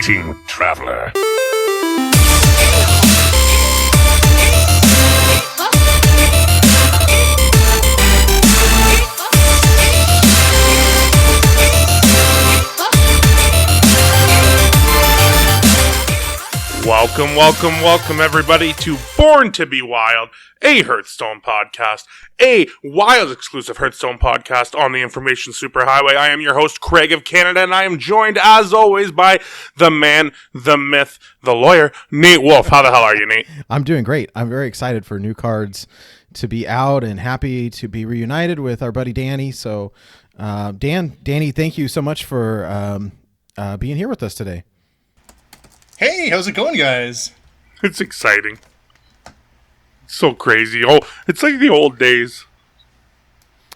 Greeting, traveler. Welcome, everybody, to Born to be Wild, a Hearthstone podcast, a Wild exclusive Hearthstone podcast on the Information Superhighway. I am your host, Craig of Canada, and I am joined, as always, by the man, the myth, the lawyer, Nate Wolfe. How the hell are you, Nate? I'm doing great. I'm very excited for new cards to be out and happy to be reunited with our buddy Danny. So, Danny, thank you so much for being here with us today. Hey, how's it going, guys? It's exciting. So crazy. Oh, it's like the old days.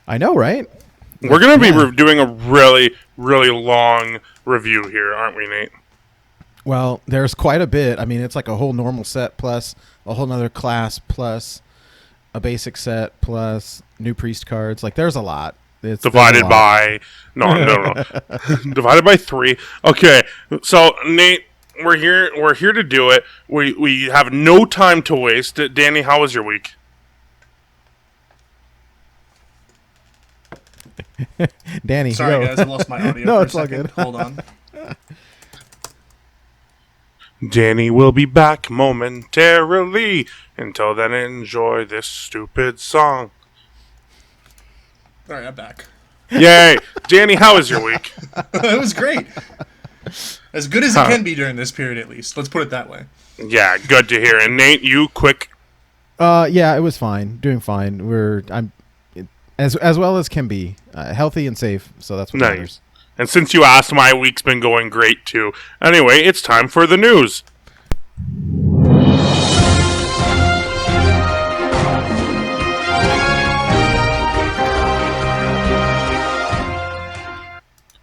I know, right? We're going to be doing a really, really long review here, aren't we, Nate? Well, there's quite a bit. I mean, it's like a whole normal set plus a whole nother class plus a basic set plus new priest cards. Like, there's a lot. It's divided by... No. Divided by 3. Okay, so, Nate... We're here to do it. We have no time to waste. Danny, how was your week? Danny, sorry guys, I lost my audio. No, for it's a all second. good. Hold on. Danny will be back momentarily. Until then, enjoy this stupid song. All right, I'm back. Yay, Danny, how was your week? It was great. As good as it can be during this period, at least. Let's put it that way. Yeah, good to hear. And Nate, you quick. Yeah, it was fine. Doing fine. I'm as well as can be, healthy and safe. So that's what matters. And since you asked, my week's been going great too. Anyway, it's time for the news.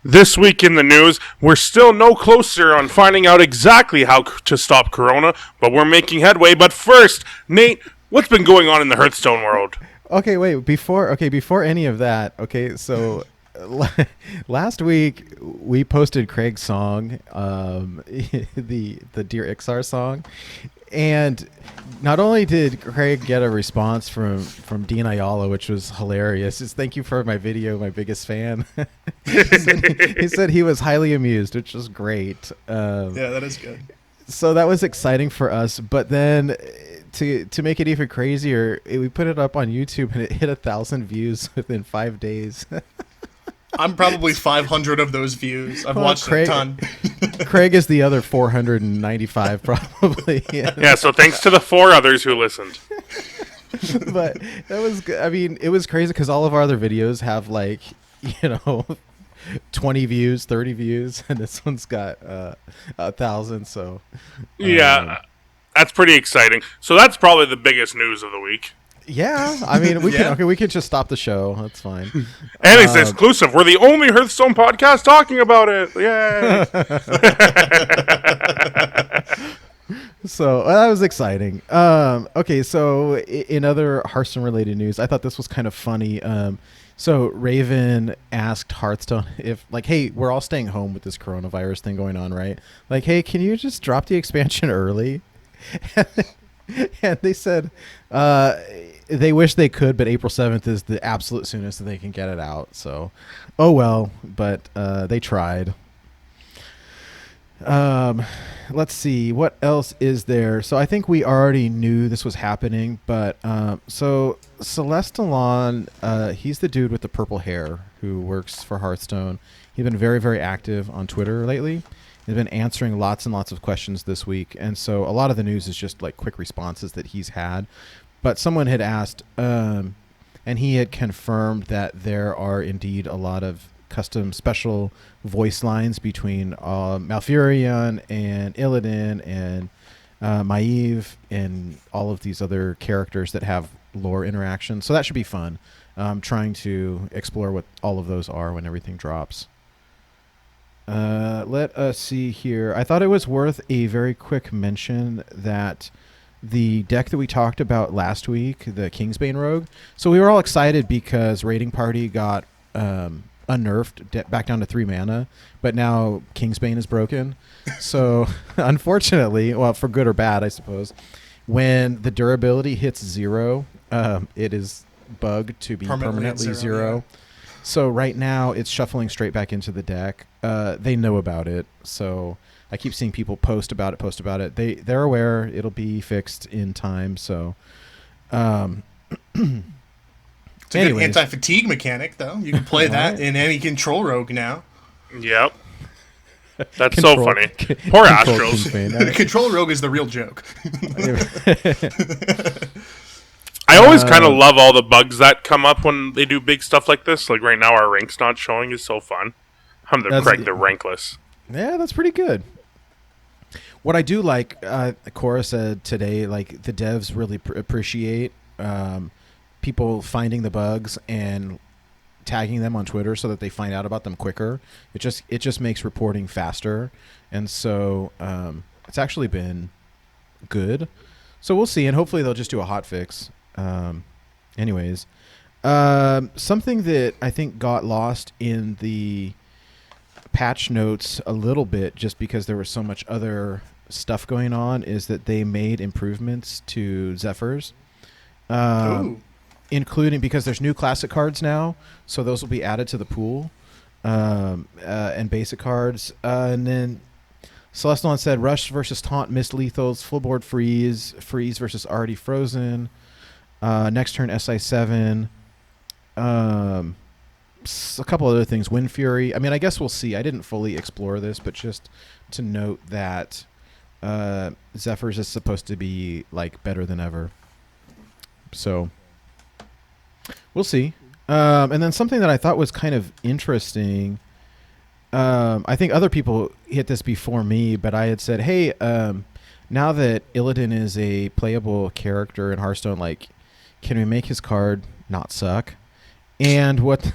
This week in the news, we're still no closer on finding out exactly how to stop Corona, but we're making headway. But first, Nate, what's been going on in the Hearthstone world? Okay, wait, before any of that, okay, so last week we posted Craig's song, the Dear Ixar song, and not only did Craig get a response from Dean Ayala, which was hilarious. Just thank you for my video, my biggest fan. he said he was highly amused, which was great. Yeah, that is good. So that was exciting for us. But then to make it even crazier, we put it up on YouTube and it hit 1,000 views within 5 days. I'm probably 500 of those views. I've watched a ton. Craig is the other 495 probably. Yeah, so thanks to the 4 others who listened. But that was good. I mean, it was crazy because all of our other videos have 20 views, 30 views, and this one's got 1,000. So yeah, that's pretty exciting. So that's probably the biggest news of the week. Yeah, I mean, we can just stop the show. That's fine. And it's exclusive. We're the only Hearthstone podcast talking about it. Yay! So that was exciting. Okay, so in other Hearthstone-related news, I thought this was kind of funny. So Raven asked Hearthstone if, hey, we're all staying home with this coronavirus thing going on, right? Hey, can you just drop the expansion early? And they said they wish they could, but April 7th is the absolute soonest that they can get it out. So, oh well, but they tried. Let's see, what else is there? So I think we already knew this was happening, but so Celestalon, he's the dude with the purple hair who works for Hearthstone. He's been very, very active on Twitter lately. He's been answering lots and lots of questions this week, and so a lot of the news is just quick responses that he's had. But someone had asked, and he had confirmed that there are indeed a lot of custom special voice lines between Malfurion and Illidan and Maeve and all of these other characters that have lore interaction. So that should be fun. Trying to explore what all of those are when everything drops. Let us see here. I thought it was worth a very quick mention that the deck that we talked about last week, the Kingsbane Rogue. So we were all excited because Raiding Party got a unnerfed back down to 3 mana, but now Kingsbane is broken. So unfortunately, well, for good or bad, I suppose, when the durability hits 0, it is bugged to be permanently zero. Yeah. So right now it's shuffling straight back into the deck. They know about it, so I keep seeing people post about it. They're aware it'll be fixed in time. So, it's a good anti-fatigue mechanic, though. You can play that in any control rogue now. Yep. That's so funny. Poor Astros. Control rogue is the real joke. I always kind of love all the bugs that come up when they do big stuff like this. Like right now, our rank's not showing is so fun. I'm the rankless. Yeah, that's pretty good. What I do like, Cora said today, like the devs really appreciate people finding the bugs and tagging them on Twitter so that they find out about them quicker. It just makes reporting faster, and so it's actually been good. So we'll see, and hopefully they'll just do a hot fix. Anyways, something that I think got lost in the patch notes a little bit just because there was so much other stuff going on is that they made improvements to Zephyrs. Including because there's new classic cards now, so those will be added to the pool, and basic cards. And then Celestalon said Rush versus Taunt, Mist Lethals, full board freeze versus already frozen. Next turn SI7. A couple other things. Wind Fury. I mean, I guess we'll see. I didn't fully explore this, but just to note that Zephyrs is supposed to be like better than ever. So we'll see. And then something that I thought was kind of interesting. I think other people hit this before me, but I had said, hey, now that Illidan is a playable character in Hearthstone, like, can we make his card not suck? And what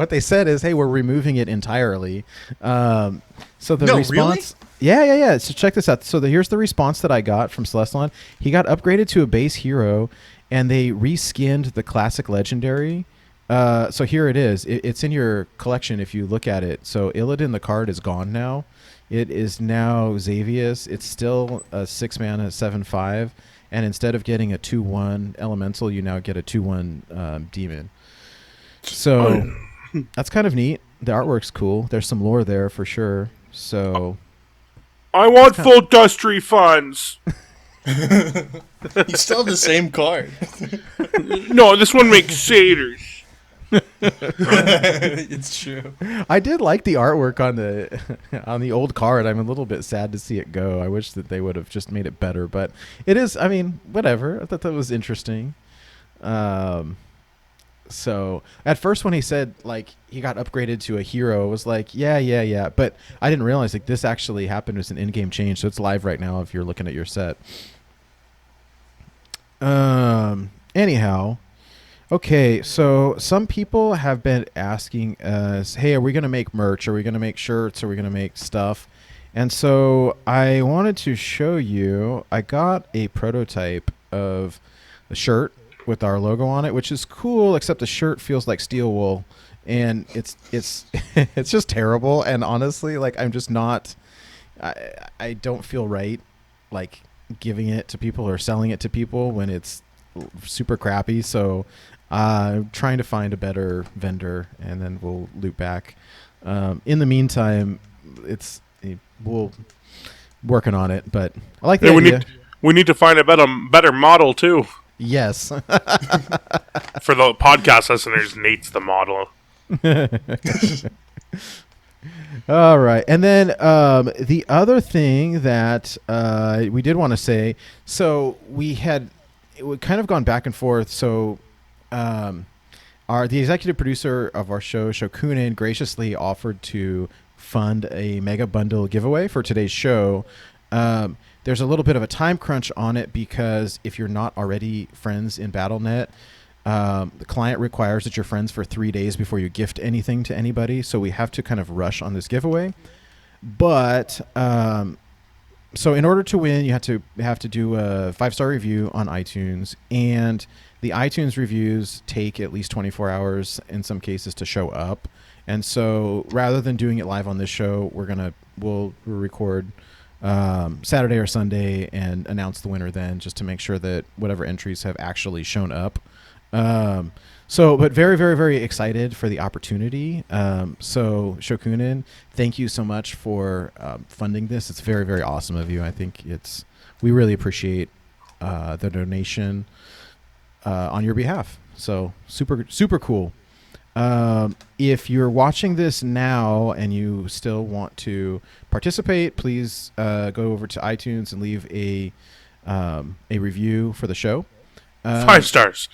they said is, hey, we're removing it entirely. So the response... Really? Yeah. So check this out. So here's the response that I got from Celestalon. He got upgraded to a base hero, and they reskinned the classic legendary. So here it is. It's in your collection if you look at it. So Illidan, the card, is gone now. It is now Xavius. It's still a 6 mana 7/5, and instead of getting a 2/1 elemental, you now get a 2/1 demon. So that's kind of neat. The artwork's cool. There's some lore there for sure. So I want full dust refunds. You still have the same card. No, this one makes satyrs. It's true. I did like the artwork on the old card. I'm a little bit sad to see it go. I wish that they would have just made it better, but it is, I mean, whatever. I thought that was interesting. So at first when he said like he got upgraded to a hero, I was like, yeah. But I didn't realize like this actually happened as an in-game change. So it's live right now if you're looking at your set. Anyhow, okay. So some people have been asking us, hey, are we going to make merch? Are we going to make shirts? Are we going to make stuff? And so I wanted to show you, I got a prototype of a shirt with our logo on it, which is cool, except the shirt feels like steel wool, and it's it's just terrible. And honestly, like I'm just not, I don't feel right like giving it to people or selling it to people when it's super crappy. So I'm trying to find a better vendor, and then we'll loop back. In the meantime, we'll working on it, but I like the idea. We need to find a better model too. Yes. For the podcast listeners, Nate's the model. All right. And then the other thing that we did want to say, so we kind of gone back and forth. So the executive producer of our show, Shokunin, graciously offered to fund a mega bundle giveaway for today's show. There's a little bit of a time crunch on it because if you're not already friends in Battle.net, the client requires that you're friends for 3 days before you gift anything to anybody. So we have to kind of rush on this giveaway. But so in order to win, you have to do a 5-star review on iTunes, and the iTunes reviews take at least 24 hours in some cases to show up. And so rather than doing it live on this show, we'll record Saturday or Sunday and announce the winner then, just to make sure that whatever entries have actually shown up. But very, very, very excited for the opportunity. So Shokunin, thank you so much for funding this. It's very, very awesome of you. I think we really appreciate the donation on your behalf. So super, super cool. If you're watching this now and you still want to participate, please go over to iTunes and leave a review for the show. 5 stars.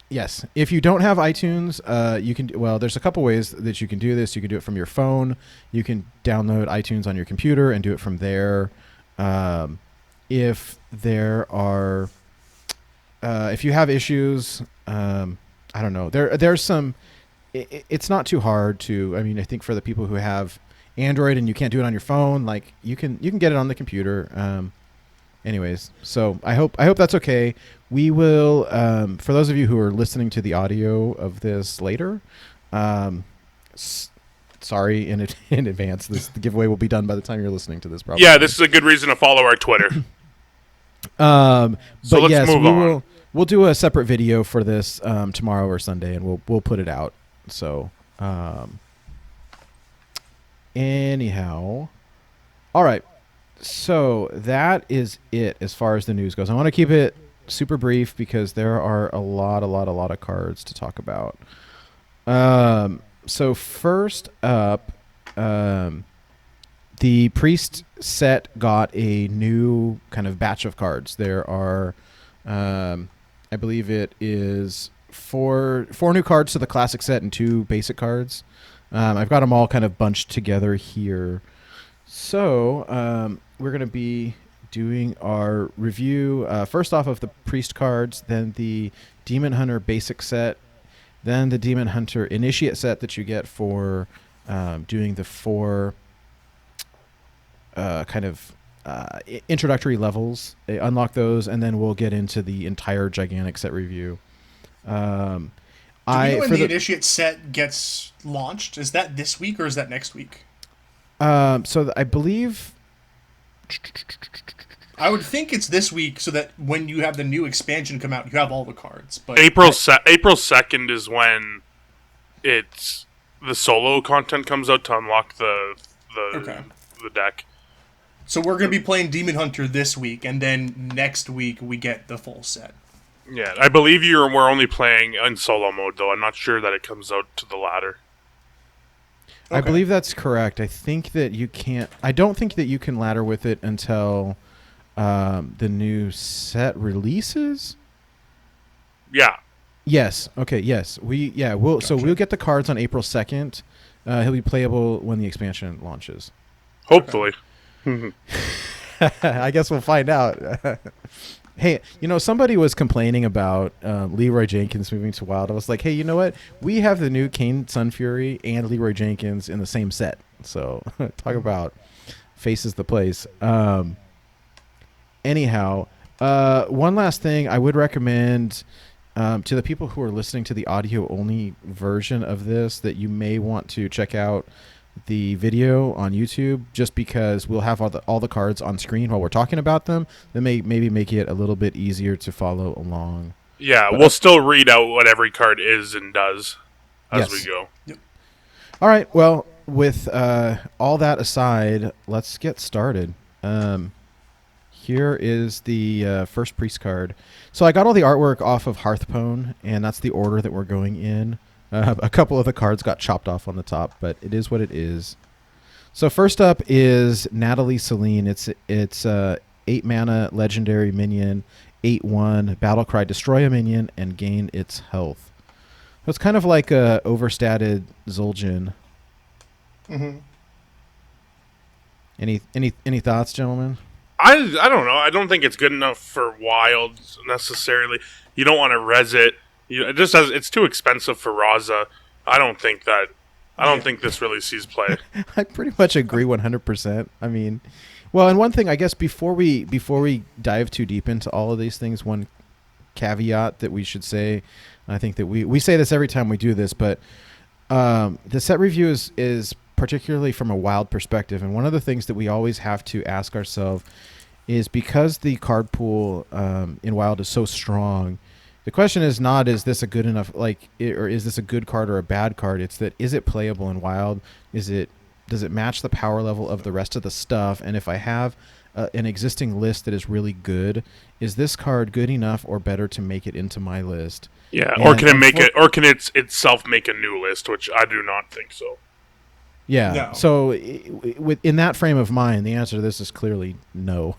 Yes. If you don't have iTunes, you can. Well, there's a couple ways that you can do this. You can do it from your phone. You can download iTunes on your computer and do it from there. If you have issues, I don't know. There's some. It's not too hard to. I mean, I think for the people who have Android and you can't do it on your phone, like you can get it on the computer. Anyways, so I hope that's okay. We will, for those of you who are listening to the audio of this later, sorry in advance. The giveaway will be done by the time you're listening to this. Probably. Yeah, this is a good reason to follow our Twitter. So let's yes, move on. We'll do a separate video for this tomorrow or Sunday, and we'll put it out. So, anyhow, all right. So that is it as far as the news goes. I want to keep it super brief because there are a lot of cards to talk about. So first up, the Priest set got a new kind of batch of cards. There are, I believe it is four new cards to the classic set and 2 basic cards. I've got them all kind of bunched together here. So we're going to be doing our review first off of the Priest cards, then the Demon Hunter basic set, then the Demon Hunter initiate set that you get for doing the 4 introductory levels. They unlock those, and then we'll get into the entire gigantic set review. Do we know when the initiate set gets launched? Is that this week or is that next week? I believe. I would think it's this week, so that when you have the new expansion come out, you have all the cards. But April 2nd is when the solo content comes out to unlock the deck. So we're going to be playing Demon Hunter this week, and then next week we get the full set. Yeah, I believe we're only playing in solo mode, though. I'm not sure that it comes out to the latter. Okay. I believe that's correct. I think that you can't. I don't think that you can ladder with it until the new set releases. Yeah. Yes. Okay. Yes. We'll. Gotcha. So we'll get the cards on April 2nd. He'll be playable when the expansion launches. Hopefully. Okay. I guess we'll find out. Hey, somebody was complaining about Leroy Jenkins moving to Wild. I was like, hey, you know what? We have the new Kane Sunfury and Leroy Jenkins in the same set. So talk about faces the place. Anyhow, one last thing I would recommend to the people who are listening to the audio-only version of this that you may want to check out the video on YouTube, just because we'll have all the cards on screen while we're talking about them. That may maybe make it a little bit easier to follow along. Yeah, we'll still read out what every card is and does as we go. Yep. All right. Well, with all that aside, let's get started. Here is the first Priest card. So I got all the artwork off of Hearthpone, and that's the order that we're going in. A couple of the cards got chopped off on the top, but it is what it is. So first up is Natalie Celine. It's 8 mana legendary minion, 8/1 Battlecry, destroy a minion and gain its health. So it's kind of like a overstated Zul'jin. Mm-hmm. Any thoughts, gentlemen? I don't know. I don't think it's good enough for Wild necessarily. You don't want to res it. It's too expensive for Raza. I don't think this really sees play. I pretty much agree 100%. I mean, well, and one thing, I guess, before we dive too deep into all of these things, one caveat that we should say. I think that we say this every time we do this, but the set review is particularly from a Wild perspective, and one of the things that we always have to ask ourselves is, because the card pool in Wild is so strong, the question is not, is this a good enough, or is this a good card or a bad card? It's that, is it playable in Wild? Does it match the power level of the rest of the stuff? And if I have an existing list that is really good, is this card good enough or better to make it into my list? Yeah, or can it itself make a new list, which I do not think so. Yeah. No. So in that frame of mind, the answer to this is clearly no.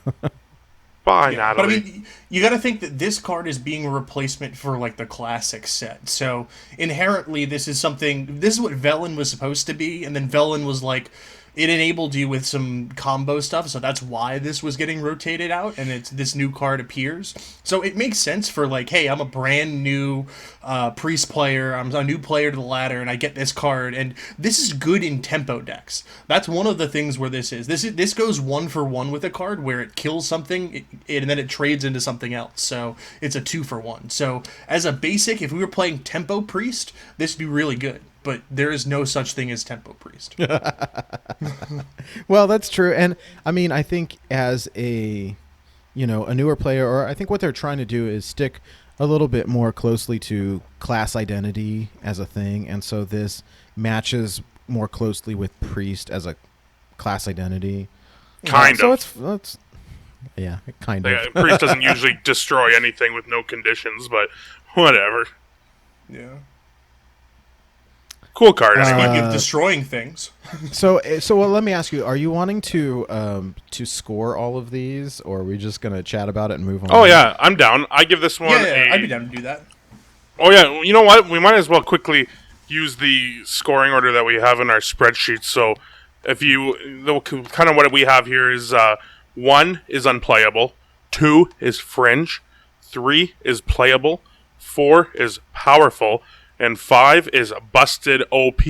Fine, Yeah, Natalie. but I mean, you got to think that this card is being a replacement for like the classic set. So inherently, this is what Velen was supposed to be, and then Velen was like, it enabled you with some combo stuff, so that's why this was getting rotated out, and this new card appears. So it makes sense for like, hey, I'm a brand new priest player, I'm a new player to the ladder, and I get this card, and this is good in tempo decks. That's one of the things where this goes 1-for-1 with a card where it kills something, and then it trades into something else. So it's a 2-for-1. So as a basic, if we were playing tempo priest, this would be really good. But there is no such thing as tempo priest. Well, that's true. And I mean, I think as a newer player, or I think what they're trying to do is stick a little bit more closely to class identity as a thing. And so this matches more closely with priest as a class identity. Kind of. So it's yeah, kind of. Priest doesn't usually destroy anything with no conditions, but whatever. Yeah. Cool card. Speaking of destroying things. So well, let me ask you: are you wanting to score all of these, or are we just gonna chat about it and move on? Oh yeah, I'm down. I give this one. Yeah, I'd be down to do that. Oh yeah, you know what? We might as well quickly use the scoring order that we have in our spreadsheet. So, kind of what we have here is 1 is unplayable, 2 is fringe, 3 is playable, 4 is powerful, and 5 is busted OP.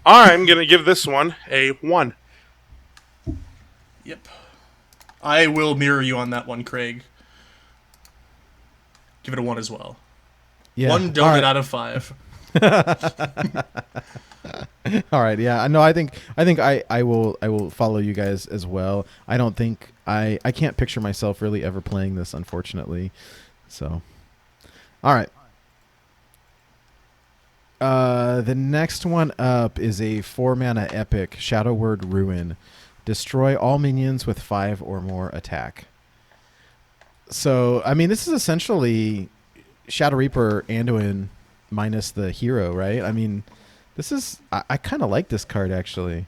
I'm going to give this one a 1. Yep. I will mirror you on that one, Craig. Give it a 1 as well. Yeah. 1 donut out of 5. All right. Yeah. No, I think I will follow you guys as well. I don't think I can't picture myself really ever playing this, unfortunately. So, all right. The next one up is a 4-mana epic, Shadow Word Ruin. Destroy all minions with 5 or more attack. So, I mean, this is essentially Shadow Reaper Anduin minus the hero, right? I mean, this is... I kind of like this card, actually.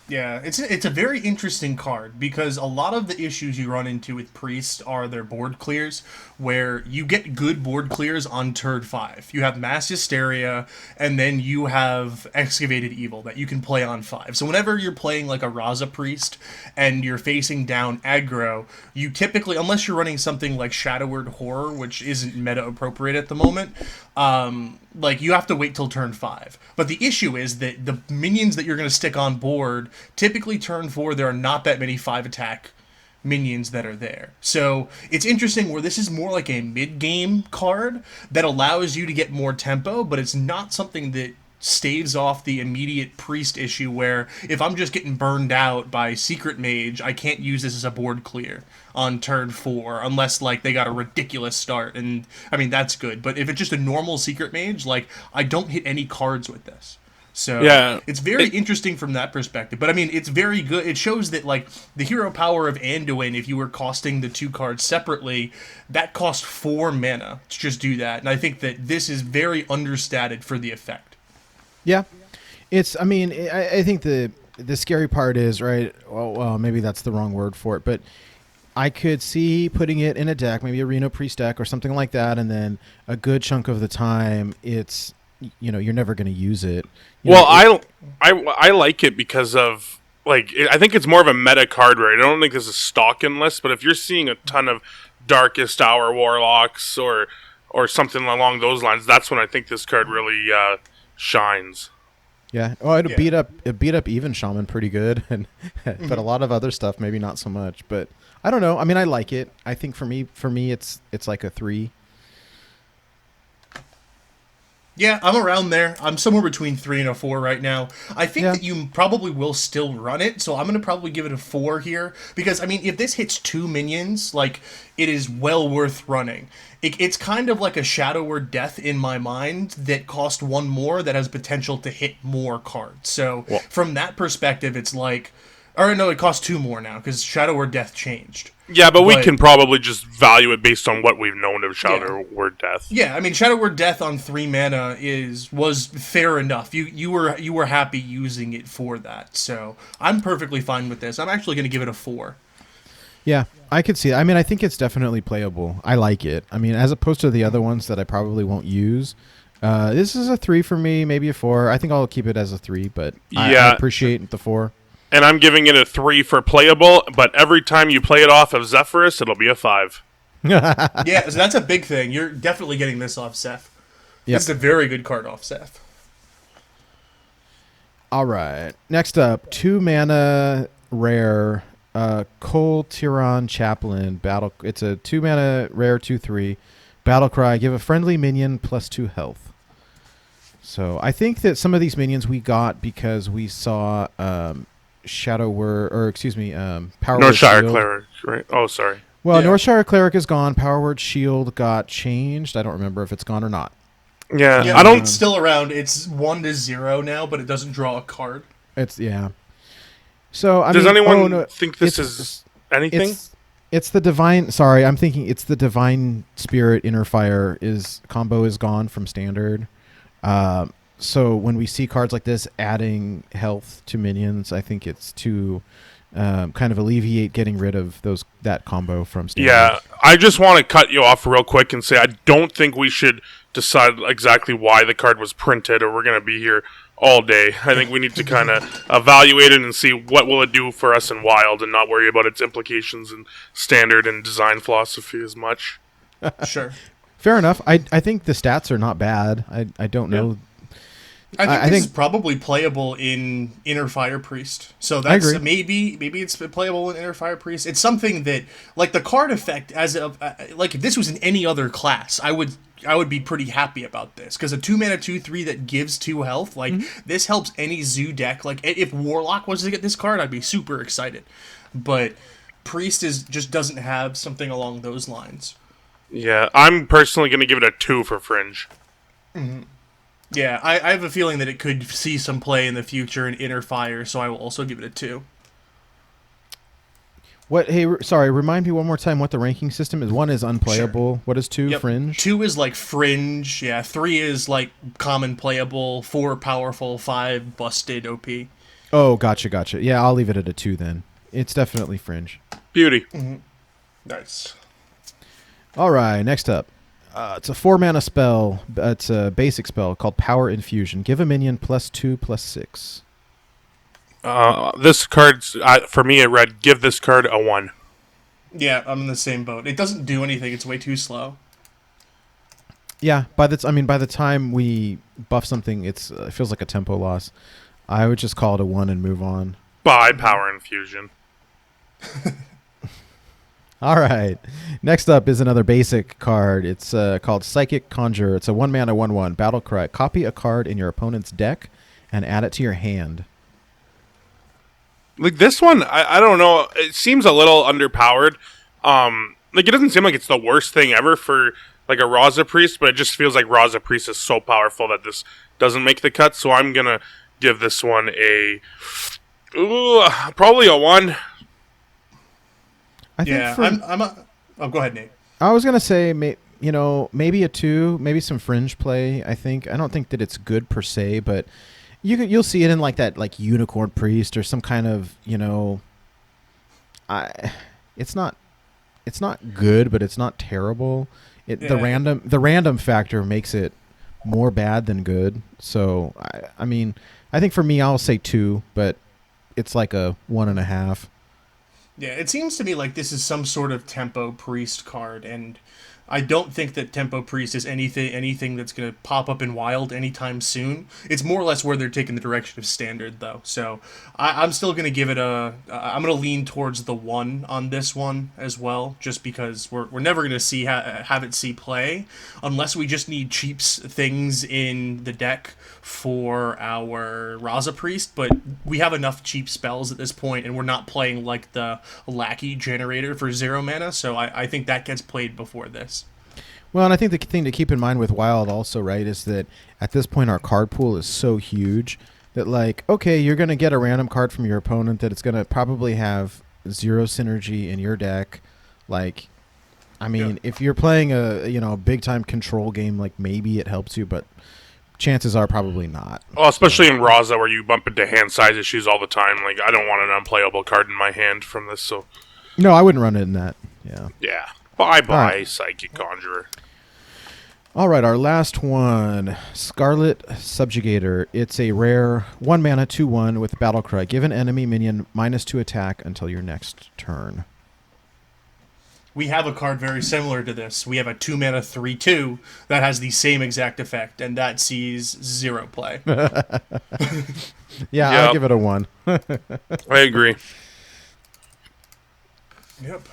Yeah, it's a very interesting card because a lot of the issues you run into with Priest are their board clears, where you get good board clears on turn 5. You have Mass Hysteria, and then you have Excavated Evil that you can play on 5. So whenever you're playing like a Raza Priest and you're facing down aggro, you typically, unless you're running something like Shadow Word Horror, which isn't meta appropriate at the moment, like you have to wait till turn 5. But the issue is that the minions that you're going to stick on board, typically turn 4, there are not that many 5 attack minions that are there. So it's interesting where this is more like a mid-game card that allows you to get more tempo, but it's not something that staves off the immediate priest issue where if I'm just getting burned out by Secret Mage, I can't use this as a board clear on turn 4 unless like they got a ridiculous start, and I mean that's good, but if it's just a normal Secret Mage, like I don't hit any cards with this. So yeah, it's very interesting from that perspective. But I mean, it's very good. It shows that like the hero power of Anduin, if you were costing the 2 cards separately, that cost 4 mana to just do that. And I think that this is very understated for the effect. Yeah, it's. I mean, I think the scary part is right. Well, maybe that's the wrong word for it, but I could see putting it in a deck, maybe a Reno Priest deck or something like that, and then a good chunk of the time, it's you're never going to use it. I like it because of I think it's more of a meta card, right? I don't think this is stock in list, but if you're seeing a ton of Darkest Hour Warlocks or something along those lines, that's when I think this card really shines. Yeah. Oh, it beat up even Shaman pretty good, and but a lot of other stuff maybe not so much. But I don't know. I mean, I like it. I think for me, it's like a 3. Yeah, I'm around there. I'm somewhere between 3 and a 4 right now. I think Yeah. that you probably will still run it, so I'm going to probably give it a 4 here. Because, I mean, if this hits 2 minions, like, it is well worth running. It's kind of like a Shadow or Death in my mind that cost 1 more that has potential to hit more cards. So, Well- from that perspective, it's like... Or, no, it costs 2 more now, because Shadow or Death changed. Yeah, but we But- can probably just value it based on what we've known of Shadow or Death. Yeah, I mean, Shadow Word Death on 3 mana was fair enough. You were happy using it for that, so I'm perfectly fine with this. I'm actually going to give it a 4. Yeah, I could see it. I mean, I think it's definitely playable. I like it. I mean, as opposed to the other ones that I probably won't use. This is a 3 for me, maybe a 4. I think I'll keep it as a 3, but I Yeah. appreciate the 4. And I'm giving it a 3 for playable, but every time you play it off of Zephyrus, it'll be a 5. Yeah, so that's a big thing. You're definitely getting this off Seth. Yep. It's a very good card off Seth. All right. Next up, 2 mana rare Cole Tyron Chaplain battle. It's a 2 mana rare 2/3 battle cry. Give a friendly minion +2 health. So I think that some of these minions we got because we saw Shadow Word, or excuse me, Power Word Northshire Shield. Cleric, right? Oh, sorry. Well, Yeah. Northshire Cleric is gone. Power Word Shield got changed. I don't remember if it's gone or not. Yeah, Yeah, I don't. It's still around. It's 1 to 0 now, but it doesn't draw a card. It's yeah. So I Does mean, anyone think this it's- is anything? It's the divine. Sorry, I'm thinking it's the divine spirit inner fire combo is gone from standard. So when we see cards like this adding health to minions, I think it's to kind of alleviate getting rid of that combo from standard. Yeah, I just want to cut you off real quick and say I don't think we should decide exactly why the card was printed, or we're going to be here all day. I think we need to kind of evaluate it and see what will it do for us in Wild, and not worry about its implications in Standard and design philosophy as much. Sure. Fair enough. I think the stats are not bad. I don't know. I think I this think- is probably playable in Inner Fire Priest. So I that's agree. maybe it's playable in Inner Fire Priest. It's something that, like, the card effect as of like, if this was in any other class, I would be pretty happy about this, because a 2 mana 2/3 that gives 2 health, like, this helps any zoo deck. Like, if Warlock was to get this card, I'd be super excited. But Priest just doesn't have something along those lines. Yeah, I'm personally going to give it a 2 for Fringe. Yeah, I have a feeling that it could see some play in the future in Inner Fire, so I will also give it a 2. What? Hey, sorry. Remind me one more time what the ranking system is. 1 is unplayable. What is 2? Yep. Fringe. 2 is like Fringe. Yeah, 3 is like common playable. 4 powerful. 5 busted OP. Oh, gotcha. Yeah, I'll leave it at a 2 then. It's definitely Fringe. Beauty. Nice. All right, next up. It's a 4 mana spell. It's a basic spell called Power Infusion. Give a minion +2/+6. This card's, for me, it read, give this card a 1. Yeah, I'm in the same boat. It doesn't do anything. It's way too slow. Yeah, by the time we buff something, it feels like a tempo loss. I would just call it a 1 and move on. By Power Infusion. All right. Next up is another basic card. It's called Psychic Conjure. It's a 1 mana 1/1 battle cry. Copy a card in your opponent's deck and add it to your hand. Like, this one, I don't know. It seems a little underpowered. Like, it doesn't seem like it's the worst thing ever for, like, a Raza Priest, but it just feels like Raza Priest is so powerful that this doesn't make the cut. So I'm going to give this one probably a 1. I think Yeah, oh, go ahead, Nate. I was gonna say, maybe a 2, maybe some fringe play. I don't think that it's good per se, but you'll see it in like that, like Unicorn Priest or some kind of, it's not good, but it's not terrible. The random factor makes it more bad than good. So I mean, I think for me, I'll say 2, but it's like a 1.5. Yeah, it seems to me like this is some sort of tempo priest card, and I don't think that Tempo Priest is anything that's going to pop up in Wild anytime soon. It's more or less where they're taking the direction of Standard, though. So I'm still going to give it I'm going to lean towards the 1 on this one as well, just because we're never going to have it see play unless we just need cheap things in the deck for our Raza Priest. But we have enough cheap spells at this point, and we're not playing like the Lackey Generator for 0 mana, so I think that gets played before this. Well, and I think the thing to keep in mind with Wild also, right, is that at this point our card pool is so huge that, like, okay, you're going to get a random card from your opponent that it's going to probably have 0 synergy in your deck. Like, I mean, if you're playing a big-time control game, like, maybe it helps you, but chances are probably not. Well, especially in Raza where you bump into hand size issues all the time. Like, I don't want an unplayable card in my hand from this, so... No, I wouldn't run it in that. Yeah. Yeah. Bye-bye, right. Psychic Conjurer. All right, our last one, Scarlet Subjugator. It's a rare 1 mana 2/1 with Battle Cry. Give an enemy minion -2 attack until your next turn. We have a card very similar to this. We have a 2 mana 3/2 that has the same exact effect, and that sees 0 play. Yeah, I'll give it a 1. I agree. Yep.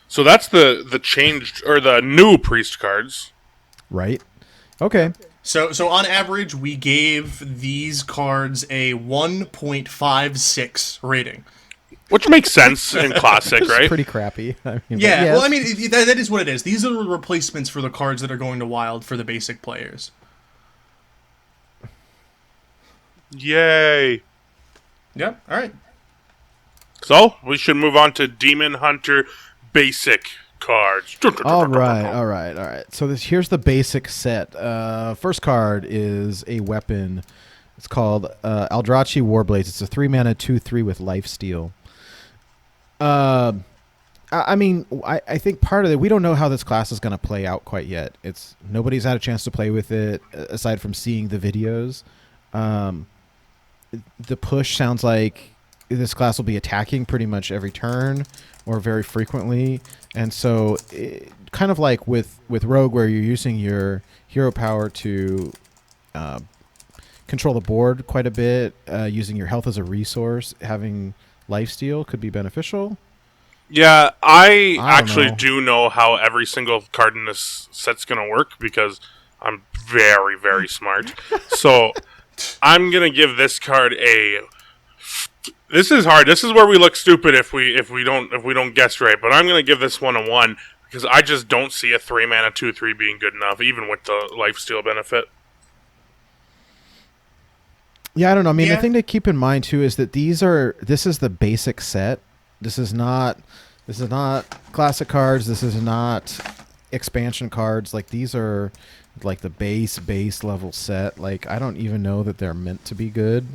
So that's the changed or the new priest cards. Right. Okay. So on average, we gave these cards a 1.56 rating. Which makes sense in Classic, right? Pretty crappy. I mean, Yeah, yes. well, I mean, that is what it is. These are the replacements for the cards that are going to Wild for the basic players. Yay. Yep, all right. So, we should move on to Demon Hunter basic cards. All right. So here's the basic set. First card is a weapon. It's called Aldrachi Warblades. It's a 3 mana 2/3 with Lifesteal. I mean, I think part of it, we don't know how this class is going to play out quite yet. Nobody's had a chance to play with it aside from seeing the videos. The push sounds like this class will be attacking pretty much every turn or very frequently. And so kind of like with Rogue, where you're using your hero power to control the board quite a bit, using your health as a resource, having lifesteal could be beneficial. Yeah, I actually do know how every single card in this set's going to work because I'm very, very smart. So I'm going to give this card a... This is hard. This is where we look stupid if we don't guess right. But I'm going to give this one a 1 because I just don't see a 3 mana 2/3 being good enough, even with the lifesteal benefit. Yeah, I don't know. I mean, the thing to keep in mind too is that this is the basic set. This is not classic cards. This is not expansion cards. Like, these are like the base level set. Like, I don't even know that they're meant to be good.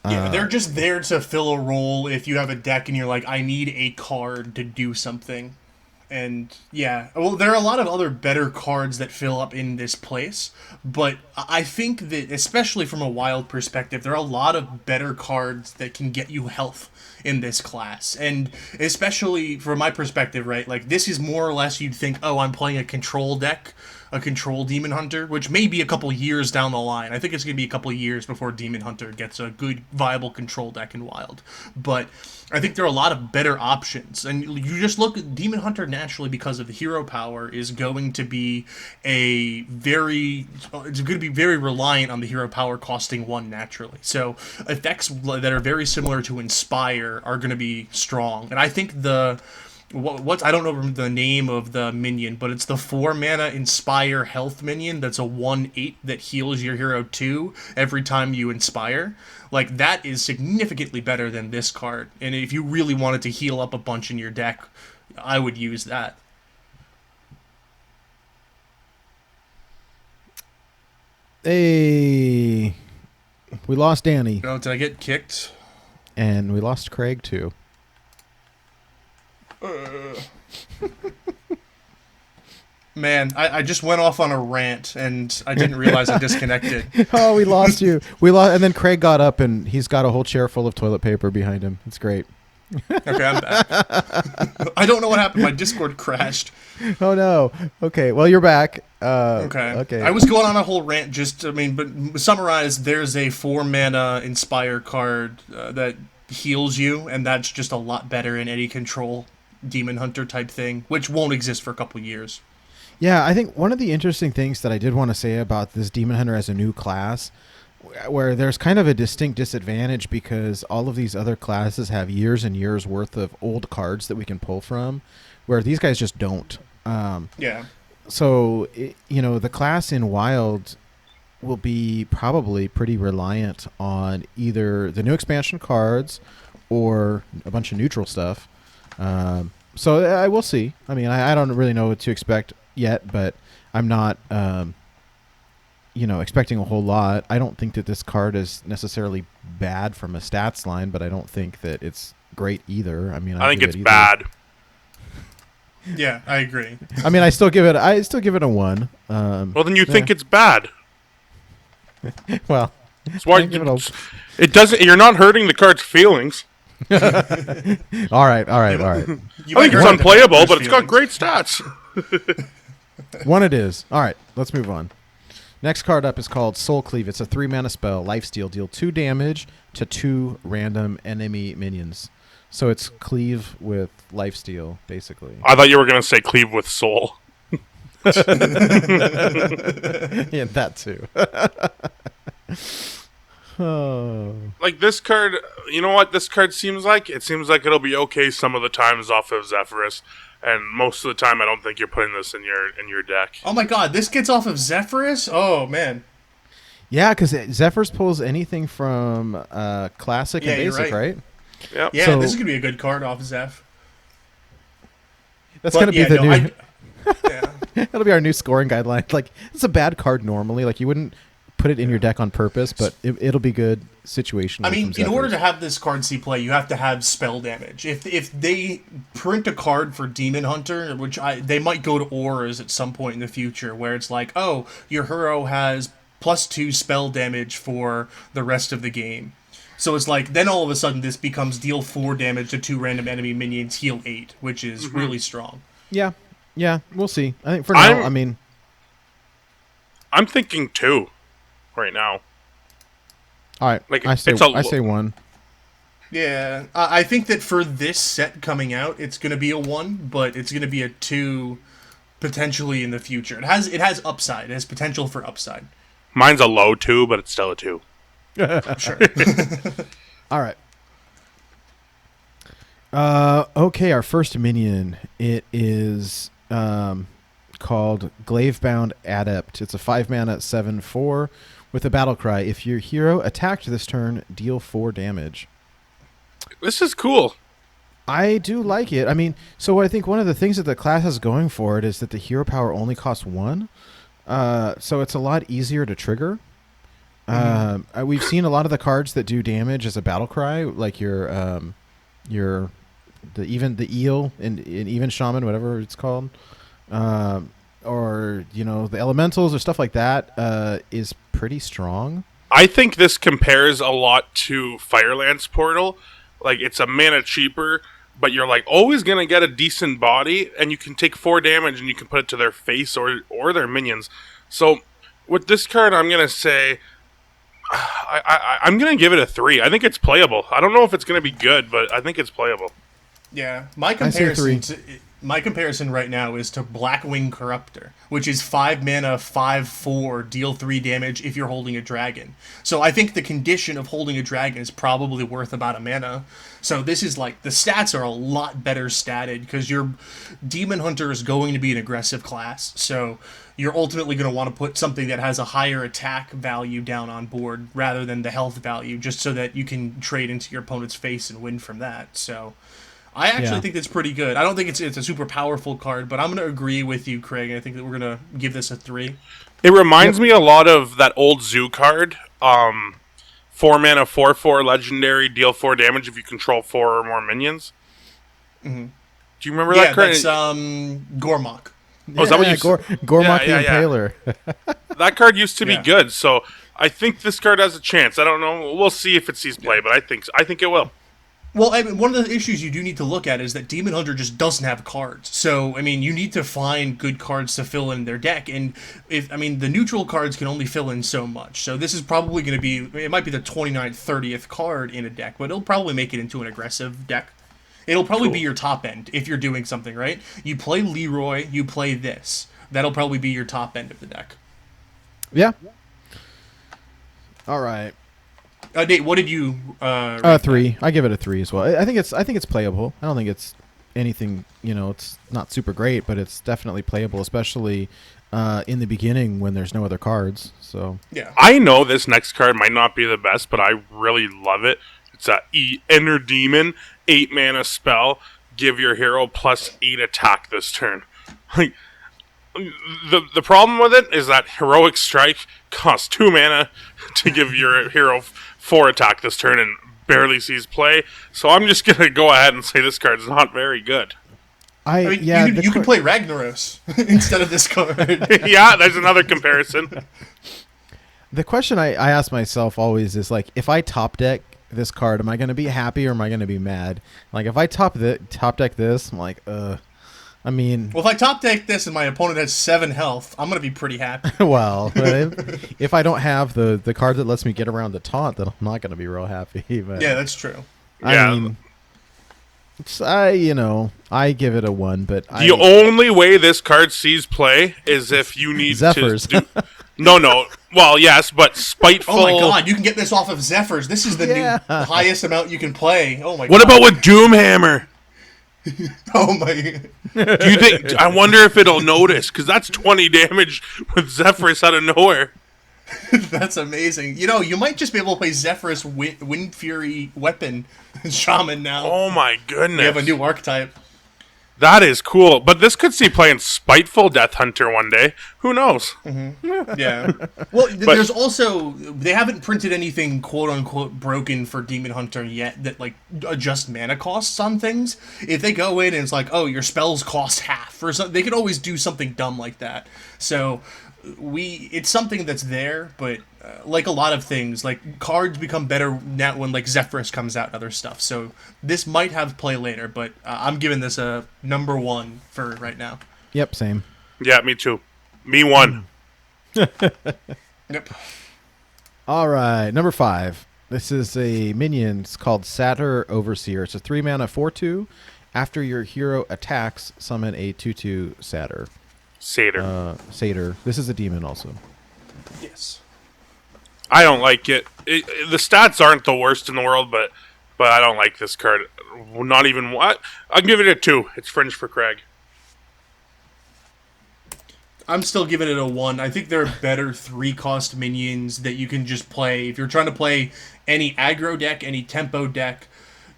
Yeah, they're just there to fill a role if you have a deck and you're like, I need a card to do something. And yeah, well, there are a lot of other better cards that fill up in this place, but I think that, especially from a Wild perspective, there are a lot of better cards that can get you health in this class. And especially from my perspective, right, like, this is more or less, you'd think, oh, I'm playing a control deck, a control Demon Hunter, which may be a couple years down the line. I think it's going to be a couple years before Demon Hunter gets a good, viable control deck in Wild. But I think there are a lot of better options. And you just look at Demon Hunter naturally, because of the hero power, is going to be it's going to be very reliant on the hero power costing 1 naturally. So effects that are very similar to Inspire are going to be strong. And I think I don't know the name of the minion, but it's the 4 mana Inspire health minion that's a 1/8 that heals your hero 2 every time you Inspire. Like, that is significantly better than this card. And if you really wanted to heal up a bunch in your deck, I would use that. Hey, we lost Danny. Oh, did I get kicked? And we lost Craig too. Man, I just went off on a rant, and I didn't realize I disconnected. Oh, we lost you. And then Craig got up, and he's got a whole chair full of toilet paper behind him. It's great. Okay, I'm back. I don't know what happened. My Discord crashed. Oh no. Okay. Well, you're back. Okay. I was going on a whole rant. But summarize. There's a 4-mana Inspire card that heals you, and that's just a lot better in any control Demon Hunter type thing, which won't exist for a couple years. Yeah, I think one of the interesting things that I did want to say about this Demon Hunter as a new class, where there's kind of a distinct disadvantage because all of these other classes have years and years worth of old cards that we can pull from, where these guys just don't. Yeah. So, the class in Wild will be probably pretty reliant on either the new expansion cards or a bunch of neutral stuff. So I will see. I mean, I don't really know what to expect yet, but I'm not expecting a whole lot. I don't think that this card is necessarily bad from a stats line, but I don't think that it's great either. I mean, I think it's bad. Yeah, I agree. I mean, I still give it a 1. Well, then you think it's bad. Well, that's why it doesn't. You're not hurting the card's feelings. All right. I think it's unplayable, but it's got great stats. 1 it is. All right, let's move on. Next card up is called Soul Cleave. It's a 3-mana spell, lifesteal. Deal 2 damage to 2 random enemy minions. So it's cleave with lifesteal, basically. I thought you were going to say cleave with soul. Yeah, that too. Oh. Like this card, you know what this card seems like? It seems like it'll be okay some of the times off of Zephyrus. And most of the time, I don't think you're putting this in your deck. Oh my god, this gets off of Zephyrus? Oh, man. Yeah, because Zephyrus pulls anything from Classic and Basic, right? Yep. Yeah, so, this is going to be a good card off Zeph. That's going to be the new... Yeah. That'll be our new scoring guideline. Like, it's a bad card normally. Like, you wouldn't put it in your deck on purpose, but it'll be good situationally. I mean, in order to have this card see play, you have to have spell damage. If they print a card for Demon Hunter, which they might go to auras at some point in the future, where it's like, oh, your hero has +2 spell damage for the rest of the game. So it's like, then all of a sudden this becomes deal 4 damage to 2 random enemy minions, heal 8, which is really strong. Yeah, we'll see. I think for now, I'm thinking 2 right now. All right, like I say 1. Yeah, I think that for this set coming out, it's going to be a 1, but it's going to be a 2 potentially in the future. It has upside. It has potential for upside. Mine's a low 2, but it's still a 2. Sure. All right. Okay, our first minion. It is called Glavebound Adept. It's a 5-mana 7/4 with a battle cry. If your hero attacked this turn, deal 4 damage. This is cool. I do like it. I mean, so I think one of the things that the class has going for it is that the hero power only costs 1. So it's a lot easier to trigger. We've seen a lot of the cards that do damage as a battle cry, like the eel in even shaman, whatever it's called, or the elementals or stuff like that, is pretty strong. I think this compares a lot to Firelance Portal. Like, it's a mana cheaper, but you're like always gonna get a decent body, and you can take 4 damage and you can put it to their face or their minions. So with this card, I'm gonna say I'm gonna give it a 3. I think it's playable. I don't know if it's gonna be good, but I think it's playable. Yeah, my comparison right now is to Blackwing Corruptor, which is 5 mana, 5/4, deal 3 damage if you're holding a dragon. So I think the condition of holding a dragon is probably worth about a mana. So this is like, the stats are a lot better statted because your Demon Hunter is going to be an aggressive class. So you're ultimately going to want to put something that has a higher attack value down on board rather than the health value, just so that you can trade into your opponent's face and win from that. So I actually think that's pretty good. I don't think it's a super powerful card, but I'm going to agree with you, Craig. I think that we're going to give this a 3. It reminds me a lot of that old Zoo card. 4 mana, 4/4 legendary, deal 4 damage if you control 4 or more minions. Mm-hmm. Do you remember that card? Yeah, that's Gormok. Oh, is that what you Gormok the Impaler. That card used to be good, so I think this card has a chance. I don't know. We'll see if it sees play, but I think it will. Well, I mean, one of the issues you do need to look at is that Demon Hunter just doesn't have cards. So, I mean, you need to find good cards to fill in their deck. And, the neutral cards can only fill in so much. So this is probably going to be, it might be the 29th, 30th card in a deck, but it'll probably make it into an aggressive deck. It'll probably be your top end if you're doing something, right? You play Leroy, you play this. That'll probably be your top end of the deck. Yeah. All right. Nate, what did you? 3. I give it a 3 as well. I think it's playable. I don't think it's anything. It's not super great, but it's definitely playable, especially in the beginning when there's no other cards. So yeah, I know this next card might not be the best, but I really love it. It's a Enter Demon, 8 mana spell. Give your hero +8 attack this turn. Like the problem with it is that Heroic Strike costs 2 mana to give your hero 4 attack this turn and barely sees play. So I'm just gonna go ahead and say this card is not very good. You can play Ragnaros instead of this card. Yeah, there's another comparison. The question I ask myself always is like, if I top deck this card, am I going to be happy or am I going to be mad? Like, if I top deck this, I'm like, well, if I top deck this and my opponent has 7 health, I'm going to be pretty happy. Well, if I don't have the card that lets me get around the taunt, then I'm not going to be real happy. But, yeah, that's true. I give it a 1, but the only way this card sees play is if you need Zephyrs. to do... No. Well, yes, but Spiteful... Oh my god, you can get this off of Zephyrs. This is the new highest amount you can play. Oh my god. What about with Doomhammer? Oh my... Do you think... I wonder if it'll notice, because that's 20 damage with Zephyrs out of nowhere. That's amazing. You might just be able to play Zephyrus Wind Fury Weapon Shaman now. Oh my goodness. We have a new archetype. That is cool. But this could see playing Spiteful Death Hunter one day. Who knows? Mm-hmm. Yeah. Well, there's also... They haven't printed anything quote-unquote broken for Demon Hunter yet that, like, adjust mana costs on things. If they go in and it's like, oh, your spells cost half or something, they could always do something dumb like that. So... it's something that's there, but like a lot of things, like cards become better now when like Zephyrus comes out and other stuff. So this might have play later, but I'm giving this a number 1 for right now. Yep, same. Yeah, me too. Me 1. Yep. All right, number 5. This is a minion. It's called Satyr Overseer. It's a 3 mana 4/2. After your hero attacks, summon a 2/2 Satyr. Satyr. This is a demon also. Yes. I don't like it. The stats aren't the worst in the world, but I don't like this card. Not even what? I'll give it a 2. It's fringe for Craig. I'm still giving it a 1. I think there are better 3-cost minions that you can just play. If you're trying to play any aggro deck, any tempo deck,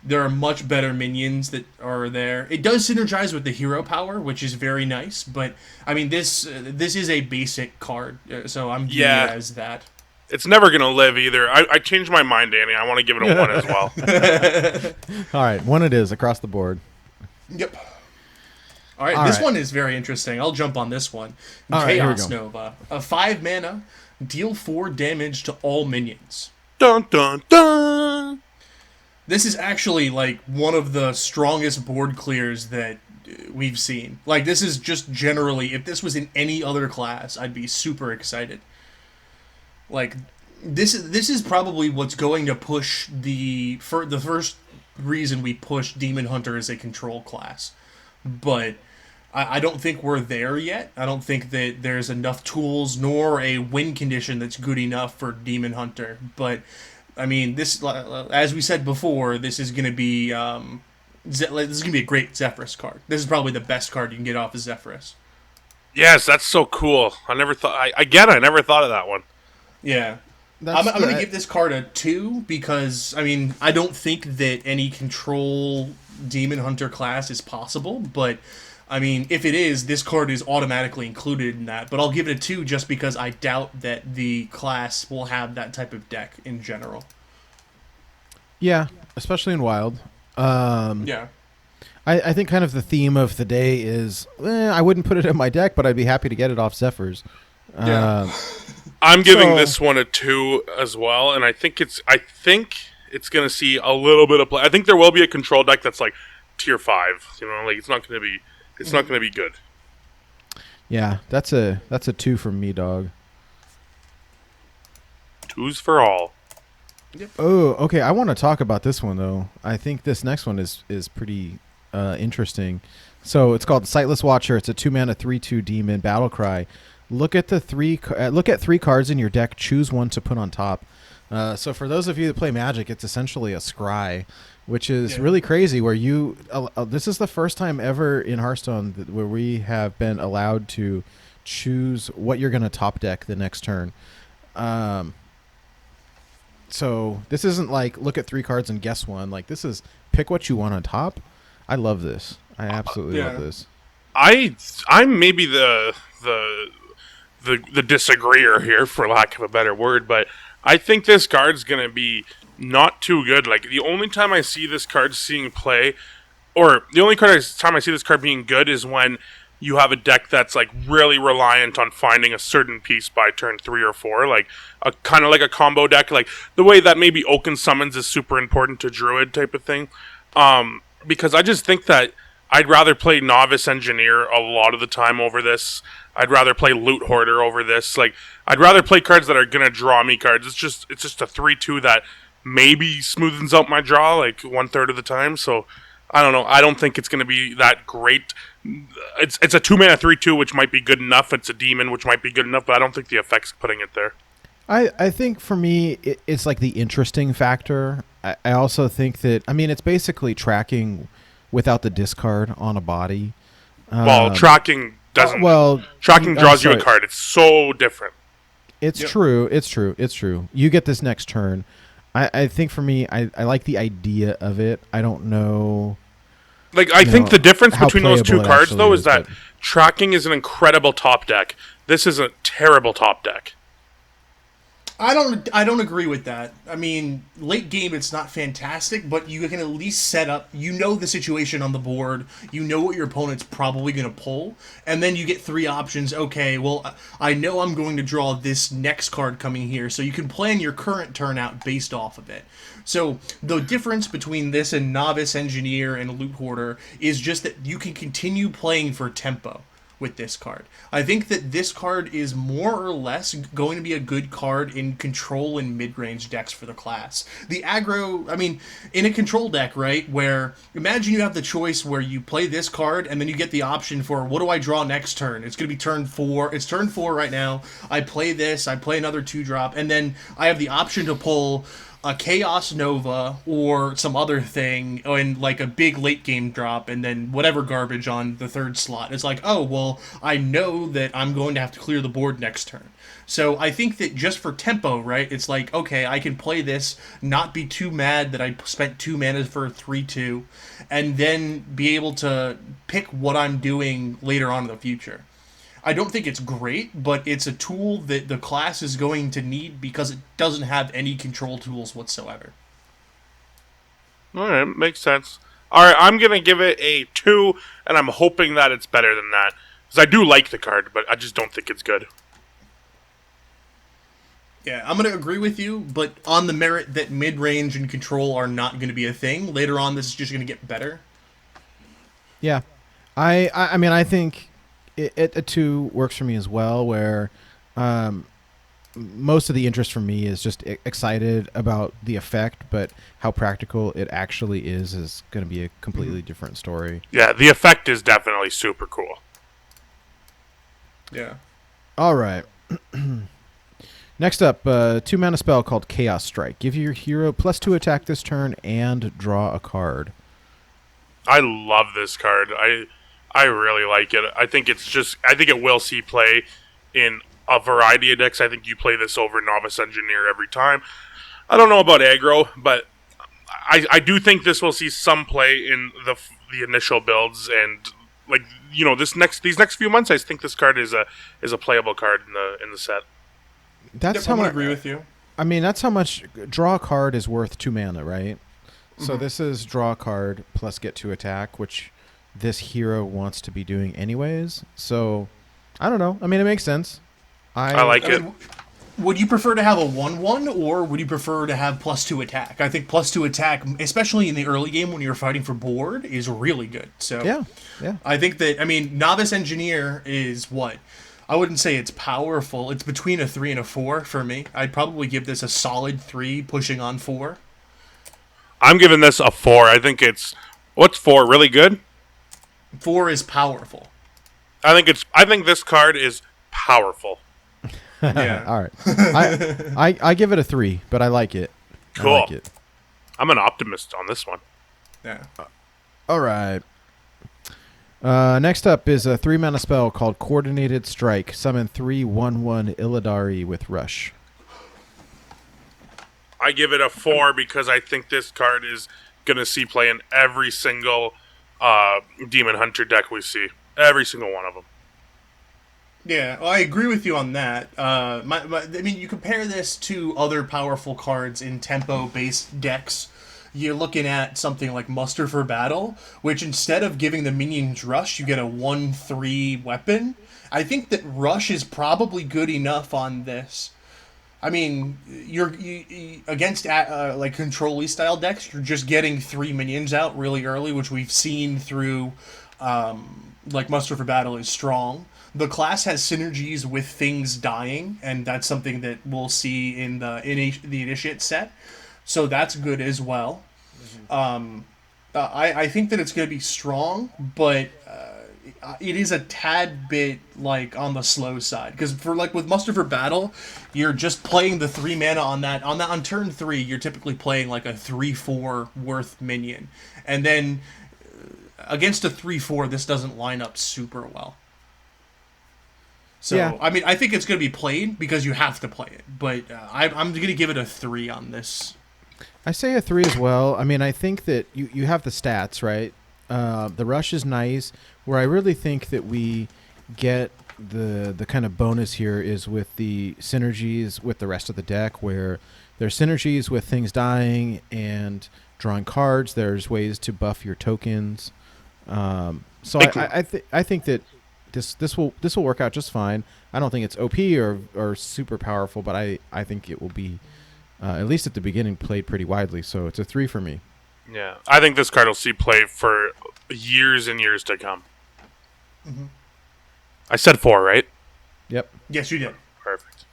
there are much better minions that are there. It does synergize with the hero power, which is very nice. But this is a basic card, so I'm giving it as that. It's never gonna live either. I changed my mind, Danny. I want to give it a 1 as well. All right, 1 it is across the board. Yep. All right, this one is very interesting. I'll jump on this one. Chaos Nova, a 5 mana, deal 4 damage to all minions. Dun dun dun. This is actually, like, one of the strongest board clears that we've seen. Like, this is just generally... If this was in any other class, I'd be super excited. Like, this is probably what's going to push the first reason we push Demon Hunter as a control class. But I don't think we're there yet. I don't think that there's enough tools nor a win condition that's good enough for Demon Hunter. But... this, as we said before, this is going to be a great Zephyrus card. This is probably the best card you can get off of Zephyrus. Yes, that's so cool. I never thought. I never thought of that one. Yeah, I'm going to give this card a 2 because I don't think that any control Demon Hunter class is possible, but. If it is, this card is automatically included in that. But I'll give it a 2 just because I doubt that the class will have that type of deck in general. Yeah, especially in Wild. Yeah. I think kind of the theme of the day is, I wouldn't put it in my deck, but I'd be happy to get it off Zephyrs. Yeah. I'm giving this one a 2 as well, and I think it's going to see a little bit of play. I think there will be a control deck that's like tier 5. You know, like it's not going to be good. Yeah, that's a 2 from me, dog. 2s for all. Yep. Oh, okay. I want to talk about this one though. I think this next one is pretty interesting. So it's called Sightless Watcher. It's a 2-mana 3/2 demon battle cry. Look at 3 cards in your deck. Choose one to put on top. So for those of you that play Magic, it's essentially a scry, which is really crazy. Where this is the first time ever in Hearthstone where we have been allowed to choose what you're going to top deck the next turn. So this isn't like look at 3 cards and guess one. Like this is pick what you want on top. I love this. I absolutely love this. I'm maybe the disagreeer here, for lack of a better word, but I think this card's gonna be not too good. Like the only time I see this card seeing play, or the only time I see this card being good is when you have a deck that's like really reliant on finding a certain piece by turn 3 or 4, like a kind of like a combo deck, like the way that maybe Oaken Summons is super important to Druid type of thing. Because I just think that I'd rather play Novice Engineer a lot of the time over this. I'd rather play Loot Hoarder over this. Like I'd rather play cards that are gonna draw me cards. It's just a 3/2 that maybe smoothens out my draw like 1/3 of the time. So I don't know. I don't think it's going to be that great. It's a 2-mana 3/2, which might be good enough. It's a demon, which might be good enough, but I don't think the effect's putting it there. I think for me, it's like the interesting factor. I also think that, I mean, it's basically tracking without the discard on a body. Tracking doesn't. Tracking draws you a card. It's so different. It's true. It's true. You get this next turn. I think for me, I like the idea of it. I don't know. Like, I think the difference between those 2 cards, though, is that tracking is an incredible top deck. This is a terrible top deck. I don't agree with that. I mean, late game it's not fantastic, but you can at least set up, you know the situation on the board, you know what your opponent's probably going to pull, and then you get 3 options. Okay, well, I know I'm going to draw this next card coming here, so you can plan your current turn out based off of it. So the difference between this and Novice Engineer and Loot Hoarder is just that you can continue playing for tempo with this card. I think that this card is more or less going to be a good card in control and mid-range decks for the class. The aggro, I mean, in a control deck, right, where imagine you have the choice where you play this card and then you get the option for what do I draw next turn? It's going to be turn 4. It's turn 4 right now. I play this, I play another 2-drop, and then I have the option to pull a Chaos Nova or some other thing in like a big late game drop and then whatever garbage on the 3rd slot. It's like, oh, well, I know that I'm going to have to clear the board next turn. So I think that just for tempo, right, it's like, okay, I can play this, not be too mad that I spent 2 mana for a 3/2, and then be able to pick what I'm doing later on in the future. I don't think it's great, but it's a tool that the class is going to need because it doesn't have any control tools whatsoever. All right, makes sense. All right, I'm going to give it a 2, and I'm hoping that it's better than that. Because I do like the card, but I just don't think it's good. Yeah, I'm going to agree with you, but on the merit that mid-range and control are not going to be a thing. Later on, this is just going to get better. Yeah. I mean, I think a 2 works for me as well, where most of the interest for me is just excited about the effect, but how practical it actually is going to be a completely different story. Yeah, the effect is definitely super cool. Yeah. All right. Next up, 2-mana spell called Chaos Strike. Give your hero +2 attack this turn and draw a card. I love this card. I really like it. I think it will see play in a variety of decks. I think you play this over Novice Engineer every time. I don't know about aggro, but I do think this will see some play in the initial builds, and like, you know, these next few months, I think this card is a playable card in the set. That's how much I agree with you. I mean, that's how much draw a card is worth 2 mana, right? Mm-hmm. So this is draw a card plus get 2 attack, which this hero wants to be doing anyways. So I don't know. I mean, it makes sense. I like it. Would you prefer to have a 1/1, or would you prefer to have +2 attack? I think +2 attack, especially in the early game when you're fighting for board, is really good. So Yeah. I think that, I mean, Novice Engineer is what? I wouldn't say it's powerful. It's between a 3 and a 4 for me. I'd probably give this a solid 3, pushing on 4. I'm giving this a 4. I think it's... What's 4? Really good? 4 is powerful. I think this card is powerful. Yeah. All right. I give it a 3, but I like it. Cool. I like it. I'm an optimist on this one. Yeah. All right. Next up is a 3-mana spell called Coordinated Strike. Summon 3/1/1 Illidari with Rush. I give it a 4 because I think this card is going to see play in every single Demon Hunter deck we see. Every single one of them. Yeah, well, I agree with you on that. I mean, you compare this to other powerful cards in tempo-based decks. You're looking at something like Muster for Battle, which instead of giving the minions Rush, you get a 1/3 weapon. I think that Rush is probably good enough on this. I mean, you against like control-y style decks, you're just getting 3 minions out really early, which we've seen through like Muster for Battle is strong. The class has synergies with things dying, and that's something that we'll see in the Initiate set. So that's good as well. I think that it's going to be strong, but it is a tad bit like on the slow side, because for like with Muster for Battle, you're just playing the 3 mana on turn 3. You're typically playing like a 3/4 worth minion, and then against a 3/4, this doesn't line up super well. So, yeah. I mean, I think it's going to be played because you have to play it. But I'm going to give it a 3 on this. I say a 3 as well. I mean, I think that you have the stats, right? The Rush is nice. Where I really think that we get the kind of bonus here is with the synergies with the rest of the deck, where there's synergies with things dying and drawing cards. There's ways to buff your tokens. So I think that this will work out just fine. I don't think it's OP or super powerful, but I think it will be at least at the beginning played pretty widely. So it's a 3 for me. Yeah, I think this card will see play for years and years to come. Mm-hmm. I said 4, right? Yep. Yes, you did. Perfect.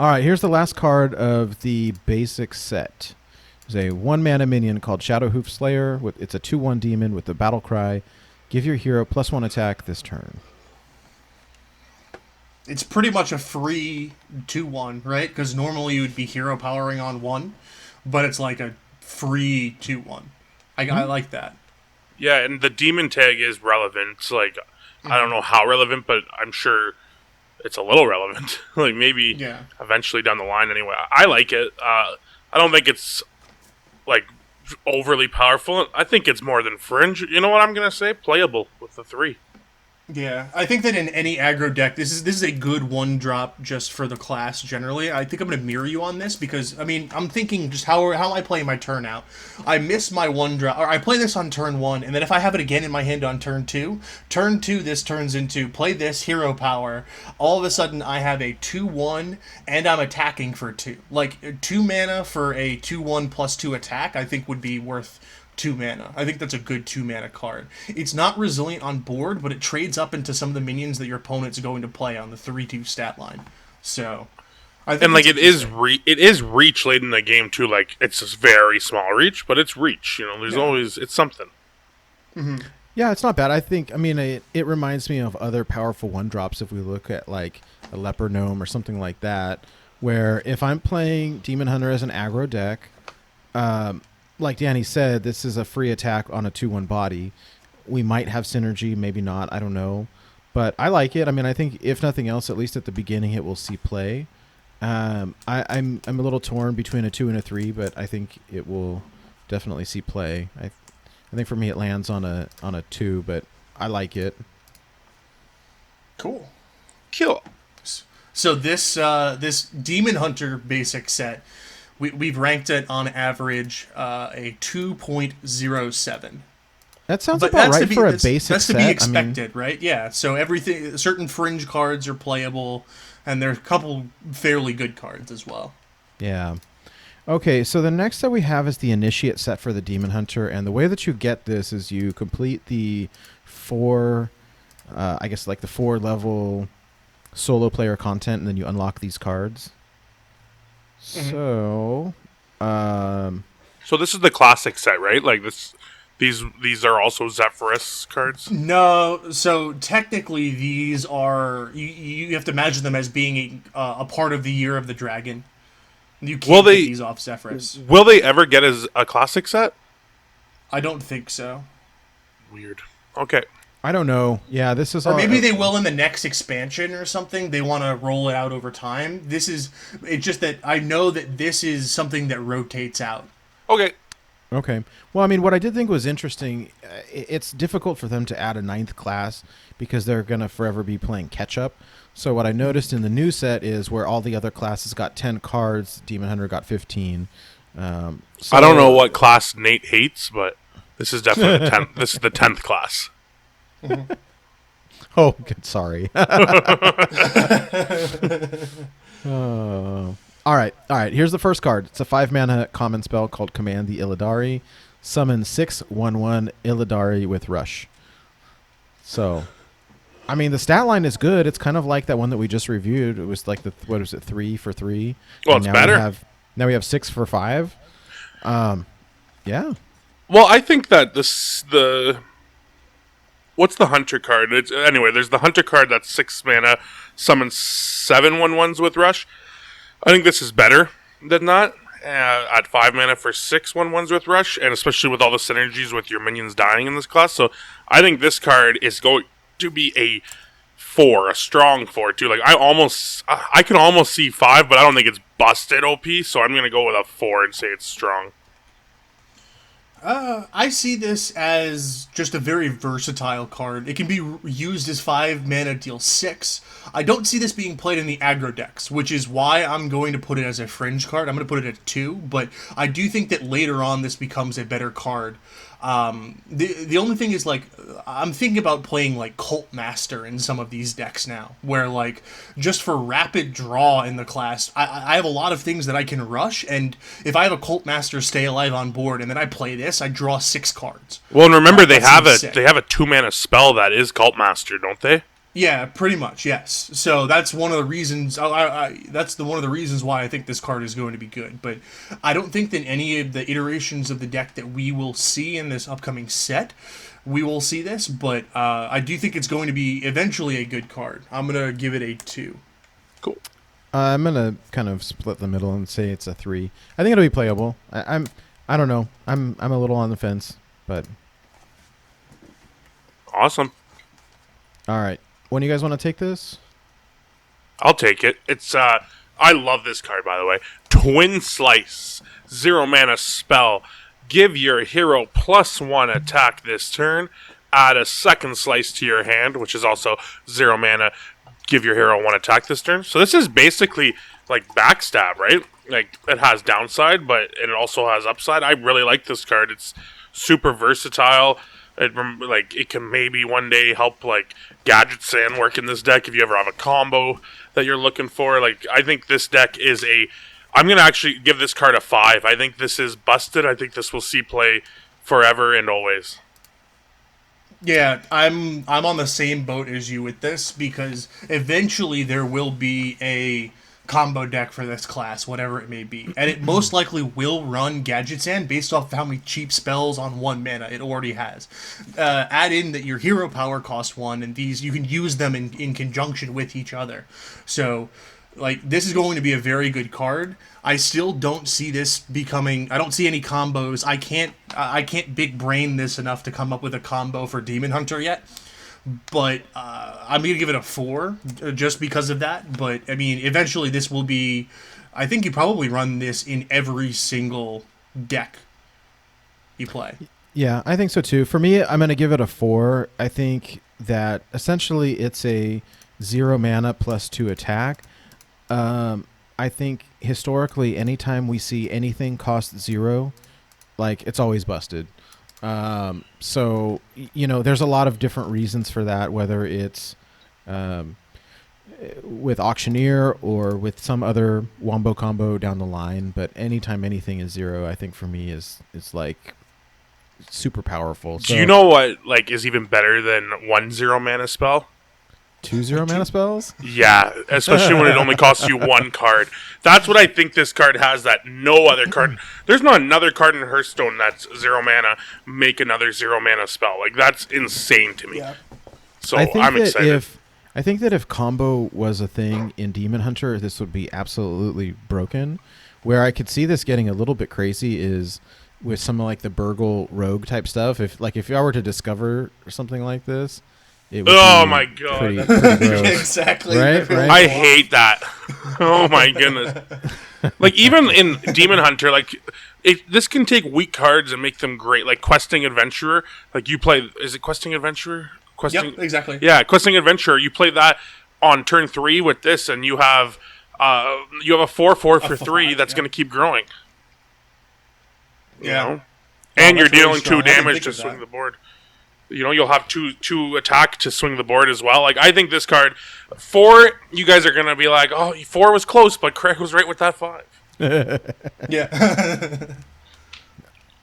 All right, here's the last card of the basic set. There's a 1-mana minion called Shadowhoof Slayer. It's a 2/1 demon with the battle cry. Give your hero +1 attack this turn. It's pretty much a free 2/1, right? Because normally you would be hero powering on 1, but it's like a free 2/1. I like that. Yeah, and the demon tag is relevant. It's like, I don't know how relevant, but I'm sure it's a little relevant. Like maybe eventually down the line anyway. I like it. I don't think it's like overly powerful. I think it's more than fringe. You know what I'm going to say? Playable with the 3. Yeah, I think that in any aggro deck, this is a good 1-drop just for the class generally. I think I'm going to mirror you on this because, I mean, I'm thinking just how I play my turn out. I miss my 1-drop, or I play this on turn 1, and then if I have it again in my hand on turn 2, this turns into play this hero power. All of a sudden, I have a 2/1, and I'm attacking for 2. Like, 2 mana for a 2/1 +2 attack, I think would be worth 2 mana. I think that's a good 2 mana card. It's not resilient on board, but it trades up into some of the minions that your opponent's going to play on the 3/2 stat line. So, I think and like it is reach late in the game too. Like it's a very small reach, but it's reach. You know, there's always it's something. Mm-hmm. Yeah, it's not bad. I think. I mean, it reminds me of other powerful 1-drops. If we look at like a Leper Gnome or something like that, where if I'm playing Demon Hunter as an aggro deck, like Danny said, this is a free attack on a 2/1 body. We might have synergy, maybe not. I don't know. But I like it. I mean, I think if nothing else, at least at the beginning, it will see play. I'm a little torn between a 2 and a 3, but I think it will definitely see play. I think for me it lands on a 2, but I like it. Cool. Cool. So this Demon Hunter basic set, we've ranked it on average a 2.07. That sounds about right for a basic set. That's to be expected, right? Yeah. So certain fringe cards are playable. and there are a couple fairly good cards as well. Yeah. Okay, so the next that we have is the Initiate set for the Demon Hunter, and the way that you get this is you complete the 4, I guess like the 4-level solo player content, and then you unlock these cards. So, So this is the classic set, right? Like these are also Zephyrus cards. No, so technically these are you have to imagine them as being a part of the Year of the Dragon. You can't get these off Zephyrus. Will they ever get as a classic set? I don't think so. Weird. Okay. I don't know. Yeah, this is... Or maybe they will in the next expansion or something. They want to roll it out over time. It's just that I know that this is something that rotates out. Okay. Okay. Well, I mean, what I did think was interesting, it's difficult for them to add a 9th class because they're going to forever be playing catch-up. So what I noticed in the new set is where all the other classes got 10 cards, Demon Hunter got 15. I don't know what class Nate hates, but this is definitely this is the 10th class. Mm-hmm. Oh, good. Sorry. All right. Here's the first card. It's a 5-mana common spell called Command the Illidari. Summon 6/1/1 Illidari with Rush. So, I mean, the stat line is good. It's kind of like that one that we just reviewed. It was like 3 for 3. Well, it's better. Now we have 6 for 5. Yeah. Well, I think that what's the Hunter card? Anyway, there's the Hunter card that's 6 mana, summons 7/1/1s with Rush. I think this is better than that. At 5 mana for 6/1/1s with Rush, and especially with all the synergies with your minions dying in this class. So I think this card is going to be a 4, a strong 4 too. Like I can almost see 5, but I don't think it's busted OP. So I'm gonna go with a 4 and say it's strong. I see this as just a very versatile card. It can be used as 5 mana, deal 6. I don't see this being played in the aggro decks, which is why I'm going to put it as a fringe card. I'm going to put it at 2, but I do think that later on this becomes a better card. The only thing is, like, I'm thinking about playing like Cult Master in some of these decks now, where like just for rapid draw in the class, I have a lot of things that I can rush, and if I have a Cult Master Stay Alive on board and then I play this, I draw 6 cards. Well, and remember they have a 2-mana spell that is Cult Master, don't they? Yeah, pretty much, yes. So that's one of the reasons. That's one of the reasons why I think this card is going to be good. But I don't think that any of the iterations of the deck that we will see in this upcoming set, we will see this. But I do think it's going to be eventually a good card. I'm gonna give it a 2. Cool. I'm gonna kind of split the middle and say it's a 3. I think it'll be playable. I don't know. I'm a little on the fence, but Awesome. all right. When do you guys want to take this? I'll take it. It's I love this card, by the way. Twin Slice, 0 mana spell. Give your hero +1 attack this turn. Add a second slice to your hand, which is also 0 mana. Give your hero 1 attack this turn. So this is basically like backstab, right? Like it has downside, but it also has upside. I really like this card. It's super versatile. It can maybe one day help like Gadget Sand work in this deck if you ever have a combo that you're looking for. Like I think this deck is I'm gonna actually give this card a 5. I think this is busted. I think this will see play forever and always. Yeah, I'm on the same boat as you with this, because eventually there will be a combo deck for this class, whatever it may be. And it most likely will run Gadget Sand based off of how many cheap spells on 1 mana it already has. Add in that your hero power costs 1, and these you can use them in conjunction with each other. So, like, this is going to be a very good card. I still don't see this becoming... I don't see any combos. I can't big brain this enough to come up with a combo for Demon Hunter yet. But I'm going to give it a 4 just because of that. But, I mean, eventually this will be... I think you probably run this in every single deck you play. Yeah, I think so too. For me, I'm going to give it a 4. I think that essentially it's a 0 mana +2 attack. I think historically, anytime we see anything cost 0, like, it's always busted. So, you know, there's a lot of different reasons for that, whether it's with Auctioneer or with some other wombo combo down the line. But anytime anything is 0, I think for me is like super powerful. Do you know what like is even better than 1/0 mana spell? 2/0 mana spells? Yeah, especially when it only costs you 1 card. That's what I think this card has that no other card. There's not another card in Hearthstone that's 0 mana. Make another 0 mana spell. Like that's insane to me. Yeah. So I'm excited. I think that if combo was a thing in Demon Hunter, this would be absolutely broken. Where I could see this getting a little bit crazy is with some of like the Burgle Rogue type stuff. If I were to discover something like this, it would be my god, pretty gross. Exactly. Right? I hate that. Oh my goodness. Like even in Demon Hunter, like this can take weak cards and make them great. Like Questing Adventurer, like you play. Is it Questing Adventurer? Yep, exactly. Yeah, Questing Adventurer. You play that on turn 3 with this, and you have a 4/4 for 3 that's going to keep growing. You know? And you're dealing 2 damage to swing the board. You know, you'll have two attack to swing the board as well. Like I think this card 4, you guys are going to be like, oh, 4 was close, but Craig was right with that 5. Yeah.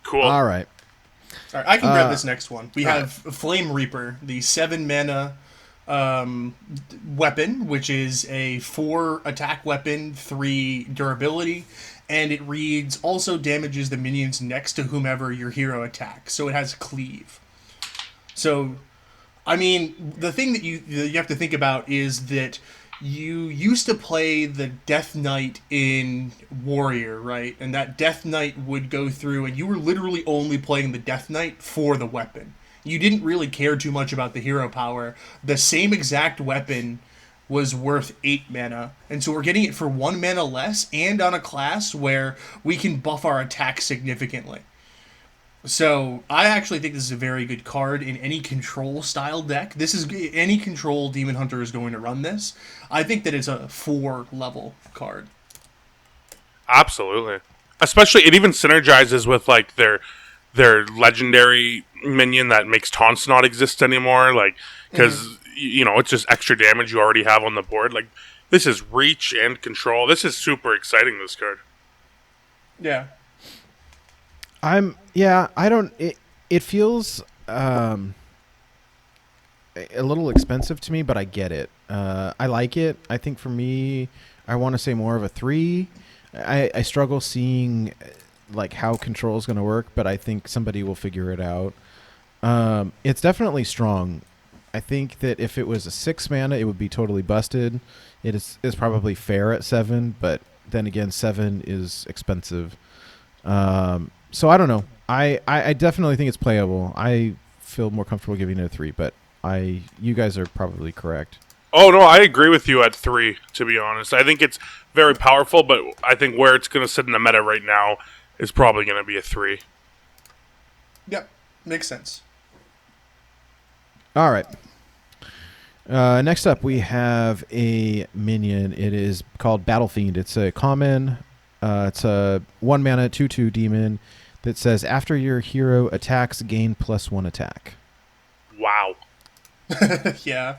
Cool. All right. All right, I can grab this next one. We have Flame Reaper, the 7 mana weapon, which is a 4 attack weapon, 3 durability, and it reads also damages the minions next to whomever your hero attacks. So it has cleave. So, I mean, the thing that you have to think about is that you used to play the Death Knight in Warrior, right? And that Death Knight would go through, and you were literally only playing the Death Knight for the weapon. You didn't really care too much about the hero power. The same exact weapon was worth 8 mana, and so we're getting it for 1 mana less, and on a class where we can buff our attack significantly. So I actually think this is a very good card in any control style deck. This is any control Demon Hunter is going to run this. I think that it's a 4 level card. Absolutely. Especially it even synergizes with like their legendary minion that makes taunts not exist anymore. Like because you know it's just extra damage you already have on the board. Like this is reach and control. This is super exciting. This card. Yeah. It feels a little expensive to me, but I get it. I like it. I think for me, I want to say more of a 3. I struggle seeing like how control is going to work, but I think somebody will figure it out. It's definitely strong. I think that if it was a 6 mana, it would be totally busted. It is probably fair at 7, but then again, 7 is expensive. So I don't know. I definitely think it's playable. I feel more comfortable giving it a 3, but you guys are probably correct. Oh no, I agree with you at 3. To be honest, I think it's very powerful, but I think where it's going to sit in the meta right now is probably going to be a 3. Yep, makes sense. All right. Next up, we have a minion. It is called Battle Fiend. It's a common. It's a 1 mana 2/2 demon that says after your hero attacks, gain +1 attack. Wow. Yeah.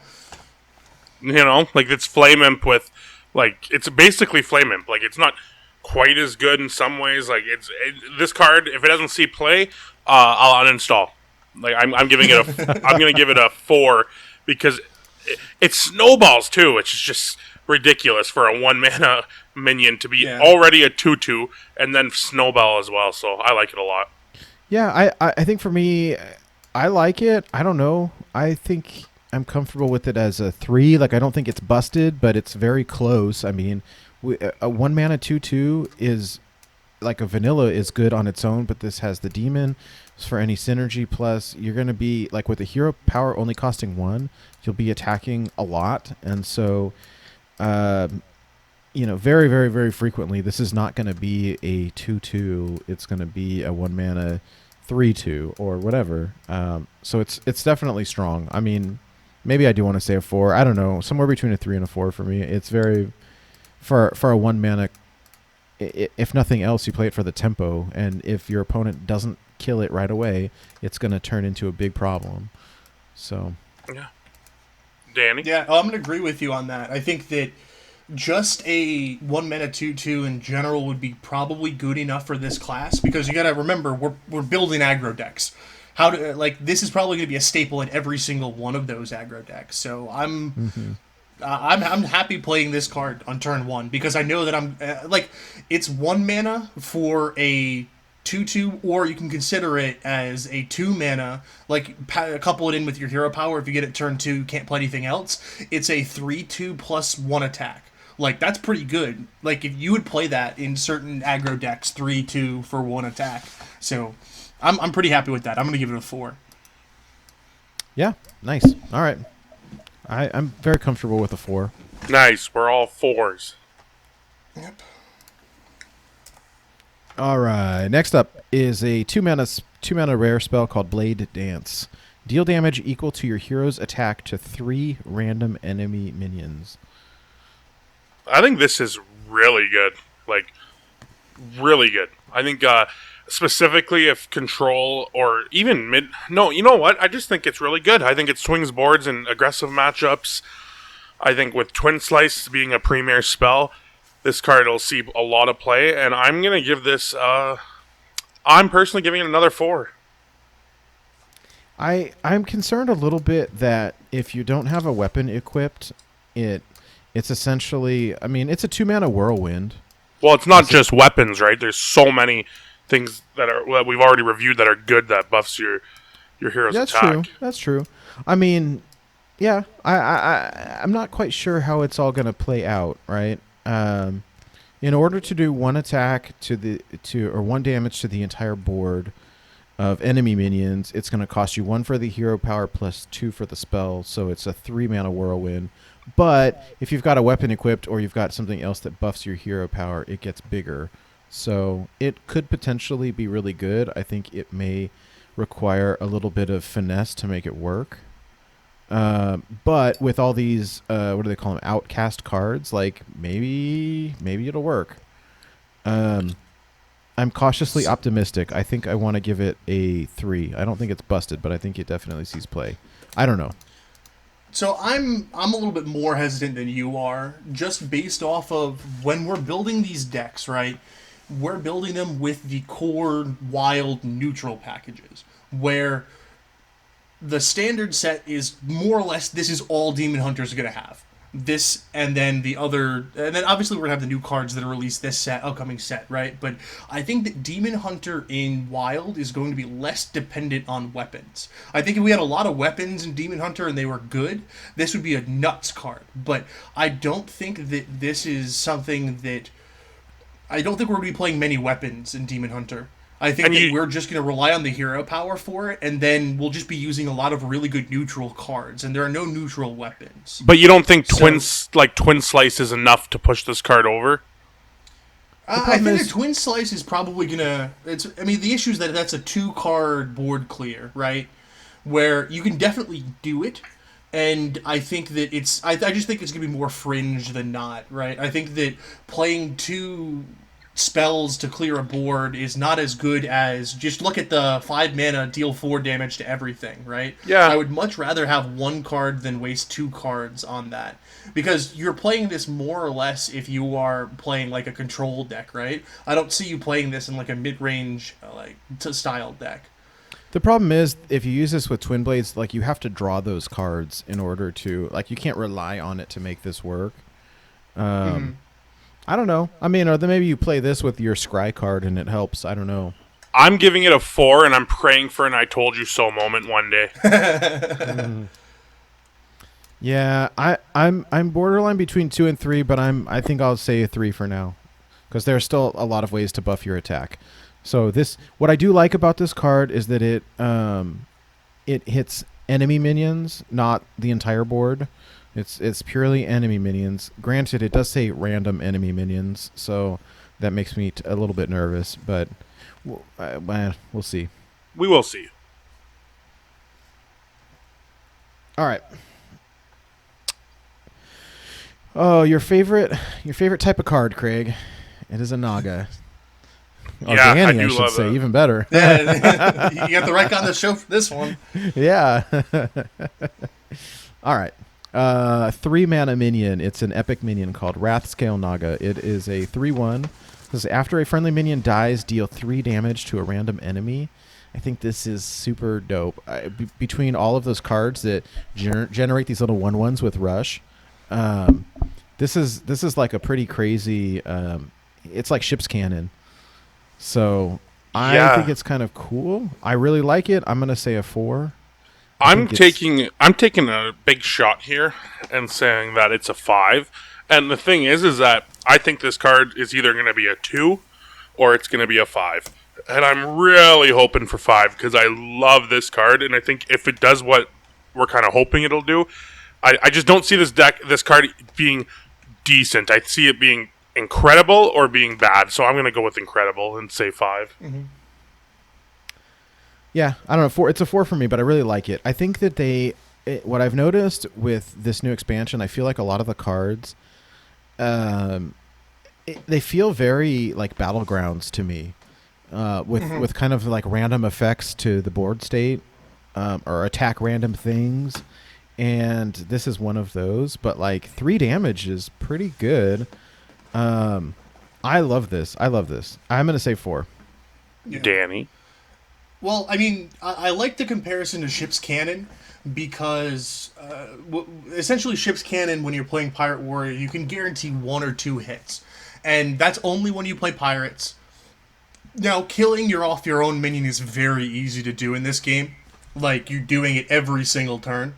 You know, like it's Flame Imp with, like, it's basically Flame Imp. Like, it's not quite as good in some ways. Like, this card, if it doesn't see play, I'll uninstall. Like, I'm giving it I'm gonna give it a 4 because it snowballs too, which is just ridiculous for a 1 mana minion to be already a 2/2 and then snowball as well. So I like it a lot. Yeah, I think for me, I like it. I don't know. I think I'm comfortable with it as a 3. Like, I don't think it's busted, but it's very close. I mean, a 1 mana 2/2 is like a vanilla is good on its own, but this has the demon for any synergy. Plus, you're going to be like with the hero power only costing 1, you'll be attacking a lot, and so very, very, very frequently, this is not going to be a 2/2. It's going to be a 1 mana 3/2 or whatever. So it's definitely strong. I mean, maybe I do want to say a 4. I don't know, somewhere between a 3 and a 4 for me. It's very for a 1 mana. If nothing else, you play it for the tempo, and if your opponent doesn't kill it right away, it's going to turn into a big problem. So yeah, Danny? Yeah, I'm going to agree with you on that. I think that just a 1 mana 2/2 in general would be probably good enough for this class, because you got to remember we're building aggro decks. This is probably going to be a staple in every single one of those aggro decks. So I'm happy playing this card on turn 1, because I know that it's 1 mana for a 2/2, or you can consider it as a 2 mana, couple it in with your hero power. If you get it turn 2, you can't play anything else. It's a 3/2 plus 1 attack. That's pretty good. If you would play that in certain aggro decks, 3/2 for 1 attack. So I'm pretty happy with that. I'm going to give it a 4. Yeah, nice. All right. I'm very comfortable with a 4. Nice. We're all 4s. Yep. All right. Next up is a 2 mana rare spell called Blade Dance. Deal damage equal to your hero's attack to 3 random enemy minions. I think this is really good. Really good. I think specifically if control or even mid... No, you know what? I just think it's really good. I think it swings boards in aggressive matchups. I think with Twin Slice being a premier spell, this card will see a lot of play, and I'm going to give this... I'm personally giving it another 4. I'm concerned a little bit that if you don't have a weapon equipped, it's essentially... I mean, it's a 2 mana whirlwind. Well, it's not just weapons, right? There's so many things that we've already reviewed that are good that buffs your hero's attack. That's true. I mean, yeah, I'm not quite sure how it's all going to play out, right? In order to do 1 attack or 1 damage to the entire board of enemy minions, it's going to cost you 1 for the hero power plus 2 for the spell, so it's a 3 mana whirlwind. But if you've got a weapon equipped or you've got something else that buffs your hero power, it gets bigger. So it could potentially be really good. I think it may require a little bit of finesse to make it work. But with all these, what do they call them, outcast cards, maybe it'll work. I'm cautiously optimistic. I think I want to give it a 3. I don't think it's busted, but I think it definitely sees play. I don't know. So I'm a little bit more hesitant than you are, just based off of when we're building these decks, right? We're building them with the core wild neutral packages, where the standard set is more or less, this is all Demon Hunters are going to have. This, and then the other, and then obviously we're going to have the new cards that are released this upcoming set, right? But I think that Demon Hunter in Wild is going to be less dependent on weapons. I think if we had a lot of weapons in Demon Hunter and they were good, this would be a nuts card. But I don't think that this is something that, I don't think we're going to be playing many weapons in Demon Hunter. I think that we're just going to rely on the hero power for it, and then we'll just be using a lot of really good neutral cards, and there are no neutral weapons. But you don't think Twin Slice is enough to push this card over? I think a Twin Slice is probably going to... the issue is that that's a 2-card board clear, right? Where you can definitely do it, and I think that it's... I just think it's going to be more fringe than not, right? I think that playing 2 spells to clear a board is not as good as just look at the 5 mana, deal 4 damage to everything, right? Yeah. I would much rather have 1 card than waste 2 cards on that. Because you're playing this more or less if you are playing like a control deck, right? I don't see you playing this in like a mid-range style deck. The problem is, if you use this with Twin Blades, you have to draw those cards in order to... you can't rely on it to make this work. I don't know. I mean, or then maybe you play this with your Scry card and it helps. I don't know. I'm giving it a 4, and I'm praying for an I told you so moment one day. Yeah, I'm borderline between 2 and 3, but I think I'll say a 3 for now, because there's still a lot of ways to buff your attack. So what I do like about this card is that it hits enemy minions, not the entire board. It's purely enemy minions. Granted, it does say random enemy minions, so that makes me a little bit nervous, but we'll see. We will see. All right. Oh, your favorite type of card, Craig. It is a Naga. Yeah, Danny, I do should love say, it. even better. Yeah, you got the right guy on the show for this one. Yeah. All right. 3 mana minion. It's an epic minion called Wrathscale Naga. It is a 3/1. Says after a friendly minion dies, deal 3 damage to a random enemy. I think this is super dope. Between all of those cards that generate these little 1/1s with rush, this is like a pretty crazy. It's like ship's cannon. So I think it's kind of cool. I really like it. I'm gonna say a 4. I'm taking a big shot here and saying that it's a 5. And the thing is that I think this card is either going to be a 2 or it's going to be a 5. And I'm really hoping for 5 because I love this card. And I think if it does what we're kind of hoping it'll do, I just don't see this card being decent. I see it being incredible or being bad. So I'm going to go with incredible and say 5. Mm-hmm. Yeah, I don't know. 4. It's a 4 for me, but I really like it. I think that what I've noticed with this new expansion, I feel like a lot of the cards, they feel very like Battlegrounds to me, with kind of like random effects to the board state, or attack random things, and this is one of those. But like 3 damage is pretty good. I love this. I'm gonna say 4. Yeah. Danny. Well, I mean, I like the comparison to Ship's Cannon because essentially Ship's Cannon, when you're playing Pirate Warrior, you can guarantee 1 or 2 hits. And that's only when you play Pirates. Now, killing off your own minion is very easy to do in this game. Like, you're doing it every single turn.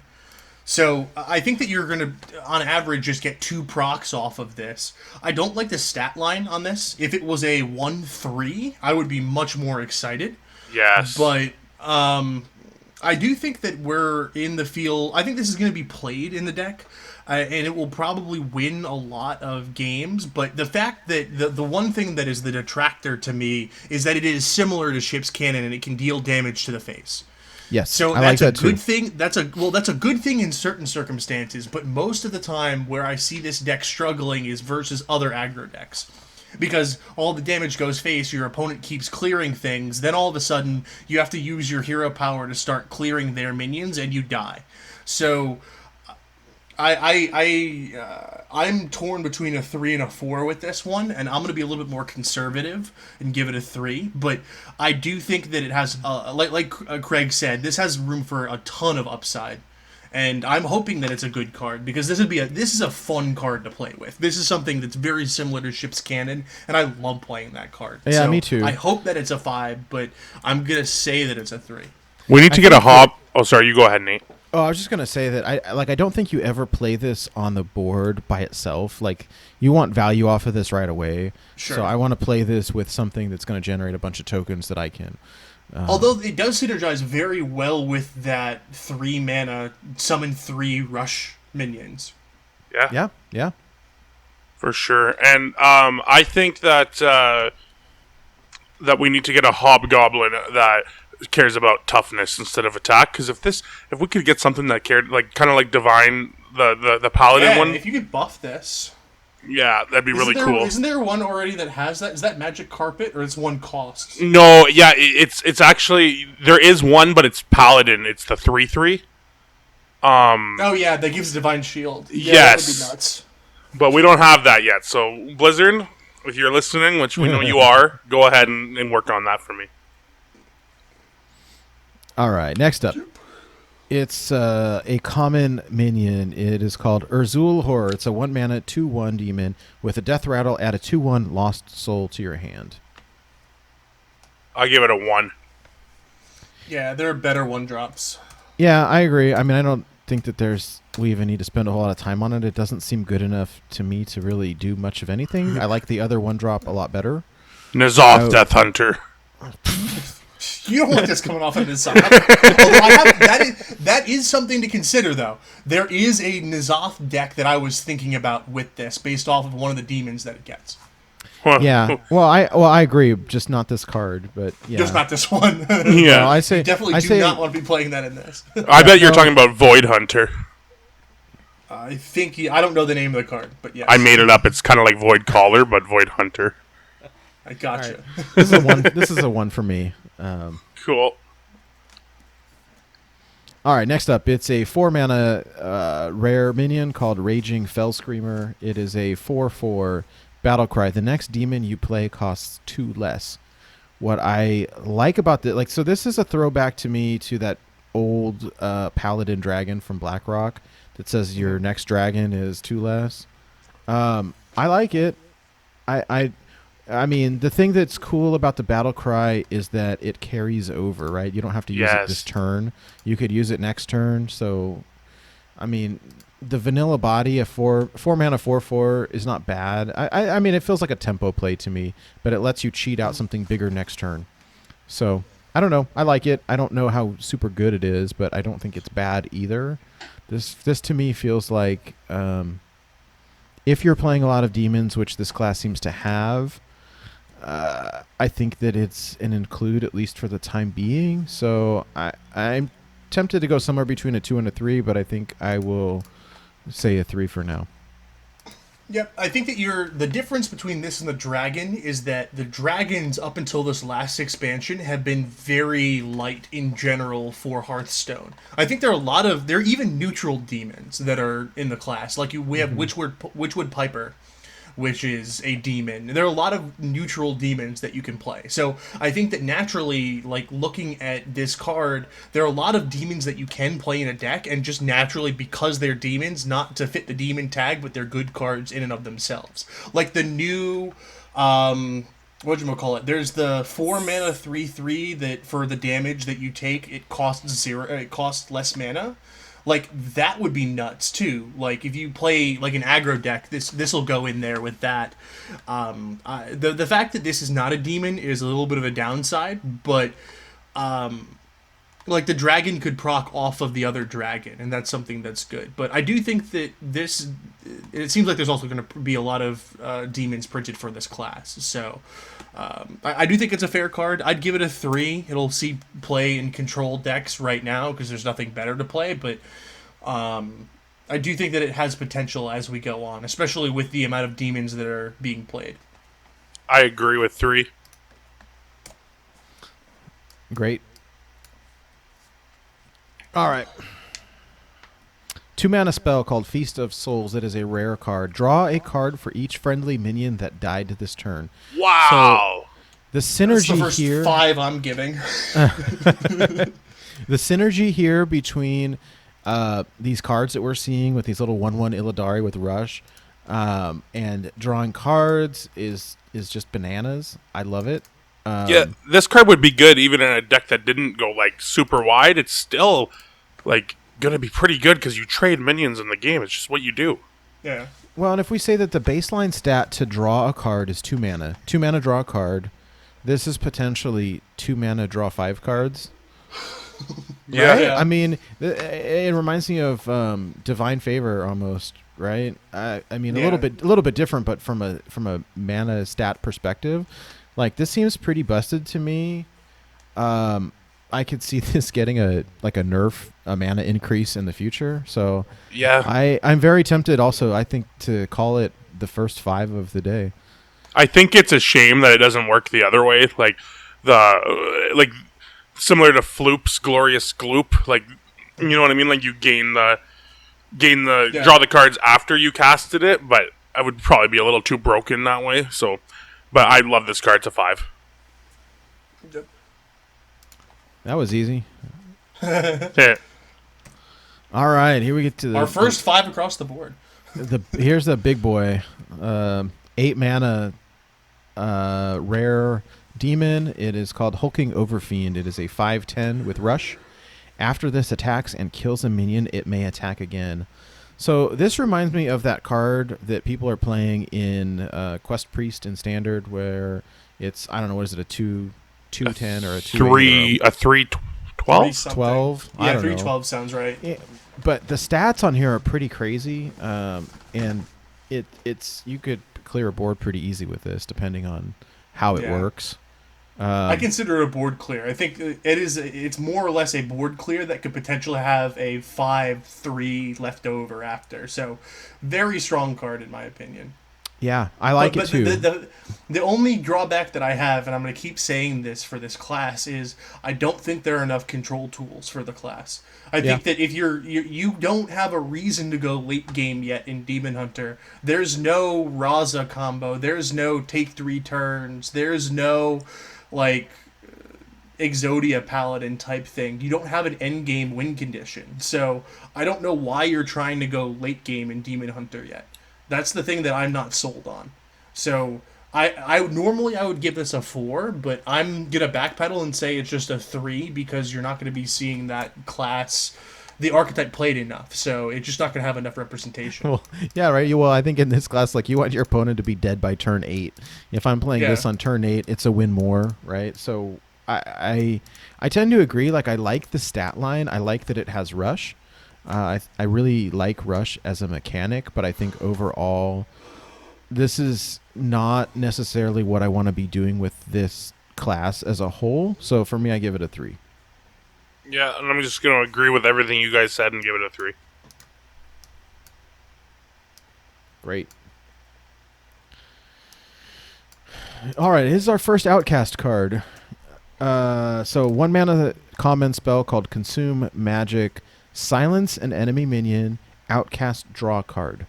So, I think that you're going to, on average, just get 2 procs off of this. I don't like the stat line on this. If it was a 1/3, I would be much more excited. Yes. But I do think that we're in the field. I think this is going to be played in the deck, and it will probably win a lot of games. But the fact that the one thing that is the detractor to me is that it is similar to Ship's Cannon and it can deal damage to the face. Yes, so I that's like a that good too. thing. That's a good thing in certain circumstances. But most of the time, where I see this deck struggling is versus other aggro decks. Because all the damage goes face, your opponent keeps clearing things, then all of a sudden you have to use your hero power to start clearing their minions, and you die. So I'm torn between a 3 and a 4 with this one, and I'm going to be a little bit more conservative and give it a 3. But I do think that it has, like Craig said, this has room for a ton of upside. And I'm hoping that it's a good card because this is a fun card to play with. This is something that's very similar to Ship's Cannon, and I love playing that card. Yeah, so me too. I hope that it's a 5, but I'm gonna say that it's a 3. We need to get a hop. Oh, sorry. You go ahead, Nate. Oh, I was just gonna say that I don't think you ever play this on the board by itself. Like, you want value off of this right away. Sure. So I want to play this with something that's going to generate a bunch of tokens that I can. Although it does synergize very well with that 3 mana summon 3 rush minions. Yeah. For sure. And I think that that we need to get a hobgoblin that cares about toughness instead of attack. Because if we could get something that cared, like kind of like Divine, the paladin one. If you could buff this. Yeah, that'd be really cool. Isn't there one already that has that? Is that Magic Carpet, or it's one cost? No, yeah, it's actually, there is one, but it's paladin. It's the 3/3. Oh yeah, that gives Divine Shield. Yeah, yes. That would be nuts. But we don't have that yet. So Blizzard, if you're listening, which we know you are, go ahead and work on that for me. All right, next up. It's a common minion. It is called Urzul Horror. It's a 1 mana 2/1 demon with a death rattle. Add a 2/1 lost soul to your hand. I'll give it a 1. Yeah, there are better 1-drops. Yeah, I agree. I mean, I don't think that we even need to spend a whole lot of time on it. It doesn't seem good enough to me to really do much of anything. I like the other 1-drop a lot better. N'Zoth Death Hunter. You don't want this coming off of this. Although that is something to consider, though. There is a N'Zoth deck that I was thinking about with this, based off of one of the demons that it gets. Yeah. Well, I agree. Just not this card, but yeah. Just not this one. Yeah. No, I You definitely do not want to be playing that in this. I bet you're talking about Void Hunter. I don't know the name of the card, but yes. I made it up. It's kind of like Void Caller, but Void Hunter. I gotcha. Right. This is a 1 for me. Cool. All right, next up, it's a 4-mana rare minion called Raging Fell Screamer. It is a 4/4 battle cry. The next demon you play costs 2 less. What I like about this, so this is a throwback to me to that old Paladin dragon from Blackrock that says your next dragon is 2 less. I like it. I mean, the thing that's cool about the battle cry is that it carries over, right? You don't have to use it this turn. You could use it next turn. So, I mean, the vanilla body, a 4-mana 4/4 is not bad. I mean, it feels like a tempo play to me, but it lets you cheat out something bigger next turn. So, I don't know. I like it. I don't know how super good it is, but I don't think it's bad either. This to me feels like if you're playing a lot of demons, which this class seems to have, I think that it's an include, at least for the time being. So I'm tempted to go somewhere between a 2 and a 3, but I think I will say a 3 for now. Yep, I think that the difference between this and the dragon is that the dragons up until this last expansion have been very light in general for Hearthstone. I think there are even neutral demons that are in the class. Like we have Witchwood Piper, which is a demon. There are a lot of neutral demons that you can play. So I think that naturally, like looking at this card, there are a lot of demons that you can play in a deck, and just naturally, because they're demons, not to fit the demon tag, but they're good cards in and of themselves. Like the new, whatchamacallit, there's the 4-mana 3/3 that for the damage that you take, it costs less mana. Like, that would be nuts, too. Like, if you play, like, an aggro deck, this will go in there with that. The fact that this is not a demon is a little bit of a downside, but, like, the dragon could proc off of the other dragon, and that's something that's good. But I do think that it seems like there's also going to be a lot of demons printed for this class. So, I do think it's a fair card. I'd give it a 3. It'll see play in control decks right now because there's nothing better to play, but I do think that it has potential as we go on, especially with the amount of demons that are being played. I agree with 3. Great. All right. 2-mana spell called Feast of Souls. It is a rare card. Draw a card for each friendly minion that died this turn. Wow. So the synergy That's the first here. 5 I'm giving. The synergy here between these cards that we're seeing with these little 1/1 Illidari with Rush and drawing cards is just bananas. I love it. Yeah, this card would be good even in a deck that didn't go like super wide. It's still like gonna be pretty good because you trade minions in the game. It's just what you do. Yeah. Well, and if we say that the baseline stat to draw a card is 2 mana, 2 mana draw a card, this is potentially 2 mana draw 5 cards. Yeah. Right? Yeah. I mean, it reminds me of Divine Favor almost, right? I mean, a little bit different, but from a mana stat perspective, like this seems pretty busted to me. I could see this getting a mana increase in the future. So Yeah. I'm very tempted also, I think, to call it the first 5 of the day. I think it's a shame that it doesn't work the other way. Like similar to Floop's Glorious Gloop. Like, you know what I mean? Like you gain the draw the cards after you casted it, but I would probably be a little too broken that way. So, but I love this card. It's a 5. That was easy. Yeah. All right, here we get to Our first 5 across the board. Here's the big boy, 8 mana rare demon. It is called Hulking Overfiend. It is a 5/10 with Rush. After this attacks and kills a minion, it may attack again. So this reminds me of that card that people are playing in Quest Priest in Standard, where it's, I don't know, what is it, a 2/10 or a 2/8? A 3/12? 12? I Yeah, don't know. 3/12 sounds right. Yeah, but the stats on here are pretty crazy, and it's you could clear a board pretty easy with this, depending on how it works. I consider it a board clear. I think it's more or less a board clear that could potentially have a 5/3 left over after. So, very strong card in my opinion. Yeah, I like it too. The only drawback that I have, and I'm going to keep saying this for this class, is I don't think there are enough control tools for the class. I think that if you don't have a reason to go late game yet in Demon Hunter, there's no Raza combo, there's no take 3 turns, there's no like Exodia Paladin type thing. You don't have an end game win condition. So I don't know why you're trying to go late game in Demon Hunter yet. That's the thing that I'm not sold on. So I normally I would give this a 4, but I'm gonna backpedal and say it's just a 3 because you're not gonna be seeing that class, the archetype played enough. So it's just not gonna have enough representation. Well, yeah, right. Well, I think in this class, like, you want your opponent to be dead by turn 8. If I'm playing this on turn 8, it's a win more, right? So I tend to agree. Like, I like the stat line. I like that it has rush. I really like rush as a mechanic, but I think overall this is not necessarily what I want to be doing with this class as a whole. So for me, I give it a 3. Yeah, and I'm just going to agree with everything you guys said and give it a 3. Great. All right, here's our first Outcast card. So 1 mana common spell called Consume Magic. Silence an enemy minion. Outcast, draw a card.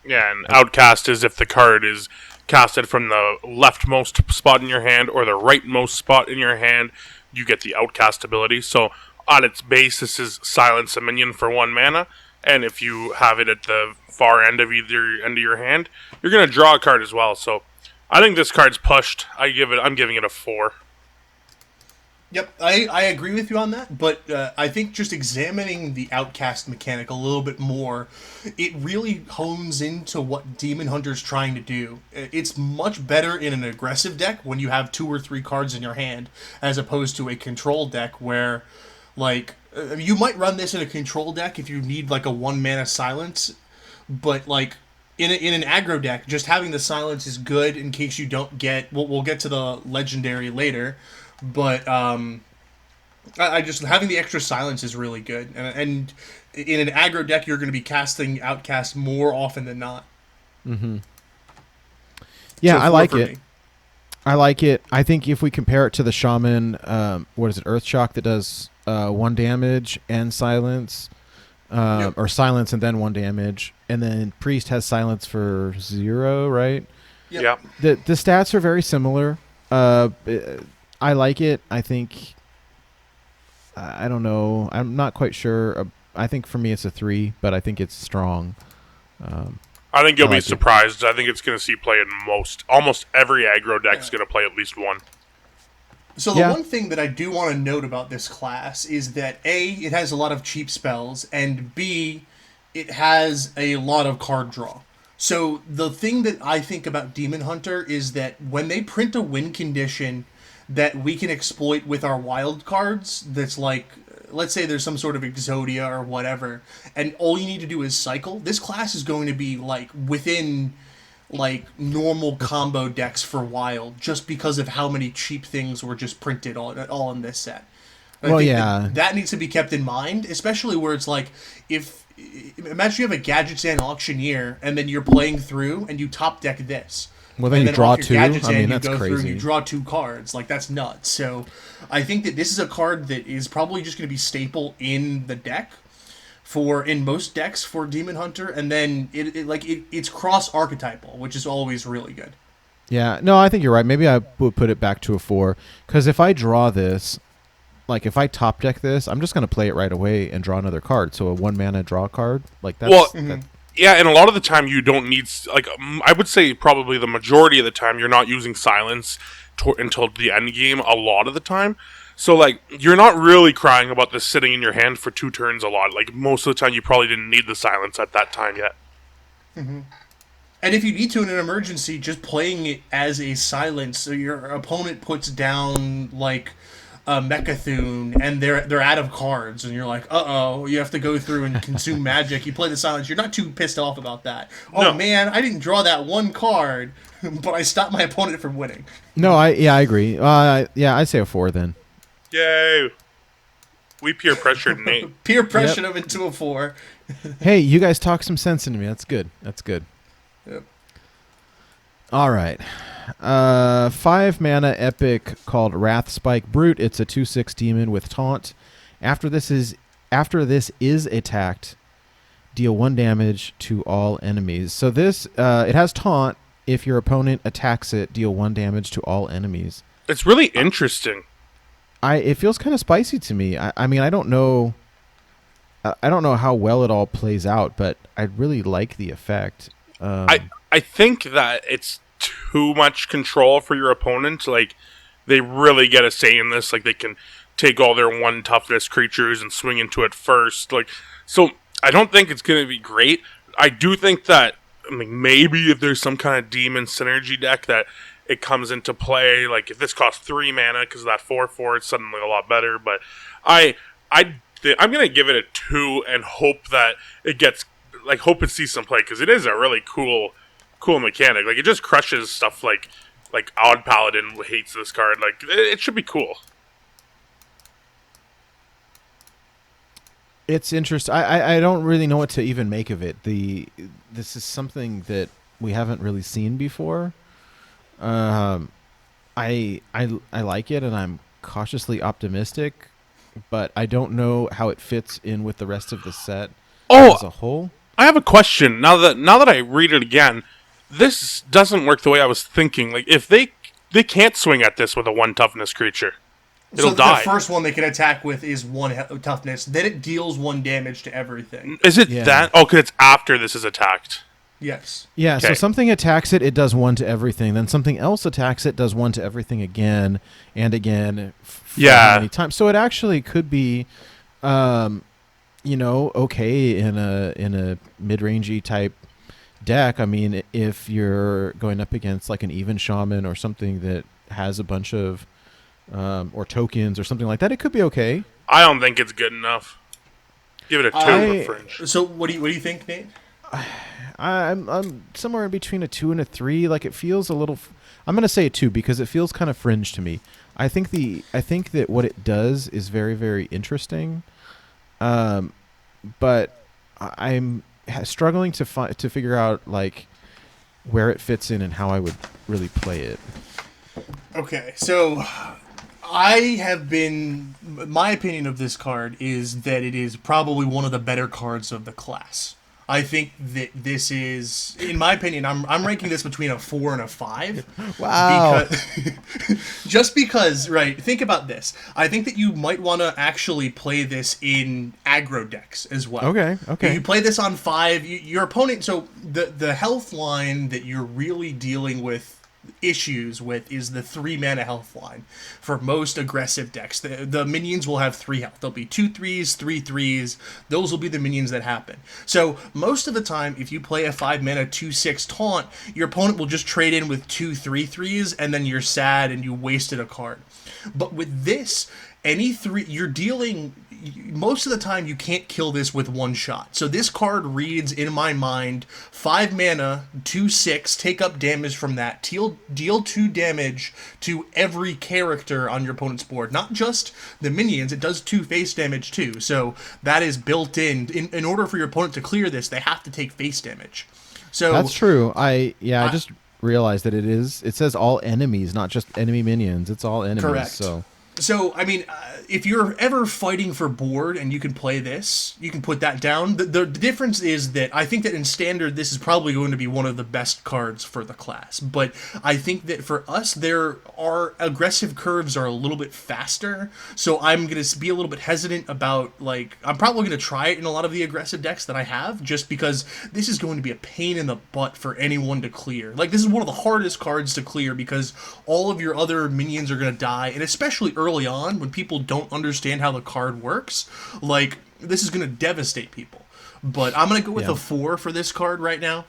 Yeah, and Outcast is if the card is casted from the leftmost spot in your hand or the rightmost spot in your hand, you get the Outcast ability. So on its base, this is Silence a minion for 1 mana, and if you have it at the far end of either end of your hand, you're going to draw a card as well. So I think this card's pushed. I'm giving it a 4. Yep, I agree with you on that, but I think just examining the Outcast mechanic a little bit more, it really hones into what Demon Hunter's trying to do. It's much better in an aggressive deck when you have 2 or 3 cards in your hand, as opposed to a control deck where, like, you might run this in a control deck if you need, like, a 1 mana silence, but, like, in an aggro deck, just having the silence is good in case you don't get... We'll get to the legendary later, but I just having the extra silence is really good, and in an aggro deck you're going to be casting Outcast more often than not. Mm-hmm. Yeah, I like it. I like it. I think if we compare it to the Shaman, what is it, Earthshock, that does 1 damage and silence, or silence and then 1 damage, and then Priest has silence for 0, right? Yep. The stats are very similar. I like it. I think, I don't know. I'm not quite sure. I think for me it's a 3, but I think it's strong. I think you'll be surprised. I think it's going to see play in almost every aggro deck is going to play at least 1. So the one thing that I do want to note about this class is that A, it has a lot of cheap spells, and B, it has a lot of card draw. So the thing that I think about Demon Hunter is that when they print a win condition that we can exploit with our wild cards, that's like, let's say there's some sort of Exodia or whatever, and all you need to do is cycle, this class is going to be like within like normal combo decks for wild, just because of how many cheap things were just printed all in this set. I think that needs to be kept in mind, especially where it's like, imagine you have a Gadgetzan Auctioneer and then you're playing through and you top deck this. Well, then you draw 2. I mean, that's crazy. You draw 2 cards. Like, that's nuts. So, I think that this is a card that is probably just going to be staple in the deck in most decks for Demon Hunter, and then it's cross-archetypal, which is always really good. Yeah, no, I think you're right. Maybe I would put it back to a 4, because if I draw this, like, if I top deck this, I'm just going to play it right away and draw another card. So a 1 mana draw card, like, that's... Yeah, and a lot of the time you don't need, like, I would say probably the majority of the time you're not using silence until the end game a lot of the time. So, like, you're not really crying about this sitting in your hand for 2 turns a lot. Like, most of the time you probably didn't need the silence at that time yet. Mm-hmm. And if you need to in an emergency, just playing it as a silence, so your opponent puts down, like, a Mechathune, and they're out of cards, and you're like, uh-oh, you have to go through and consume magic. You play the silence. You're not too pissed off about that. Oh, man, I didn't draw that 1 card, but I stopped my opponent from winning. No, I agree. I'd say a 4 then. Yay. We peer pressured Nate. Peer pressured him into a 4. Hey, you guys talk some sense into me. That's good. Yep. All right. 5 mana epic called Wrath Spike Brute. It's a 2/6 demon with taunt. After this is attacked, deal 1 damage to all enemies. So this it has taunt. If your opponent attacks it, deal 1 damage to all enemies. It's really interesting. It feels kind of spicy to me. I mean, I don't know. I don't know how well it all plays out, but I really like the effect. I think that it's too much control for your opponent. Like, they really get a say in this. Like, they can take all their 1 toughness creatures and swing into it first. Like, so I don't think it's going to be great. I do think that, I mean, maybe if there's some kind of demon synergy deck that it comes into play, like if this costs 3 mana because of that 4/4, it's suddenly a lot better. But I'm going to give it a 2 and hope that it gets, like, hope it sees some play, because it is a really cool mechanic. Like, it just crushes stuff like Odd Paladin hates this card. Like, it should be cool. It's interesting. I don't really know what to even make of it. This is something that we haven't really seen before. I like it, and I'm cautiously optimistic, but I don't know how it fits in with the rest of the set as a whole. I have a question. Now that I read it again, this doesn't work the way I was thinking. Like, if they can't swing at this with a 1 toughness creature. It'll die. The first one they can attack with is 1 toughness. Then it deals 1 damage to everything. Is it that? Oh, because it's after this is attacked. Yes. Yeah, Okay. so something attacks it, it does 1 to everything. Then something else attacks it, does 1 to everything again and again. Yeah. Many times. So it actually could be, okay in a mid-rangey type deck. I mean, if you're going up against like an even shaman or something that has a bunch of or tokens or something like that, it could be okay. I don't think it's good enough. Give it a 2 for fringe. So what do you think, Nate? I'm somewhere in between a 2 and a 3. Like, it feels a little. I'm gonna say a 2 because it feels kind of fringe to me. I think that what it does is very, very interesting, but I'm struggling to figure out like where it fits in and how I would really play it. Okay, so my opinion of this card is that it is probably one of the better cards of the class. I think that this is, in my opinion, I'm ranking this between a 4 and a 5. Wow. Just because, right, think about this. I think that you might want to actually play this in aggro decks as well. Okay. You play this on 5, your opponent, so the health line that you're really dealing with issues with is the 3 mana health line for most aggressive decks. The minions will have 3 health. There'll be 2 3s, 3 3s. Those will be the minions that happen. So most of the time, if you play a 5 mana 2/6 taunt, your opponent will just trade in with 2 3 3s, and then you're sad and you wasted a card. But with this, any 3 you're dealing, most of the time you can't kill this with 1 shot. So this card reads, in my mind, 5 mana, 2/6, take up damage from that, deal 2 damage to every character on your opponent's board. Not just the minions, it does 2 face damage too. So that is built in. In order for your opponent to clear this, they have to take face damage. So that's true. I just realized that it says all enemies, not just enemy minions. It's all enemies. Correct. So, I mean, if you're ever fighting for board and you can play this, you can put that down. The difference is that I think that in Standard, this is probably going to be one of the best cards for the class. But I think that for us, our aggressive curves are a little bit faster. So I'm going to be a little bit hesitant about, like, I'm probably going to try it in a lot of the aggressive decks that I have, just because this is going to be a pain in the butt for anyone to clear. Like, this is one of the hardest cards to clear because all of your other minions are going to die, and especially early on when people don't understand how the card works, like, this is going to devastate people. But I'm going to go with a 4 for this card right now,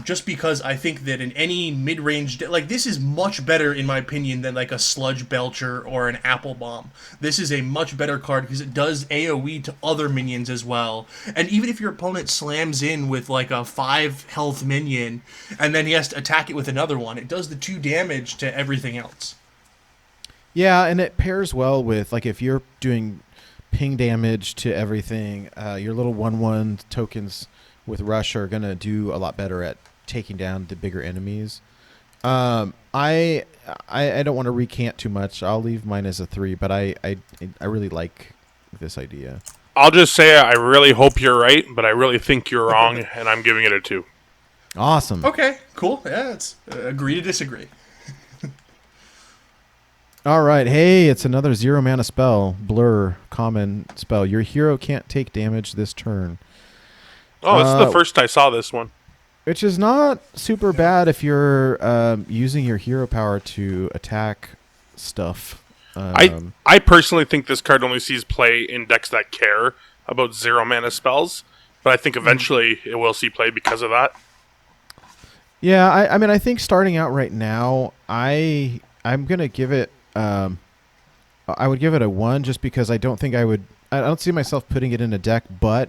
just because I think that in any mid-range like, this is much better in my opinion than like a Sludge Belcher or an Apple Bomb. This is a much better card because it does AoE to other minions as well, and even if your opponent slams in with like a 5 health minion and then he has to attack it with another one, it does the 2 damage to everything else. Yeah, and it pairs well with, like, if you're doing ping damage to everything, your little 1/1 tokens with Rush are going to do a lot better at taking down the bigger enemies. I don't want to recant too much. I'll leave mine as a 3, but I really like this idea. I'll just say I really hope you're right, but I really think you're wrong, and I'm giving it a 2. Awesome. Okay, cool. Yeah, it's agree to disagree. All right. Hey, it's another 0 mana spell. Blur, common spell. Your hero can't take damage this turn. Oh, it's the first I saw this one. Which is not super bad if you're using your hero power to attack stuff. I personally think this card only sees play in decks that care about 0 mana spells, but I think eventually it will see play because of that. Yeah, I mean, I think starting out right now, I'm gonna give it. I would give it a 1 just because I don't see myself putting it in a deck, but.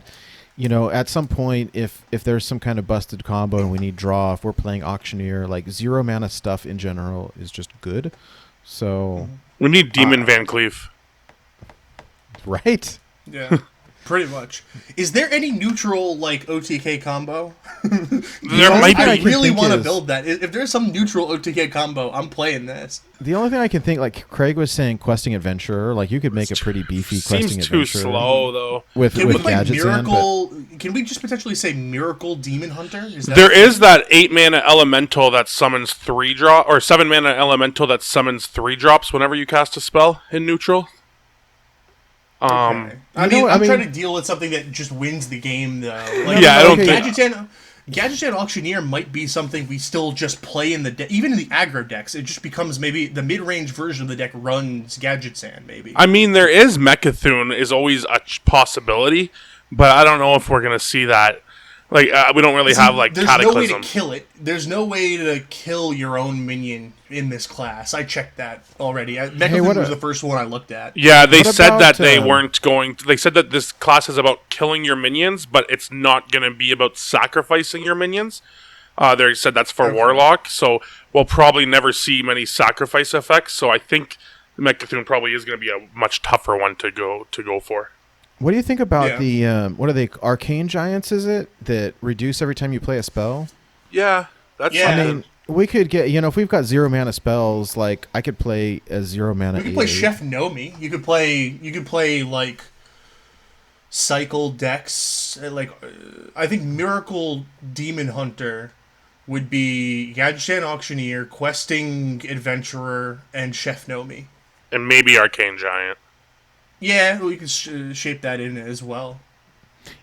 At some point, if there's some kind of busted combo and we need draw, if we're playing Auctioneer, like 0 mana stuff in general is just good. So we need Demon Van Cleef. Right? Yeah, pretty much. Is there any neutral like OTK combo? There might be. I really want to build that. If there's some neutral OTK combo, I'm playing this. The only thing I can think, like Craig was saying, questing adventurer, like you could make a pretty beefy questing adventurer. Seems too slow though. With gadgets Miracle? Can we just potentially say Miracle Demon Hunter? There is that 8 mana elemental that summons 3 drop, or 7 mana elemental that summons 3 drops whenever you cast a spell in neutral. Okay. I'm trying to deal with something that just wins the game, though. Like, I don't think... Gadgetan Auctioneer might be something we still just play in the deck. Even in the aggro decks, it just becomes maybe the mid-range version of the deck runs Gadgetan, maybe. I mean, there is Mechathune is always a possibility, but I don't know if we're going to see that. Like, we don't really have, like, Cataclysm. There's no way to kill it. There's no way to kill your own minion in this class. I checked that already. Mechathune was the first one I looked at. Yeah, they said that they weren't going to... They said that this class is about killing your minions, but it's not going to be about sacrificing your minions. They said that's for Warlock, so we'll probably never see many sacrifice effects, so I think Mechathune probably is going to be a much tougher one to go for. What do you think about the, what are they, Arcane Giants, is it? That reduce every time you play a spell? Yeah, that's I mean, we could get, if we've got 0 mana spells, like, I could play a 0 mana. You could play Chef Nomi. You could play, like, Cycle decks. Like, I think Miracle Demon Hunter would be Gadgetan Auctioneer, Questing Adventurer, and Chef Nomi. And maybe Arcane Giant. Yeah, we could shape that in as well.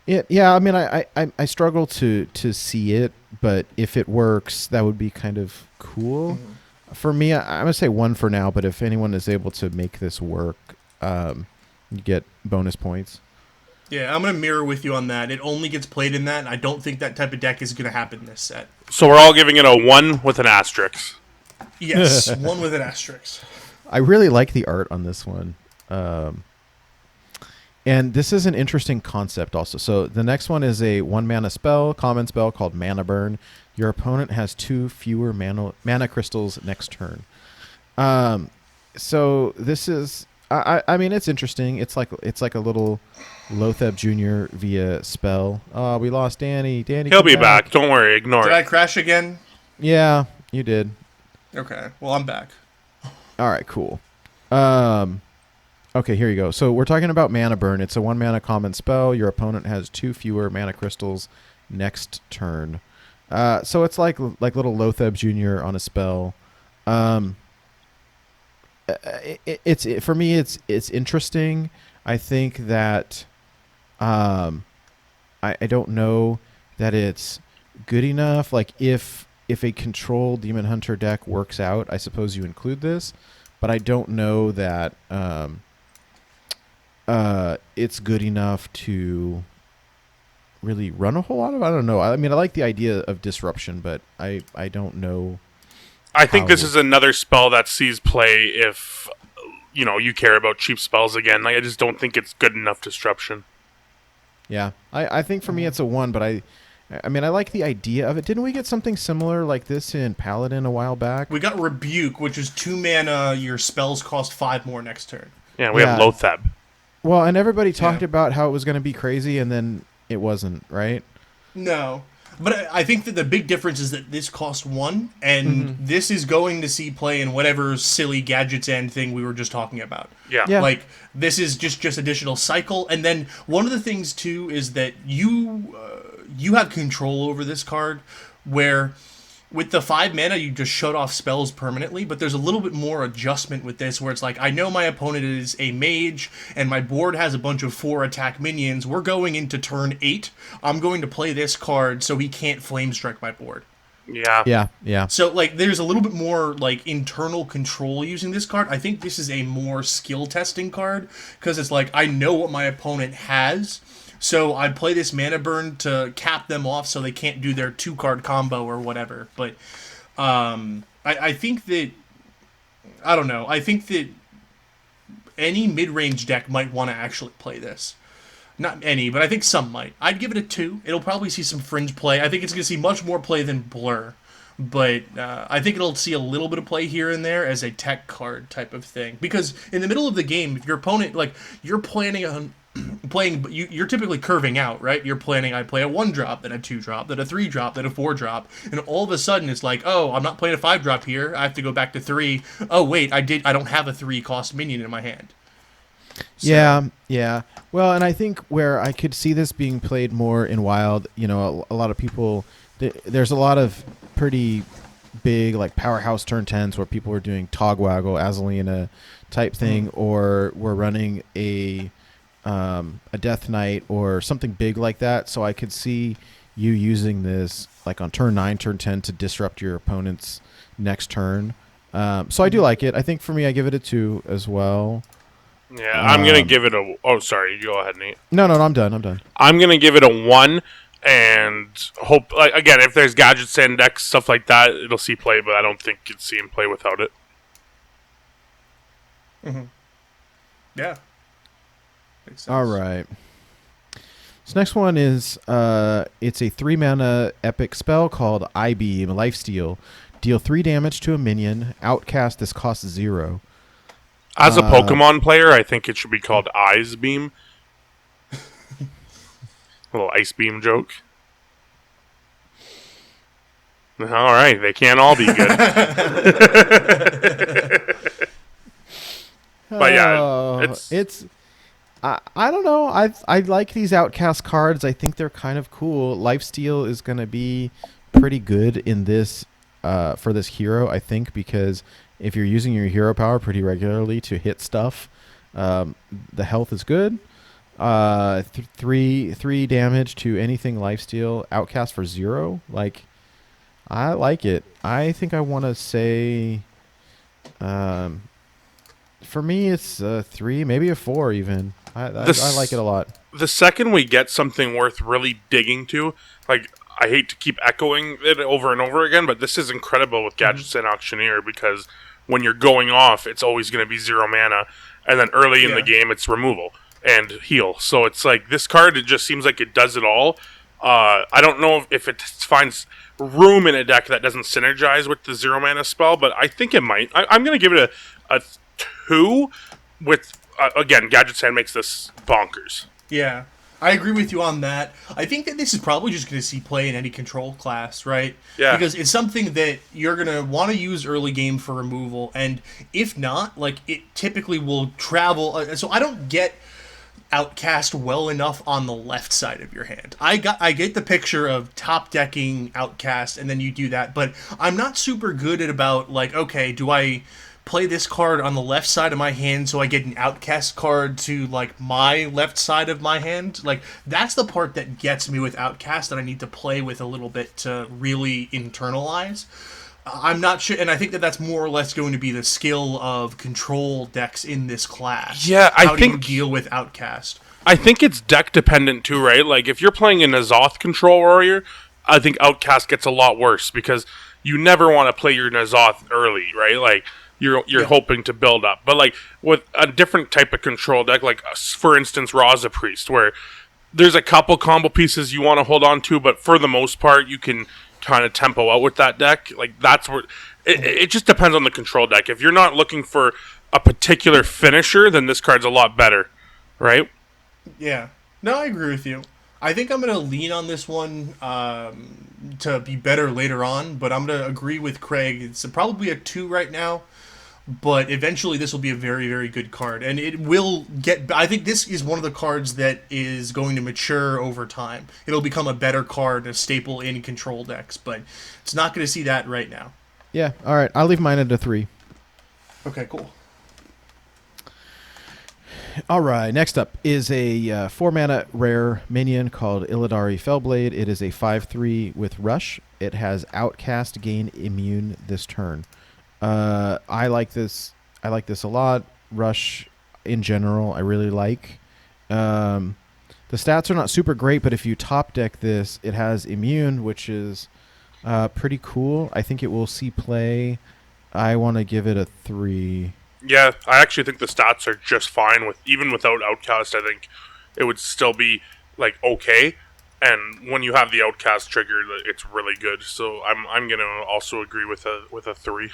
Yeah. I mean, I struggle to see it, but if it works, that would be kind of cool. Mm-hmm. For me, I'm gonna say 1 for now. But if anyone is able to make this work, you get bonus points. Yeah, I'm gonna mirror with you on that. It only gets played in that, and I don't think that type of deck is gonna happen in this set. So we're all giving it a 1 with an asterisk. Yes, 1 with an asterisk. I really like the art on this one. And this is an interesting concept also. So the next one is a 1 mana spell, common spell called Mana Burn. Your opponent has 2 fewer mana crystals next turn. So this is, I mean, it's interesting. It's like a little Lotheb Jr. via spell. Oh, we lost Danny. He'll be back. Don't worry. Ignore it. Did I crash again? Yeah, you did. Okay. Well, I'm back. All right, cool. Okay, here you go. So we're talking about Mana Burn. It's a 1 mana common spell. Your opponent has 2 fewer mana crystals next turn. So it's like little Lotheb Jr. on a spell. For me, it's interesting. I think that I don't know that it's good enough. Like if a control Demon Hunter deck works out, I suppose you include this, but I don't know that it's good enough to really run a whole lot of. I don't know. I mean, I like the idea of disruption, but I don't know. I think this is another spell that sees play if you care about cheap spells again. Like, I just don't think it's good enough disruption. Yeah, I think for me it's a 1, but I mean, I like the idea of it. Didn't we get something similar like this in Paladin a while back? We got Rebuke, which is 2 mana. Your spells cost 5 more next turn. Yeah, we have Lotheb. Well, and everybody talked about how it was going to be crazy, and then it wasn't, right? No. But I think that the big difference is that this costs 1, and this is going to see play in whatever silly gadgets and thing we were just talking about. Yeah. Like, this is just additional cycle. And then one of the things, too, is that you have control over this card, where with the 5 mana, you just shut off spells permanently, but there's a little bit more adjustment with this, where it's like, I know my opponent is a mage, and my board has a bunch of 4 attack minions. We're going into turn 8. I'm going to play this card so he can't flame strike my board. Yeah. So, like, there's a little bit more, like, internal control using this card. I think this is a more skill-testing card, because it's like, I know what my opponent has, so I play this mana burn to cap them off so they can't do their 2-card combo or whatever. But I think that... I don't know. I think that any mid-range deck might want to actually play this. Not any, but I think some might. I'd give it a 2. It'll probably see some fringe play. I think it's going to see much more play than Blur. But I think it'll see a little bit of play here and there as a tech card type of thing. Because in the middle of the game, if your opponent... Like, you're planning on... you're typically curving out, right? You're planning, I play a 1-drop, then a 2-drop, then a 3-drop, then a 4-drop, and all of a sudden it's like, oh, I'm not playing a 5-drop here, I have to go back to 3. Oh wait, I don't have a 3-cost minion in my hand. So. Yeah. Well, and I think where I could see this being played more in Wild, you know, a lot of people, there's a lot of pretty big, like, powerhouse turn 10s where people were doing Togwaggle, Azalina type thing, or we're running a Death Knight or something big like that. So I could see you using this like on turn 9, turn 10 to disrupt your opponent's next turn. So I do like it. I think for me, I give it a 2 as well. Yeah, I'm going to give it a... Oh, sorry. You go ahead, Nate. No, I'm done. I'm going to give it a 1 and hope... Like, again, if there's gadgets and decks, stuff like that, it'll see play, but I don't think you'd see him play without it. Yeah. All right. This next one is it's a 3-mana epic spell called I-Beam, Lifesteal. Deal 3 damage to a minion. Outcast, this costs 0. As a Pokemon player, I think it should be called Ice Beam. A little Ice Beam joke. All right, they can't all be good. But yeah, it's I don't know. I like these Outcast cards. I think they're kind of cool. Lifesteal is going to be pretty good in this for this hero, I think, because if you're using your hero power pretty regularly to hit stuff, the health is good. 3 damage to anything Lifesteal. Outcast for 0. Like, I like it. I think I want to say, for me, it's a 3, maybe a 4 even. I like it a lot. The second we get something worth really digging to, like, I hate to keep echoing it over and over again, but this is incredible with Gadgets and Auctioneer, because when you're going off, it's always going to be 0 mana, and then early in the game, it's removal and heal. So it's like, this card, it just seems like it does it all. I don't know if it finds room in a deck that doesn't synergize with the 0 mana spell, but I think it might. I'm going to give it a 2 with... again, Gadget's Hand makes this bonkers. Yeah, I agree with you on that. I think that this is probably just going to see play in any control class, right? Yeah. Because it's something that you're going to want to use early game for removal, and if not, like, it typically will travel. So I don't get Outcast well enough on the left side of your hand. I get the picture of top decking Outcast, and then you do that, but I'm not super good at about, like, okay, do I play this card on the left side of my hand so I get an Outcast card to, like, my left side of my hand? Like, that's the part that gets me with Outcast that I need to play with a little bit to really internalize. I'm not sure, and I think that that's more or less going to be the skill of control decks in this class. Yeah, How do you deal with Outcast? I think it's deck dependent too, right? Like, if you're playing an N'Zoth control warrior, I think Outcast gets a lot worse, because you never want to play your N'Zoth early, right? Like, you're hoping to build up. But, like, with a different type of control deck, like, for instance, Raza Priest, where there's a couple combo pieces you want to hold on to, but for the most part, you can kind of tempo out with that deck. Like, that's where... It just depends on the control deck. If you're not looking for a particular finisher, then this card's a lot better, right? Yeah. No, I agree with you. I think I'm going to lean on this one to be better later on, but I'm going to agree with Craig. It's probably a 2 right now, but eventually this will be a very, very good card. And it will get... I think this is one of the cards that is going to mature over time. It'll become a better card, a staple in control decks, but it's not going to see that right now. Yeah, all right. I'll leave mine at a 3. Okay, cool. All right, next up is a 4-mana rare minion called Illidari Fellblade. It is a 5/3 with Rush. It has Outcast gain immune this turn. I like this. I like this a lot. Rush in general, I really like. The stats are not super great, but if you top deck this, it has immune, which is pretty cool. I think it will see play. I want to give it a 3. Yeah, I actually think the stats are just fine with even without Outcast. I think it would still be like okay, and when you have the Outcast trigger, it's really good. So I'm gonna also agree with a 3.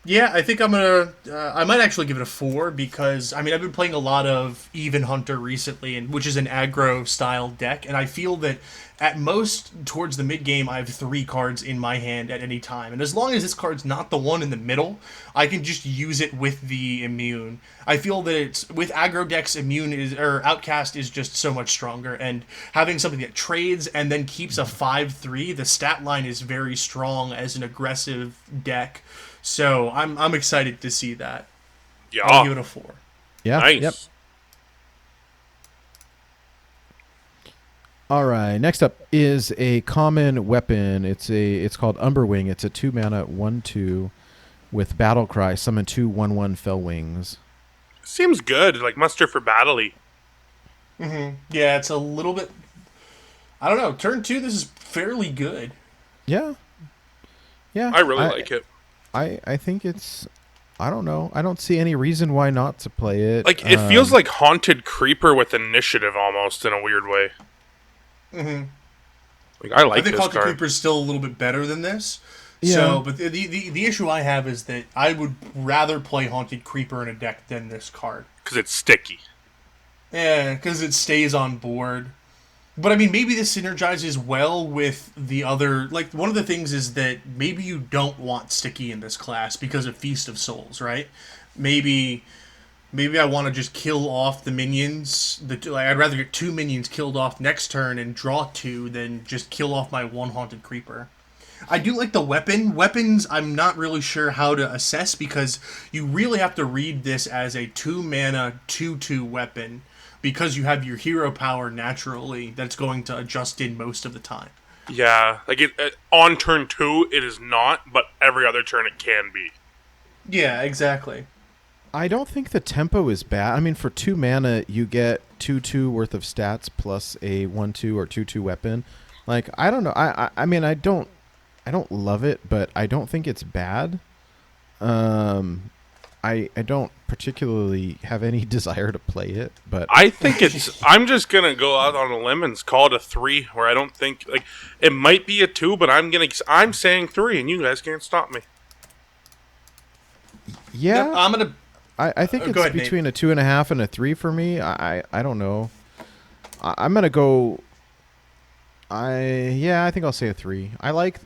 Yeah, I think I'm gonna. I might actually give it a 4 because I've been playing a lot of Even Hunter recently, and which is an aggro style deck, and I feel that at most towards the mid game I have 3 cards in my hand at any time, and as long as this card's not the one in the middle, I can just use it with the immune. I feel that it's with aggro decks, Outcast is just so much stronger, and having something that trades and then keeps a 5/3, the stat line is very strong as an aggressive deck. So I'm excited to see that. Yeah, I'll give it a 4. Yeah. nice. Yep. All right. Next up is a common weapon. It's called Umberwing. It's a 2-mana 1/2 with Battle Cry. Summon 2 1/1 Fell Wings. Seems good, like muster for battle-y. Yeah, it's a little bit. I don't know. Turn 2, this is fairly good. Yeah. Yeah. I really like it. I think it's. I don't know. I don't see any reason why not to play it. Like it feels like Haunted Creeper with initiative almost in a weird way. Like I like I think this Haunted card Creeper is still a little bit better than this. Yeah. So, but the issue I have is that I would rather play Haunted Creeper in a deck than this card. because it's sticky. Yeah, because it stays on board. But maybe this synergizes well with the other. Like, one of the things is that maybe you don't want sticky in this class because of Feast of Souls, right? Maybe I want to just kill off the minions. I'd rather get 2 minions killed off next turn and draw 2 than just kill off my 1 Haunted Creeper. I do like the weapon. Weapons, I'm not really sure how to assess because you really have to read this as a 2-mana 2/2 weapon. Because you have your hero power naturally, that's going to adjust in most of the time. Yeah, like on turn 2, it is not, but every other turn it can be. Yeah, exactly. I don't think the tempo is bad. For 2 mana, you get 2/2 worth of stats plus a 1/2 or 2/2 weapon. Like, I don't know. I don't love it, but I don't think it's bad. I don't particularly have any desire to play it, but I think I'm just gonna go out on a limb and call it a 3. Where I don't think it might be a 2, but I'm saying 3, and you guys can't stop me. yeah, Yep, I'm gonna. I think it's go ahead, between a 2.5 and a 3 for me. I don't know. I'm gonna go. I think I'll say a 3. I like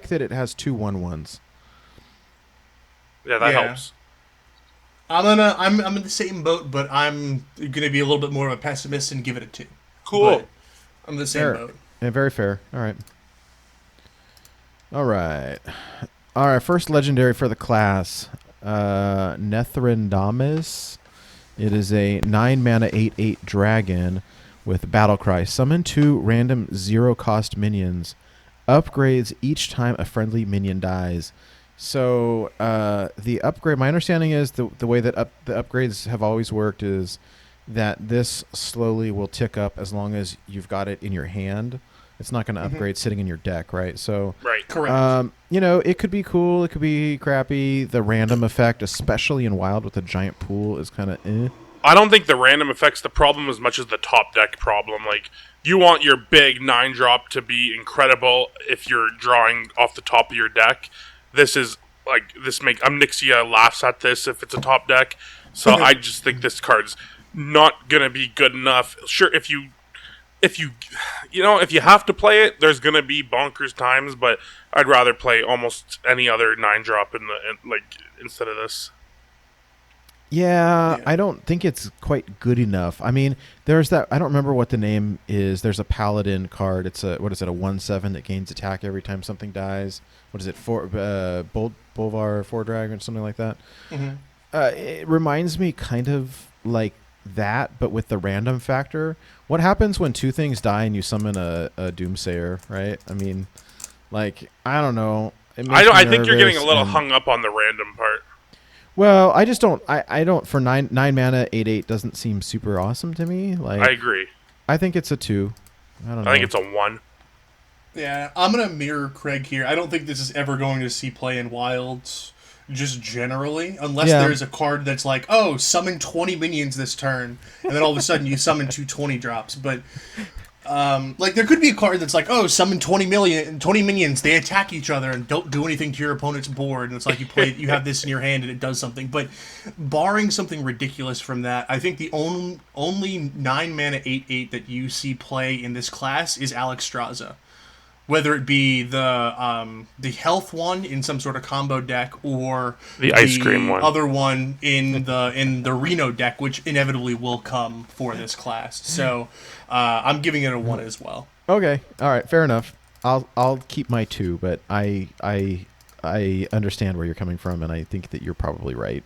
that it has 2 1/1s. Yeah, that Yeah. helps. I'm in the same boat, but I'm gonna be a little bit more of a pessimist and give it a 2. Cool. But I'm in the same Fair. boat. Yeah, very fair. All right. First legendary for the class, Nethrendamis. It is a 9-mana 8/8 dragon with Battle Cry. Summon 2 random 0-cost minions. Upgrades each time a friendly minion dies. So the upgrade, my understanding is the way that the upgrades have always worked is that this slowly will tick up as long as you've got it in your hand. It's not going to upgrade sitting in your deck, right? So Right. Correct. it could be cool, it could be crappy. The random effect, especially in Wild with a giant pool, is kind of I don't think the random affects the problem as much as the top deck problem. Like, you want your big 9-drop to be incredible if you're drawing off the top of your deck. This is Nixia laughs at this if it's a top deck. So I just think this card's not gonna be good enough. Sure, if you have to play it, there's gonna be bonkers times, but I'd rather play almost any other 9-drop instead of this. Yeah, I don't think it's quite good enough. I mean, there's that. I don't remember what the name is. There's a paladin card. It's a 1/7 that gains attack every time something dies. What is it? Bolvar 4 Dragon, something like that. Mm-hmm. It reminds me kind of like that, but with the random factor. What happens when 2 things die and you summon a Doomsayer, right? I mean, like, I don't know. I think you're getting a little hung up on the random part. Well, I just don't. I don't. For 9 mana, 8/8 doesn't seem super awesome to me. Like, I agree. I think it's a 2. I don't know. I think it's a 1. Yeah, I'm gonna mirror Craig here. I don't think this is ever going to see play in Wilds, just generally, unless there's a card that's like, oh, summon 20 minions this turn, and then all of a sudden you summon 2 20 drops. But like, there could be a card that's like, oh, summon 20 minions, they attack each other and don't do anything to your opponent's board, and it's like you have this in your hand and it does something. But barring something ridiculous from that, I think the only 9 mana 8/8 that you see play in this class is Alexstrasza. Whether it be the health one in some sort of combo deck, or the ice cream one, other one in the Reno deck, which inevitably will come for this class. So I'm giving it a 1 as well. Okay, all right, fair enough. I'll keep my 2, but I understand where you're coming from, and I think that you're probably right.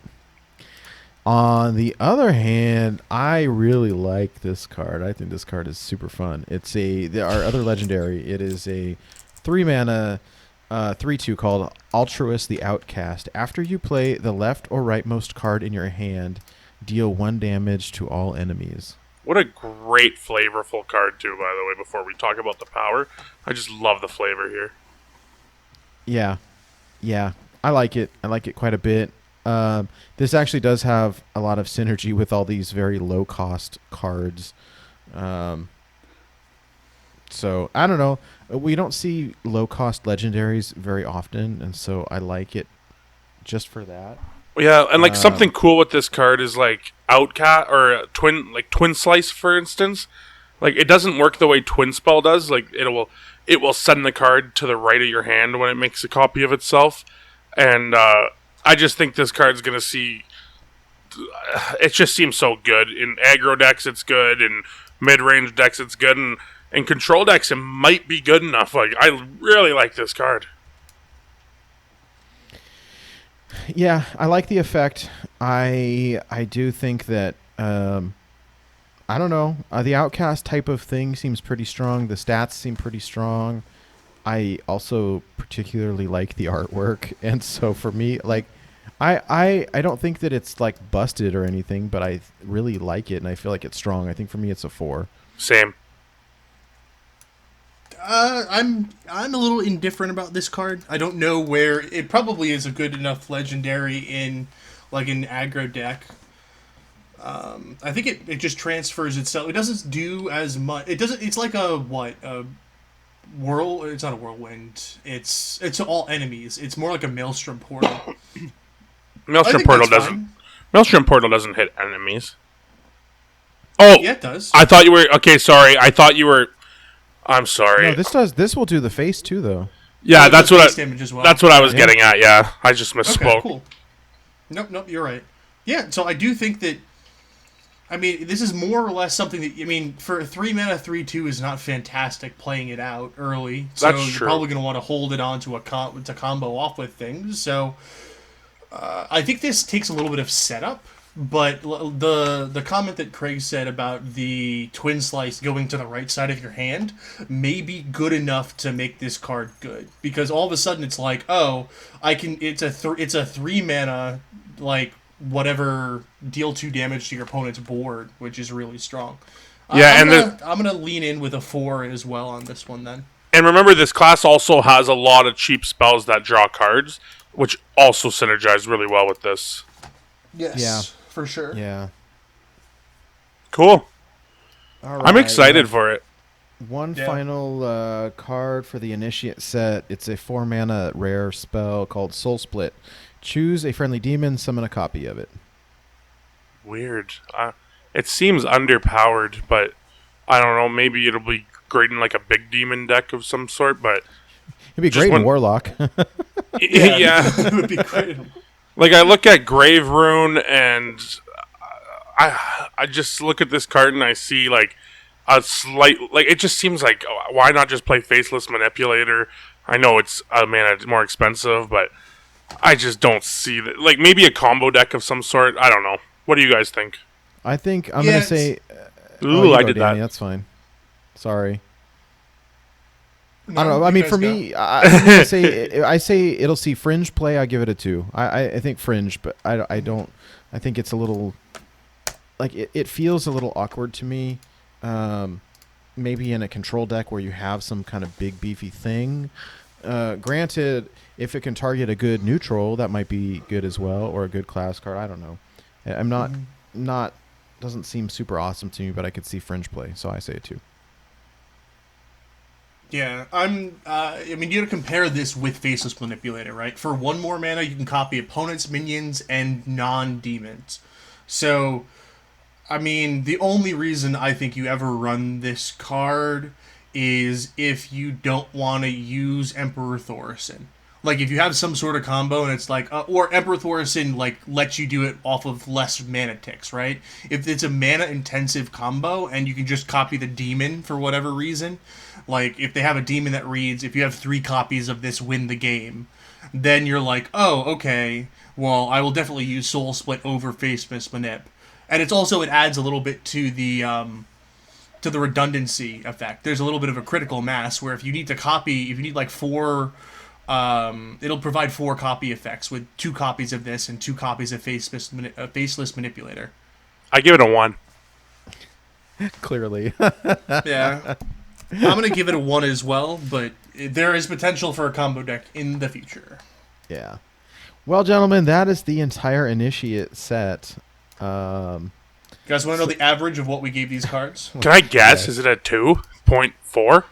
On the other hand, I really like this card. I think this card is super fun. It's our other legendary. It is a 3 mana 3/2 called Altruist the Outcast. After you play the left or rightmost card in your hand, deal 1 damage to all enemies. What a great flavorful card too, by the way, before we talk about the power. I just love the flavor here. Yeah. I like it. I like it quite a bit. This actually does have a lot of synergy with all these very low-cost cards. So, I don't know. We don't see low-cost legendaries very often, and so I like it just for that. Yeah, and something cool with this card is Outcast or Twin Slice, for instance. Like, it doesn't work the way Twin Spell does. Like, it will send the card to the right of your hand when it makes a copy of itself, and I just think this card's going to see... It just seems so good. In aggro decks, it's good. In mid-range decks, it's good. And in control decks, it might be good enough. Like, I really like this card. Yeah, I like the effect. I do think that... I don't know. The Outcast type of thing seems pretty strong. The stats seem pretty strong. I also particularly like the artwork. And so for me, like... I don't think that it's like busted or anything, but I really like it and I feel like it's strong. I think for me it's a 4. Same. I'm a little indifferent about this card. I don't know where it probably is a good enough legendary in like an aggro deck. I think it just transfers itself. It doesn't do as much. It doesn't. It's like a whirl. It's not a whirlwind. It's all enemies. It's more like a maelstrom portal. Maelstrom Portal doesn't hit enemies. Oh, yeah, it does. I thought you were okay. Sorry, I thought you were. I'm sorry. No, this does. This will do the face too, though. Yeah, that's what well. That's what I was getting at. Yeah, I just misspoke. Okay, cool. Nope, you're right. Yeah, so I do think that. I mean, this is more or less something that, I mean, for a 3 mana 3/2 is not fantastic playing it out early. So That's you're true. probably going to want to hold it on to to combo off with things. So I think this takes a little bit of setup, but the comment that Craig said about the Twin Slice going to the right side of your hand may be good enough to make this card good, because all of a sudden it's like, oh, I can. It's a 3 mana like whatever, deal 2 damage to your opponent's board, which is really strong. Yeah, I'm gonna lean in with a 4 as well on this one then. And remember, this class also has a lot of cheap spells that draw cards, which also synergize really well with this. Yes, Yeah. for sure. Yeah. Cool. All I'm right, excited for it. One Yeah. final card for the Initiate set. It's a 4 mana rare spell called Soul Split. Choose a friendly demon, summon a copy of it. Weird. it seems underpowered, but I don't know. Maybe it'll be great in like a big demon deck of some sort, but It'd be great in Warlock. yeah. It would be great. Like I look at Grave Rune and I just look at this card and I see like a slight, like it just seems like why not just play Faceless Manipulator? I know it's more expensive, but I just don't see that. Like maybe a combo deck of some sort. I don't know. What do you guys think? I think I'm gonna say. Ooh, I did Danny, that. That's fine. Sorry. No, I don't know. I mean, for me, I say it'll see Fringe play. I give it a 2. I think Fringe, but I don't. I think it's a little like it feels a little awkward to me. Maybe in a control deck where you have some kind of big beefy thing. Granted, if it can target a good neutral, that might be good as well, or a good class card. I don't know. I'm not doesn't seem super awesome to me, but I could see Fringe play, so I say a 2. Yeah, I mean, you gotta compare this with Faceless Manipulator, right? For 1 more mana, you can copy opponents, minions, and non-demons. So, I mean, the only reason I think you ever run this card is if you don't want to use Emperor Thorson. Like, if you have some sort of combo and it's like, or Emperor Thorson, like, lets you do it off of less mana ticks, right? If it's a mana-intensive combo and you can just copy the demon for whatever reason, like, if they have a demon that reads, if you have 3 copies of this, win the game, then you're like, oh, okay, well, I will definitely use Soul Split over Faceless Manip. And it adds a little bit to the redundancy effect. There's a little bit of a critical mass where if you need like 4, it'll provide 4 copy effects with 2 copies of this and 2 copies of Faceless Manipulator. I give it a 1. Clearly. Yeah. I'm going to give it a 1 as well, but there is potential for a combo deck in the future. Yeah. Well, gentlemen, that is the entire initiate set. You guys want to know the average of what we gave these cards? Can I guess? Yes. Is it a 2.4?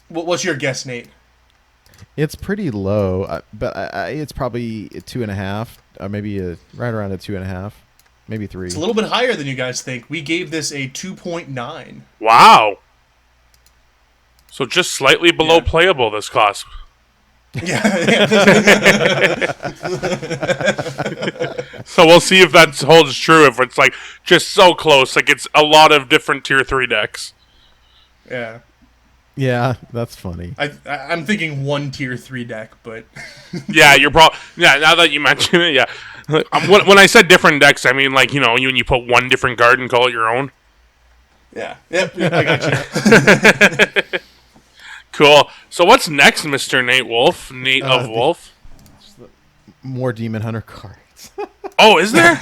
What's your guess, Nate? It's pretty low, but it's probably a 2.5, maybe right around a 2.5. Maybe 3. It's a little bit higher than you guys think. We gave this a 2.9. Wow. So just slightly below playable this class. Yeah. So we'll see if that holds true. If it's like just so close, like it's a lot of different tier 3 decks. Yeah. Yeah, that's funny. I'm thinking 1 tier 3 deck, but yeah, you're probably now that you mention it, yeah. When I said different decks, I mean like when you put 1 different card and call it your own. Yeah. Yep. I got you. Cool. So what's next, Mr. Nate Wolfe? Nate of Wolfe. More Demon Hunter cards. Oh, is there?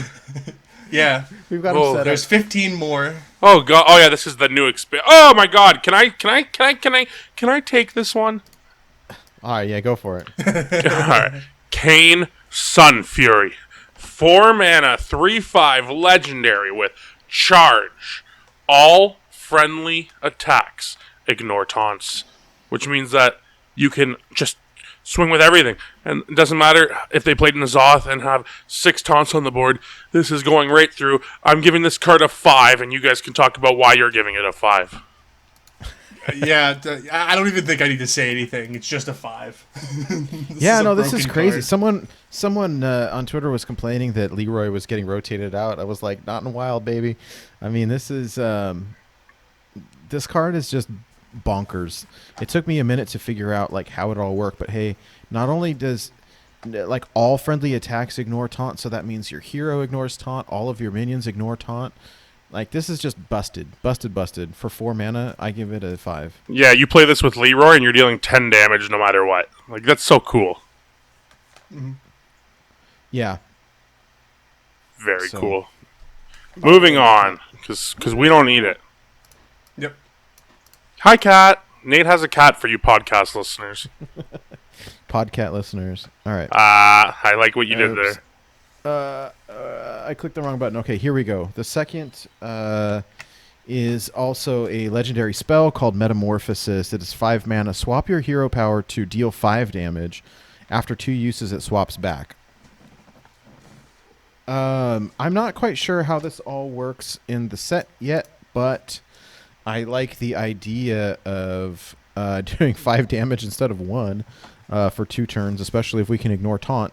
Yeah, we've got them set There's up. 15 more. Oh god! Oh yeah, this is the new experience. Oh my god! Can I take this one? All right, yeah, go for it. All right. Kane Sun Fury, 4 mana, 3/5 legendary with charge. All friendly attacks ignore taunts, which means that you can just swing with everything. And it doesn't matter if they played N'Zoth and have 6 taunts on the board. This is going right through. I'm giving this card a 5, and you guys can talk about why you're giving it a 5. Yeah, I don't even think I need to say anything. It's just a 5. This is crazy. Card. Someone on Twitter was complaining that Leroy was getting rotated out. I was like, not in a while, baby. I mean, this card is just bonkers. It took me a minute to figure out like how it all worked, but hey, not only does like all friendly attacks ignore taunt, so that means your hero ignores taunt, all of your minions ignore taunt. Like this is just busted. For 4 mana, I give it a 5. Yeah, you play this with Leroy and you're dealing 10 damage no matter what. Like that's so cool. Mm-hmm. Yeah. Very cool. Moving on, because we don't need it. Yep. Hi, cat. Nate has a cat for you podcast listeners. Podcat listeners. All right. I like what you did there. I clicked the wrong button. Okay, here we go. The second is also a legendary spell called Metamorphosis. It is 5 mana. Swap your hero power to deal 5 damage. After 2 uses, it swaps back. I'm not quite sure how this all works in the set yet, but I like the idea of doing 5 damage instead of 1 for 2 turns, especially if we can ignore taunt.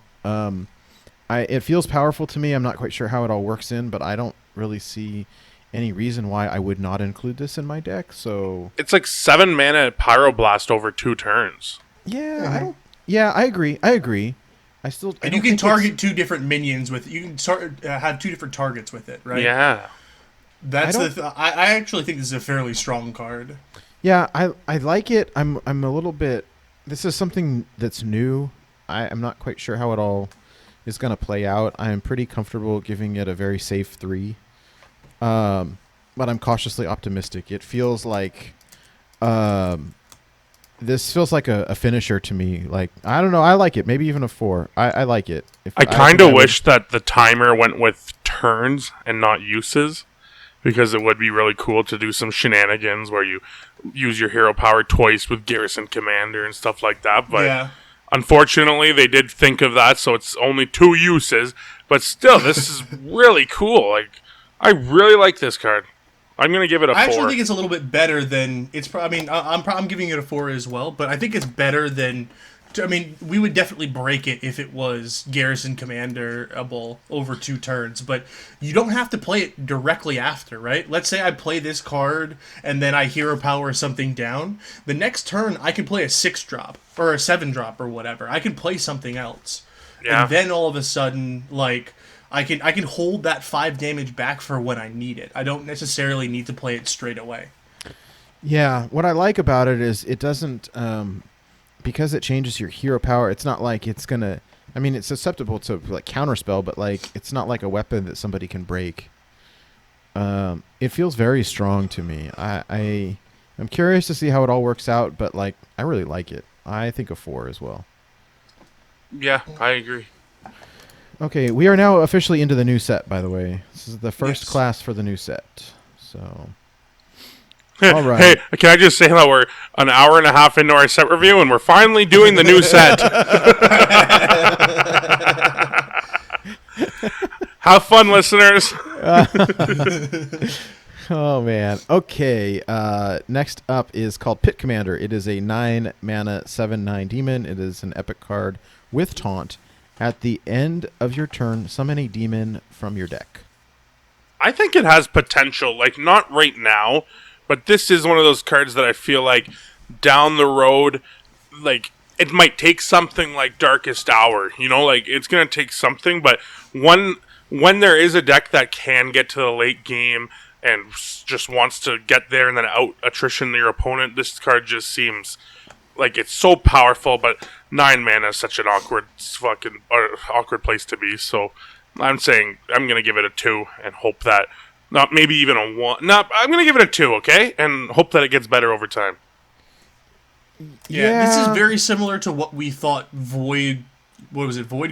It feels powerful to me. I'm not quite sure how it all works in, but I don't really see any reason why I would not include this in my deck. So It's like 7 mana Pyroblast over 2 turns. yeah, I don't. Yeah, I agree. I still. And you can target 2 different minions with. You can have 2 different targets with it, right? Yeah. That's I actually think this is a fairly strong card. Yeah, I like it. I'm a little bit. This is something that's new. I'm not quite sure how it all is going to play out. I'm pretty comfortable giving it a very safe 3. But I'm cautiously optimistic. It feels like this feels like a finisher to me. Like, I don't know. I like it. Maybe even a 4. I like it. I kind of wish that the timer went with turns and not uses, because it would be really cool to do some shenanigans where you use your hero power twice with Garrison Commander and stuff like that. But yeah. Unfortunately, they did think of that, so it's only 2 uses. But still, this is really cool. Like, I really like this card. I'm gonna give it a 4. I actually think it's a little bit better than it's. I mean, I'm giving it a 4 as well, but I think it's better than. I mean, we would definitely break it if it was Garrison Commanderable over 2 turns, but you don't have to play it directly after, right? Let's say I play this card and then I hero power something down. The next turn, I can play a 6-drop or a 7-drop or whatever. I can play something else, Yeah. and then all of a sudden, like. I can hold that 5 damage back for when I need it. I don't necessarily need to play it straight away. Yeah, what I like about it is it doesn't, because it changes your hero power. It's not like it's gonna. I mean, it's susceptible to like counterspell, but like it's not like a weapon that somebody can break. It feels very strong to me. I'm curious to see how it all works out, but like I really like it. I think a 4 as well. Yeah, I agree. Okay, we are now officially into the new set, by the way. This is the first Yes. class for the new set. So, all right. Hey, can I just say that we're an hour and a half into our set review, and we're finally doing the new set. Have fun, listeners. Oh, man. Okay, next up is called Pit Commander. It is a 9-mana, 7/9 demon. It is an epic card with taunt. At the end of your turn, summon a demon from your deck. I think it has potential. Like, not right now, but this is one of those cards that I feel like down the road, like, it might take something like Darkest Hour. You know, like, it's going to take something, but when there is a deck that can get to the late game and just wants to get there and then out attrition your opponent, this card just seems like it's so powerful, but 9 mana is such an awkward place to be. So I'm saying I'm going to give it a 2 and hope that, not maybe even a 1. No, I'm going to give it a 2, okay? And hope that it gets better over time. Yeah, this is very similar to what we thought Void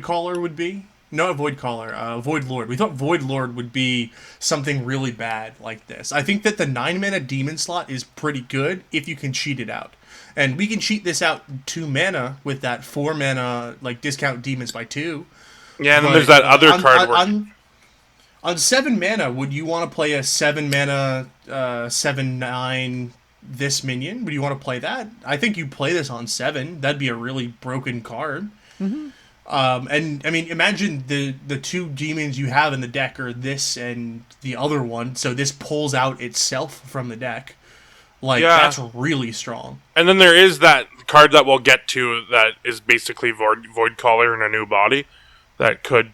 Caller would be? No, Void Caller, Void Lord. We thought Void Lord would be something really bad like this. I think that the 9-mana demon slot is pretty good if you can cheat it out. And we can cheat this out 2 mana with that 4 mana, like, discount demons by 2. Yeah, and then there's that other card on 7 mana, would you want to play a 7 mana, 7/9 this minion? Would you want to play that? I think you play this on 7. That'd be a really broken card. Mm-hmm. And I mean, imagine the 2 demons you have in the deck are this and the other one. So this pulls out itself from the deck. Like, that's really strong. And then there is that card that we'll get to that is basically Void Caller in a new body that could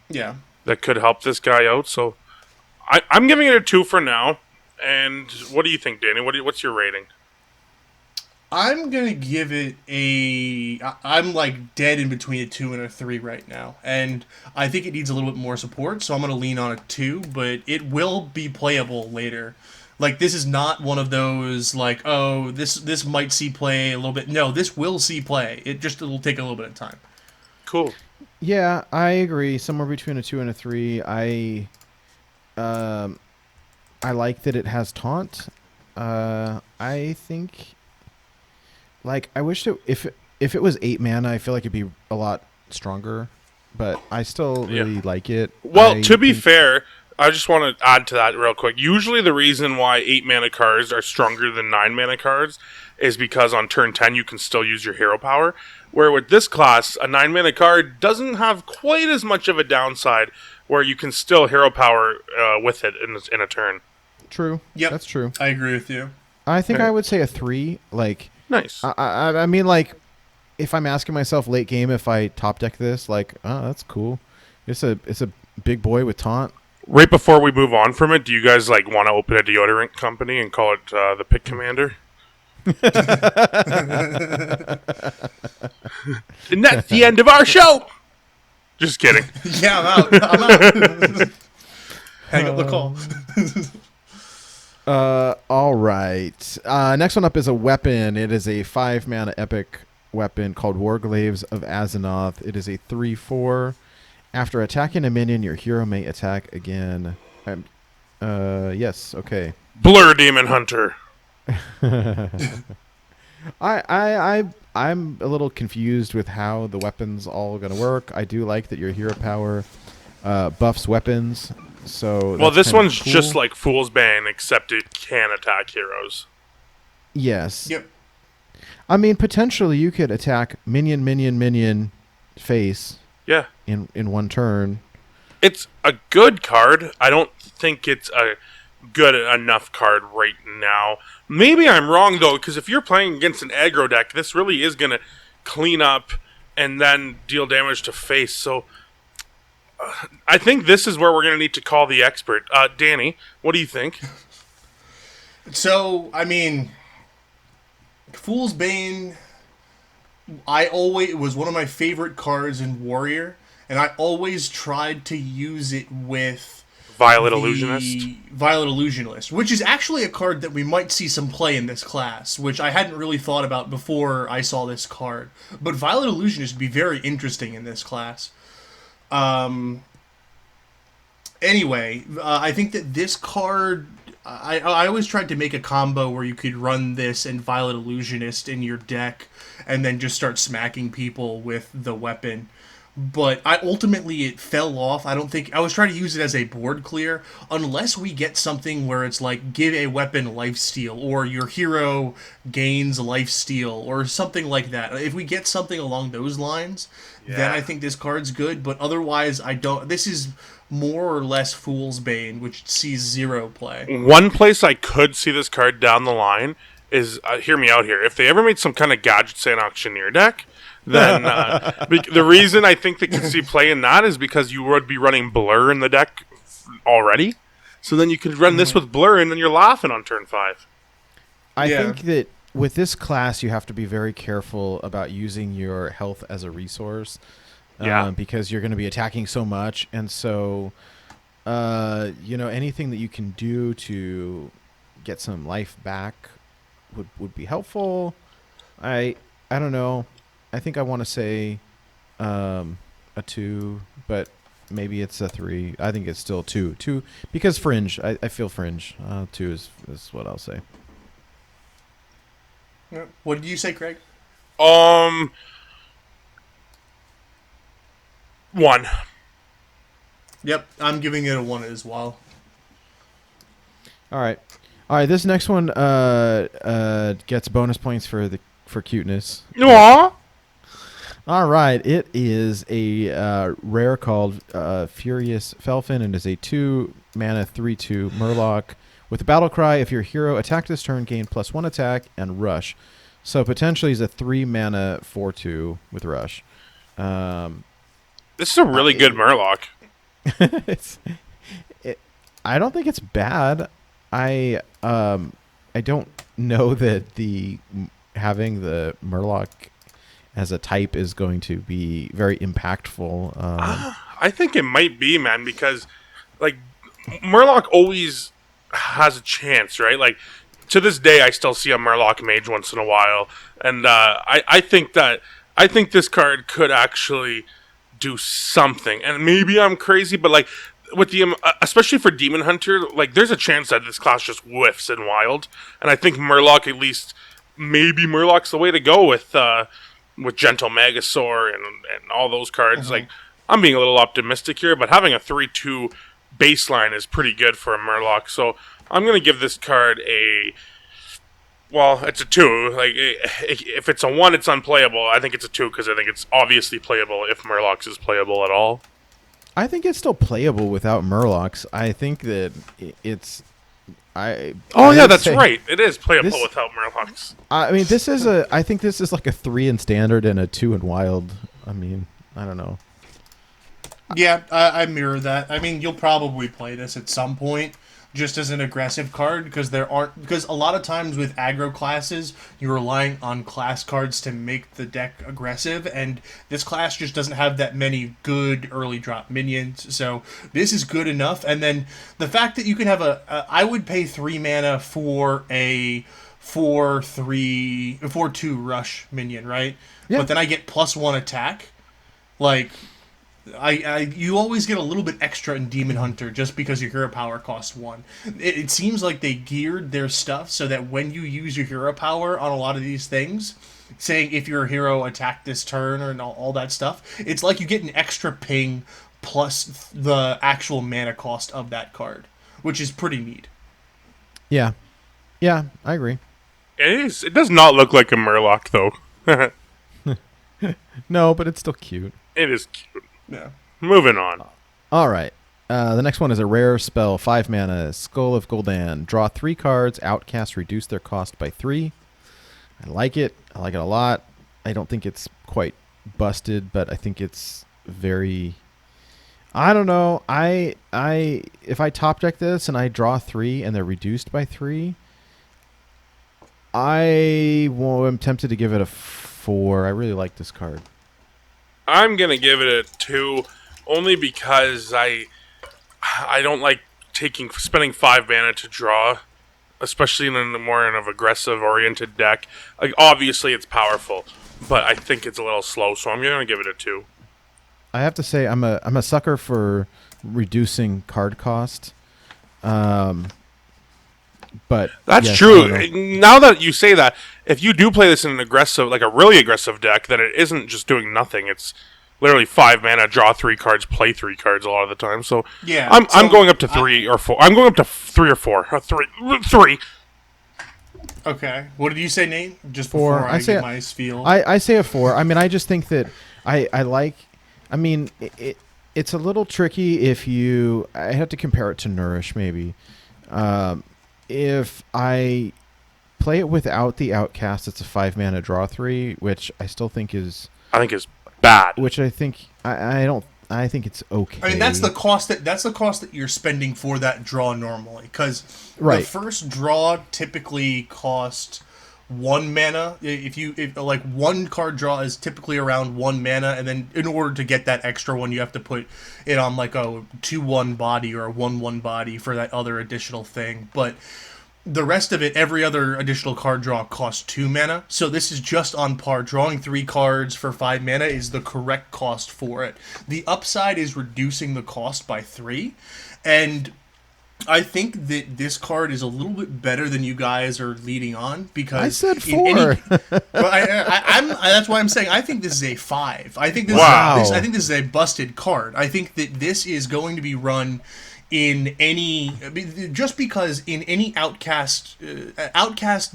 help this guy out. So I'm giving it a 2 for now. And what do you think, Danny? What's your rating? I'm going to give it I'm like dead in between a 2 and a 3 right now. And I think it needs a little bit more support, so I'm going to lean on a 2, but it will be playable later. Like, this is not one of those, like, oh, this might see play a little bit. No, this will see play. It'll take a little bit of time. Cool. Yeah, I agree. Somewhere between a 2 and a 3. I like that it has taunt. I think, like, I wish if it was 8 mana, I feel like it'd be a lot stronger. but I still really like it. Well, to be fair, I just want to add to that real quick. Usually the reason why 8 mana cards are stronger than 9 mana cards is because on turn 10 you can still use your hero power. Where with this class, a 9 mana card doesn't have quite as much of a downside where you can still hero power with it in a turn. True. Yep. That's true. I agree with you. I think I would say a 3. Like, nice. I mean, like, if I'm asking myself late game if I top deck this, like, oh, that's cool. It's a big boy with taunt. Right before we move on from it, do you guys like want to open a deodorant company and call it the Pick Commander? And that's the end of our show. Just kidding. Yeah, I'm out. Hang up the call. All right. Next one up is a weapon. It is a 5 mana epic weapon called Warglaves of Azeroth. It is a 3/4. After attacking a minion, your hero may attack again. Yes. Okay. Blur Demon Hunter. I'm a little confused with how the weapon's all gonna work. I do like that your hero power buffs weapons. So well, this one's cool. just like Fool's Bane, except it can attack heroes. Yes. Yep. I mean, potentially you could attack minion, face. Yeah. In one turn. It's a good card. I don't think it's a good enough card right now. Maybe I'm wrong, though, because if you're playing against an aggro deck, this really is going to clean up and then deal damage to face. So I think this is where we're going to need to call the expert. Danny, what do you think? So, I mean, Fool's Bane, it was one of my favorite cards in Warrior, and I always tried to use it with Violet Illusionist, which is actually a card that we might see some play in this class, which I hadn't really thought about before I saw this card. But Violet Illusionist would be very interesting in this class. Anyway, I think that this card... I always tried to make a combo where you could run this and Violet Illusionist in your deck and then just start smacking people with the weapon. But ultimately it fell off. I was trying to use it as a board clear, unless we get something where it's like give a weapon lifesteal or your hero gains lifesteal or something like that. If we get something along those lines, then I think this card's good. But otherwise, I don't. This is more or less Fool's Bane, which sees 0 play. One place I could see this card down the line is, hear me out here, if they ever made some kind of Gadget Sand Auctioneer deck, then the reason I think they can see play in that is because you would be running Blur in the deck already. So then you could run this with Blur and then you're laughing on turn 5. I think that with this class, you have to be very careful about using your health as a resource. Because you're going to be attacking so much. And so, anything that you can do to get some life back would be helpful. I don't know. I think I want to say a 2, but maybe it's a 3. I think it's still 2. 2 because Fringe. I feel Fringe. 2 is what I'll say. What did you say, Craig? 1. Yep, I'm giving it a 1 as well. All right. This next one gets bonus points for cuteness. Aww. All right, it is a rare called Furious Felfin, and is a 2 mana 3/2 Murloc with a battle cry. If your hero attacked this turn, gain +1 attack and rush. So potentially is a 3 mana 4/2 with rush. This is a really good Murloc. I don't think it's bad. I don't know that having the Murloc as a type is going to be very impactful. I think it might be, man, because like Murloc always has a chance, right? Like to this day, I still see a Murloc mage once in a while, and I think this card could actually do something. And maybe I'm crazy, but like with the especially for Demon Hunter, like there's a chance that this class just whiffs in Wild, and I think Murloc, at least maybe Murloc's the way to go with Gentle Megasaur and all those cards. Like I'm being a little optimistic here, but having a 3/2 baseline is pretty good for a Murloc. So I'm going to give this card a... Well, it's a 2. Like, if it's a 1, it's unplayable. I think it's a 2 because I think it's obviously playable if Murlocs is playable at all. I think it's still playable without Murlocs. I think that it's... That's right. It is playable without Murlocs. I mean, this is a... I think this is like a 3 in Standard and a 2 in Wild. I mean, I don't know. Yeah, I mirror that. I mean, you'll probably play this at some point, just as an aggressive card, because a lot of times with aggro classes, you're relying on class cards to make the deck aggressive, and this class just doesn't have that many good early drop minions, so this is good enough. And then the fact that you can have I would pay 3 mana for a 4/2 rush minion, right? Yeah. But then I get +1 attack, like... you always get a little bit extra in Demon Hunter just because your hero power costs 1. It seems like they geared their stuff so that when you use your hero power on a lot of these things, saying if your hero attacked this turn or all that stuff, it's like you get an extra ping plus the actual mana cost of that card, which is pretty neat. Yeah. Yeah, I agree. It is. It does not look like a Murloc, though. No, but it's still cute. It is cute. Yeah. Moving on. All right. The next one is a rare spell, 5 mana, Skull of Gul'dan. Draw 3 cards, outcast, reduce their cost by 3. I like it. I like it a lot. I don't think it's quite busted, but I think it's very... I don't know. If I top deck this and I draw 3 and they're reduced by 3, I'm tempted to give it a 4. I really like this card. I'm going to give it a 2, only because I don't like spending 5 mana to draw, especially in an aggressive-oriented deck. Like, obviously, it's powerful, but I think it's a little slow, so I'm going to give it a 2. I have to say, I'm a sucker for reducing card cost. But that's yes, true. Now that you say that, if you do play this in an aggressive, like a really aggressive deck, then it isn't just doing nothing. It's literally 5 mana, draw 3 cards, play 3 cards a lot of the time. So yeah, I'm going up to 3 or 4. I'm going up to 3 or 4. 3. Okay. What did you say, Nate? Just 4. before I give my spiel. I say a 4. I mean, I just think that I like. I mean, it's a little tricky if you. I have to compare it to Nourish maybe. If I play it without the outcast, it's a 5 mana draw 3, which I still think is. I think is bad. Which I think I don't. I think it's okay. I mean, that's the cost that you're spending for that draw normally, because the first draw typically costs 1 mana. If like one card draw is typically around 1 mana, and then in order to get that extra one, you have to put it on like a 2/1 body or a 1/1 body for that other additional thing. But the rest of it, every other additional card draw costs 2 mana. So this is just on par. Drawing 3 cards for 5 mana is the correct cost for it. The upside is reducing the cost by 3, and I think that this card is a little bit better than you guys are leading on, because I said 4. That's why I'm saying I think this is a 5. I think this I think this is a busted card. I think that this is going to be run in any, just because in any outcast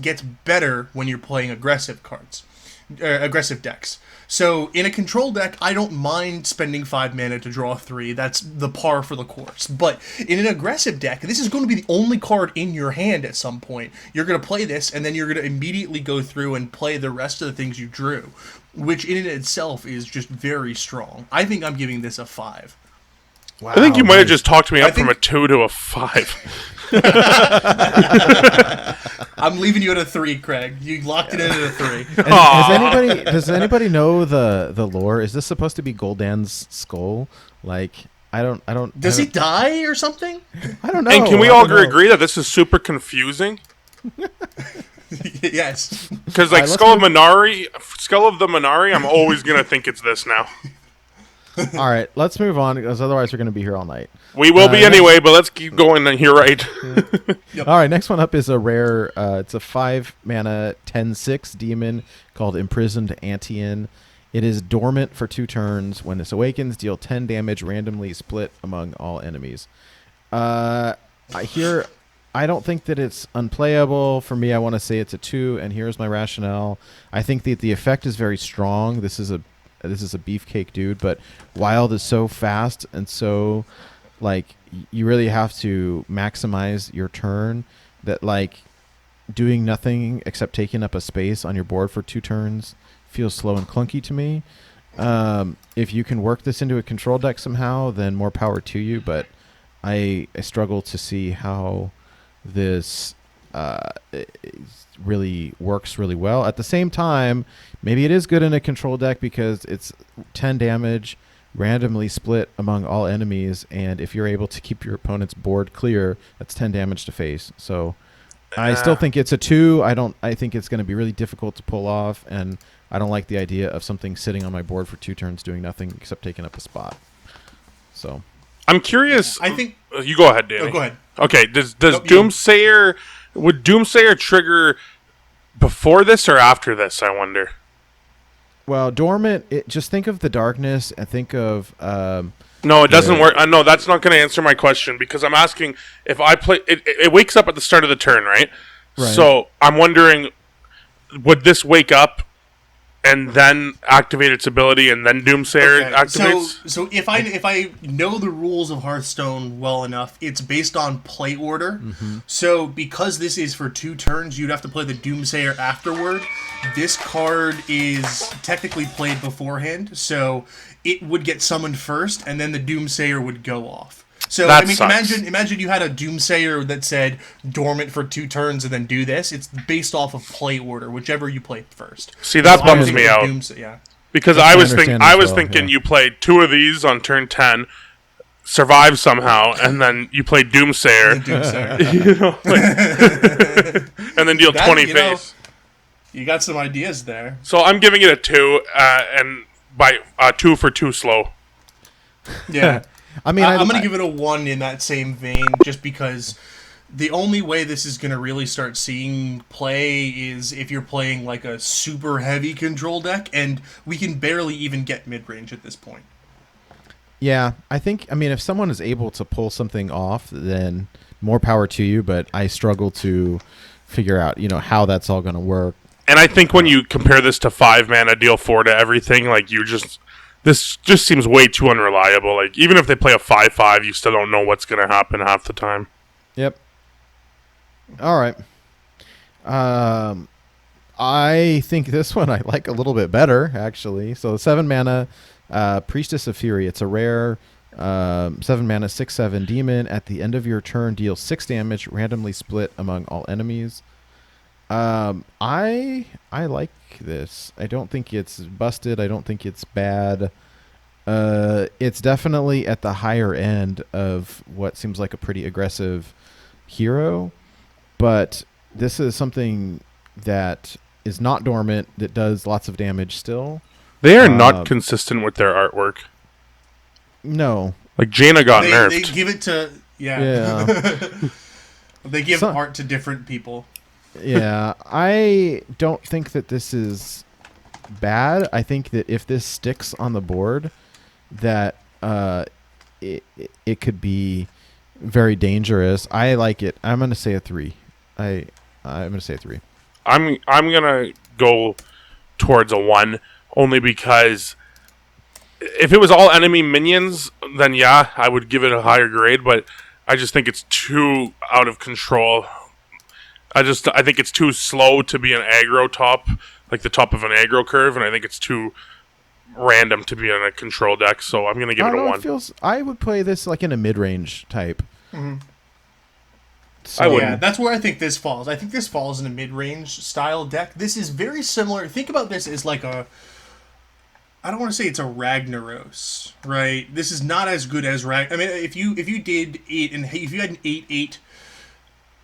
gets better when you're playing aggressive cards, aggressive decks. So in a control deck, I don't mind spending 5 mana to draw 3. That's the par for the course. But in an aggressive deck, this is going to be the only card in your hand at some point. You're going to play this, and then you're going to immediately go through and play the rest of the things you drew, which in itself is just very strong. I think I'm giving this a 5. Wow, I think you might have just talked me up from a 2 to a 5. I'm leaving you at a 3, Craig. You locked it in at a 3. Does anybody know the lore? Is this supposed to be Gul'dan's skull? Like, I don't. Does he die or something? I don't know. And can we all agree that this is super confusing? Yes. Because like Skull of the Minari, I'm always gonna think it's this now. All right, let's move on, because otherwise we're going to be here all night. We will be anyway, but let's keep going. You're right. Yep. All right, next one up is a rare. It's a 5 mana 10/6 demon called Imprisoned Antian. It is dormant for 2 turns. When this awakens, deal 10 damage randomly split among all enemies. I don't think that it's unplayable. For me, I want to say it's a 2, and here's my rationale. I think that the effect is very strong. This is a beefcake dude, but Wild is so fast and so like you really have to maximize your turn that like doing nothing except taking up a space on your board for 2 turns feels slow and clunky to me. If you can work this into a control deck somehow, then more power to you, but I struggle to see how this really works really well. At the same time, maybe it is good in a control deck because it's 10 damage randomly split among all enemies, and if you're able to keep your opponent's board clear, that's 10 damage to face. So I still think it's a 2. I think it's going to be really difficult to pull off, and I don't like the idea of something sitting on my board for 2 turns doing nothing except taking up a spot. So I'm curious. I think you go ahead, Danny. Oh, go ahead. Okay, does Doomsayer would Doomsayer trigger before this or after this, I wonder? Well, dormant, just think of the darkness and think of no, it doesn't work. No, that's not going to answer my question because I'm asking if I play it wakes up at the start of the turn, right? So, I'm wondering would this wake up and then activate its ability, and then Doomsayer activates? So if I know the rules of Hearthstone well enough, it's based on play order. Mm-hmm. So because this is for 2 turns, you'd have to play the Doomsayer afterward. This card is technically played beforehand, so it would get summoned first, and then the Doomsayer would go off. So that imagine you had a Doomsayer that said dormant for 2 turns and then do this. It's based off of play order, whichever you played first. See, that bums me out. Because I was thinking you played 2 of these on turn 10, survive somehow, and then you play Doomsayer. You know, and then deal 20 face. You got some ideas there. So I'm giving it a 2, and by 2 for 2 slow. Yeah. I mean, I'm going to give it a 1 in that same vein, just because the only way this is going to really start seeing play is if you're playing like a super heavy control deck, and we can barely even get mid-range at this point. Yeah, I mean, if someone is able to pull something off, then more power to you, but I struggle to figure out, how that's all going to work. And I think when you compare this to 5 mana, deal 4 to everything, like this just seems way too unreliable. Like, even if they play a 5/5, you still don't know what's going to happen half the time. Yep. All right. I think this one I like a little bit better, actually. So 7 mana, Priestess of Fury. It's a rare 7 mana, 6/7 demon. At the end of your turn, deal 6 damage, randomly split among all enemies. I like this. I don't think it's busted. I don't think it's bad. It's definitely at the higher end of what seems like a pretty aggressive hero, but this is something that is not dormant, that does lots of damage still. They are not consistent with their artwork. No. Like, Jaina got nerfed. They give it to... Yeah. They give art to different people. Yeah, I don't think that this is bad. I think that if this sticks on the board, that it could be very dangerous. I like it. I'm going to say a 3. I'm going to say a 3. I'm going to go towards a 1, only because if it was all enemy minions, then yeah, I would give it a higher grade, but I just think it's too out of control. I think it's too slow to be an aggro top, like the top of an aggro curve, and I think it's too random to be in a control deck, so I'm going to give it a 1. I would play this like in a mid-range type. Mm-hmm. So, yeah, that's where I think this falls. I think this falls in a mid-range style deck. This is very similar. Think about this as like a... I don't want to say it's a Ragnaros, right? This is not as good as I mean, if you did 8, and if you had an 8/8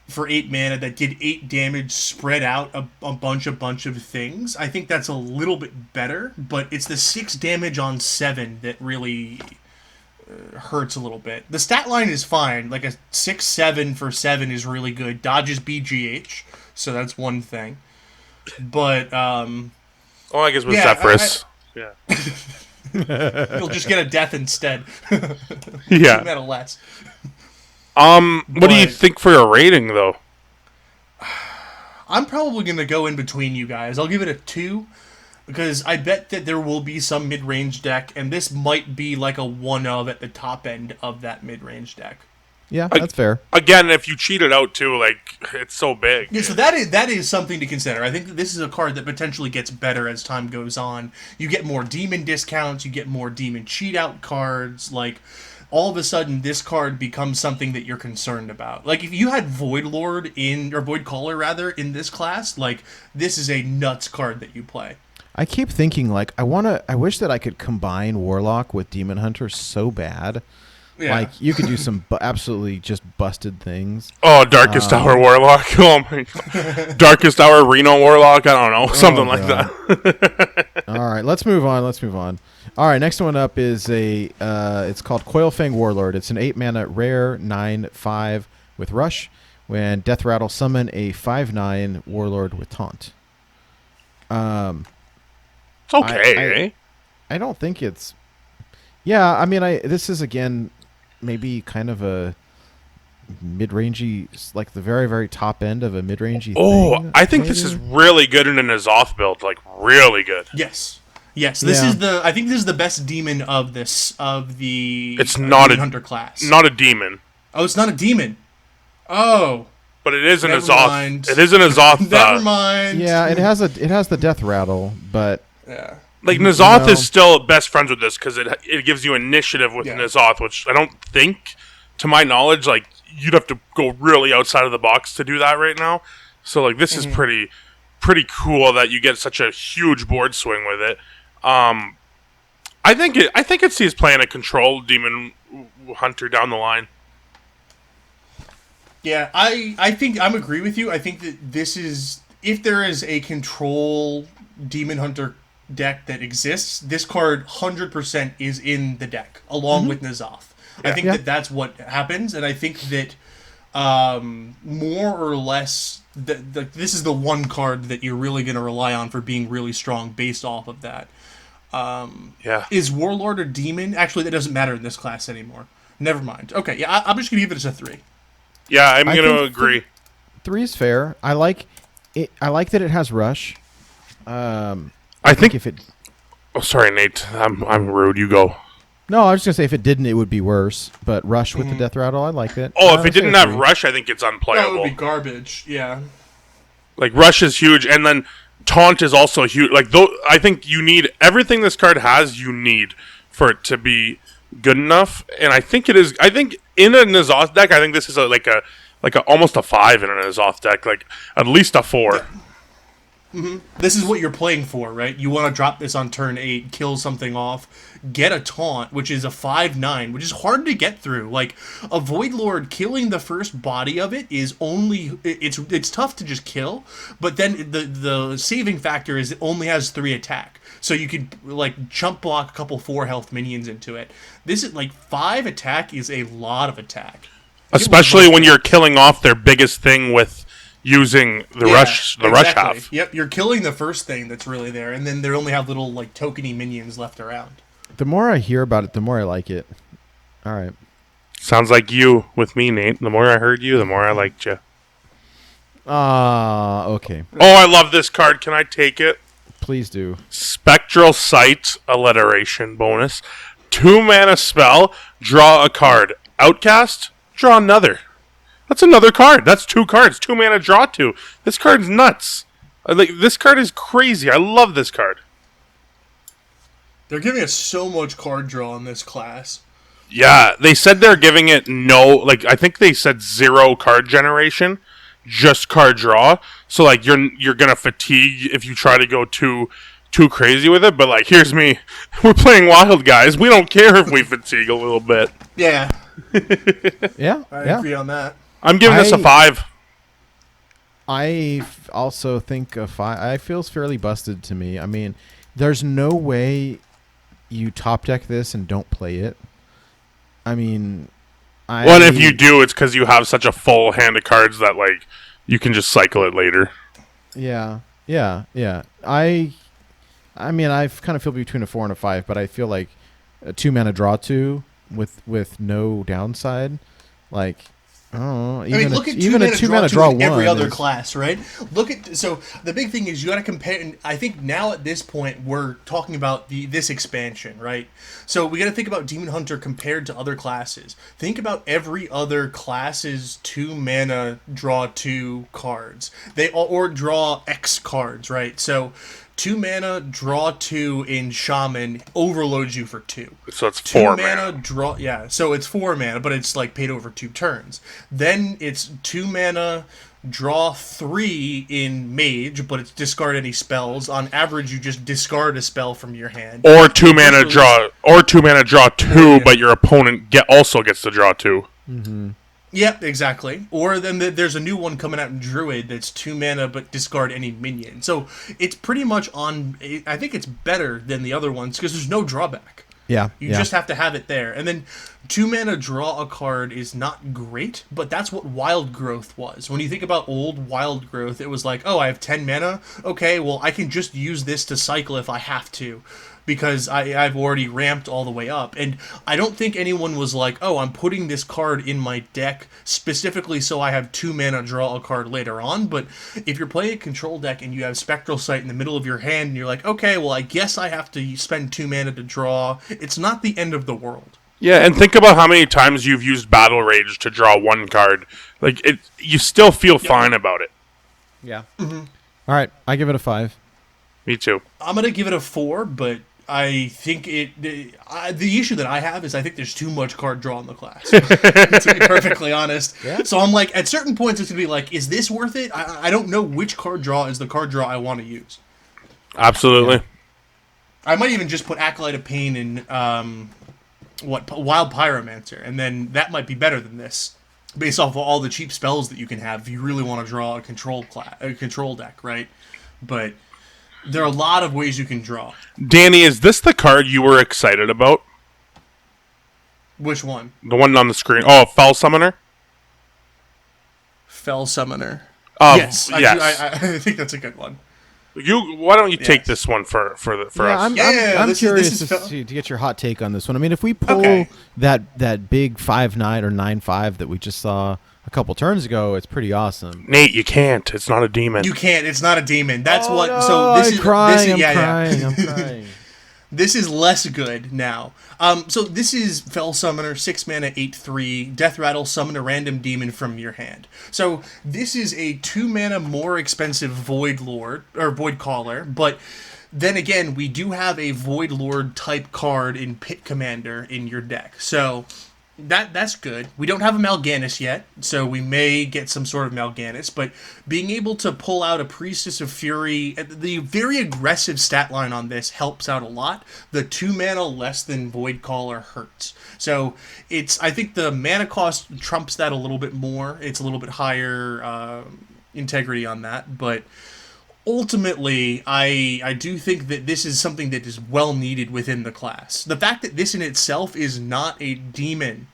for 8 mana that did 8 damage spread out a bunch of things, I think that's a little bit better, but it's the 6 damage on 7 that really hurts a little bit. The stat line is fine. Like a 6/7 for 7 is really good. Dodges BGH, so that's one thing. But I guess with Zephyrus. Yeah. You'll just get a death instead. Yeah. 2 mana less. What do you think for a rating, though? I'm probably going to go in between you guys. I'll give it a 2, because I bet that there will be some mid-range deck, and this might be like a 1 of at the top end of that mid-range deck. Yeah, that's fair. Again, if you cheat it out too, like, it's so big. Yeah, so that is something to consider. I think that this is a card that potentially gets better as time goes on. You get more demon discounts, you get more demon cheat out cards, like all of a sudden this card becomes something that you're concerned about. Like if you had Void Lord or Void Caller rather in this class, like this is a nuts card that you play. I keep thinking like I wish that I could combine Warlock with Demon Hunter so bad. Yeah. Like, you could do some absolutely just busted things. Oh, Darkest Hour Warlock. Oh, my God. Darkest Hour Reno Warlock. I don't know. Something like that. All right, let's move on. All right, next one up is it's called Coilfang Warlord. It's an 8-mana rare 9/5 with Rush. When Death Rattle, summon a 5/9 Warlord with Taunt. It's okay. I don't think it's... Yeah, I mean, this is, again... maybe kind of a mid-rangey, like the very, very top end of a mid-rangey thing. I think this is really good in an Azoth build, like really good. Yes. This is I think this is the best demon of the it's not Demon Hunter class. Not a demon. Oh, it's not a demon. Oh. But it is an Azoth. Mind. It is an Azoth. Never mind. Yeah, it has the Death Rattle, but yeah. Like, N'Zoth is still best friends with this because it gives you initiative with N'Zoth, which I don't think, to my knowledge, like, you'd have to go really outside of the box to do that right now. So, like, this is pretty cool that you get such a huge board swing with it. I think it sees playing a control Demon Hunter down the line. Yeah, I think I'm agree with you. I think that this is, if there is a control Demon Hunter deck that exists, this card 100% is in the deck along with N'Zoth. I think that that's what happens, and I think that more or less this is the one card that you're really going to rely on for being really strong based off of that. Is Warlord or Demon? Actually, that doesn't matter in this class anymore. Never mind. Okay, yeah, I'm just going to give it as a 3. Yeah, I'm going to agree. 3 is fair. I like it. I like that it has Rush. I think if it... Oh, sorry, Nate. I'm rude. You go. No, I was just going to say if it didn't, it would be worse. But Rush with the Death Rattle, I like it. Oh, if it didn't have Rush, I think it's unplayable. That would be garbage, yeah. Like, Rush is huge, and then Taunt is also huge. Like, I think you need... Everything this card has, you need for it to be good enough. And I think it is... I think in a N'Zoth deck, I think this is almost a 5 in an N'Zoth deck. Like, at least a 4. Yeah. This is what you're playing for, right? You want to drop this on turn 8, kill something off, get a taunt, which is a 5/9, which is hard to get through. Like, a Void Lord killing the first body of it is only... It's tough to just kill, but then the saving factor is it only has 3 attack. So you could, like, jump block a couple 4 health minions into it. This is, like, 5 attack is a lot of attack. Especially when you're killing off their biggest thing with... using the rush half. Yep, you're killing the first thing that's really there, and then they only have little like tokeny minions left around. The more I hear about it, the more I like it. All right. Sounds like you with me, Nate. The more I heard you, the more I liked you. Okay. Oh, I love this card. Can I take it? Please do. Spectral Sight Alliteration bonus. 2-mana spell. Draw a card. Outcast. Draw another. That's another card. That's 2 cards. 2 mana, draw 2. This card's nuts. This card is crazy. I love this card. They're giving us so much card draw in this class. Yeah, they said they're giving it I think they said 0 card generation, just card draw. So, like, you're gonna fatigue if you try to go too crazy with it. But, like, here's me. We're playing Wild, guys. We don't care if we fatigue a little bit. Yeah. Yeah. I agree on that. I'm giving this a 5. I also think a 5. It feels fairly busted to me. I mean, there's no way you top deck this and don't play it. I mean, well, and if you do, it's because you have such a full hand of cards that, like, you can just cycle it later. Yeah. I mean, I kind of feel between a 4 and a 5, but I feel like a 2-mana draw 2 with no downside, like. Oh, Look at even a 2-mana draw in 1 every other is, class, right? So the big thing is you got to compare. And I think now at this point we're talking about this expansion, right? So we got to think about Demon Hunter compared to other classes. Think about every other class's 2-mana draw 2 cards. They or draw X cards, right? So 2-mana draw 2 in Shaman overloads you for 2. So it's 4 2-mana draw, yeah. So it's 4 mana, but it's like paid over 2 turns. Then it's 2-mana draw 3 in Mage, but it's discard any spells. On average, you just discard a spell from your hand. Or 2-mana draw, 2, but your opponent also gets to draw 2. Mm-hmm. Yep, exactly. Or then there's a new one coming out in Druid that's 2 mana but discard any minion. So it's pretty much on. I think it's better than the other ones because there's no drawback. Yeah. You just have to have it there. And then 2 mana draw a card is not great, but that's what Wild Growth was. When you think about old Wild Growth, it was like, oh, I have 10 mana. Okay, well, I can just use this to cycle if I have to, because I've already ramped all the way up. And I don't think anyone was like, oh, I'm putting this card in my deck specifically so I have 2 mana draw a card later on. But if you're playing a control deck and you have Spectral Sight in the middle of your hand and you're like, okay, well, I guess I have to spend 2 mana to draw, it's not the end of the world. Yeah, and think about how many times you've used Battle Rage to draw 1 card. Like, you still feel fine about it. Yeah. Mm-hmm. All right, I give it a 5. Me too. I'm going to give it a 4, but I think the issue that I have is I think there's too much card draw in the class, to be perfectly honest. Yeah. So I'm like, at certain points it's going to be like, is this worth it? I don't know which card draw is the card draw I want to use. Absolutely. Yeah. I might even just put Acolyte of Pain in Wild Pyromancer, and then that might be better than this, based off of all the cheap spells that you can have if you really want to draw a control deck, right? But there are a lot of ways you can draw. Danny, is this the card you were excited about? Which one? The one on the screen. Oh, Fell Summoner? Fell Summoner. Yes. I think that's a good one. Why don't you take this one for us? I'm curious to get your hot take on this one. I mean, if we pull that big 5/9 or 9/5 that we just saw a couple turns ago, it's pretty awesome. Nate, you can't. It's not a demon. You can't. It's not a demon. That's what. No, so this I'm is crying. This is, I'm crying. This is less good now. So this is Fell Summoner, 6 mana, 8/3. Death Rattle, summon a random demon from your hand. So this is a 2 mana more expensive Void Lord or Void Caller, but then again, we do have a Void Lord type card in Pit Commander in your deck. So that's good. We don't have a Mal'Ganis yet, so we may get some sort of Mal'Ganis, but being able to pull out a Priestess of Fury, the very aggressive stat line on this helps out a lot. The 2 mana less than Void Caller hurts. So I think the mana cost trumps that a little bit more. It's a little bit higher integrity on that, but ultimately, I do think that this is something that is well needed within the class. The fact that this in itself is not a demon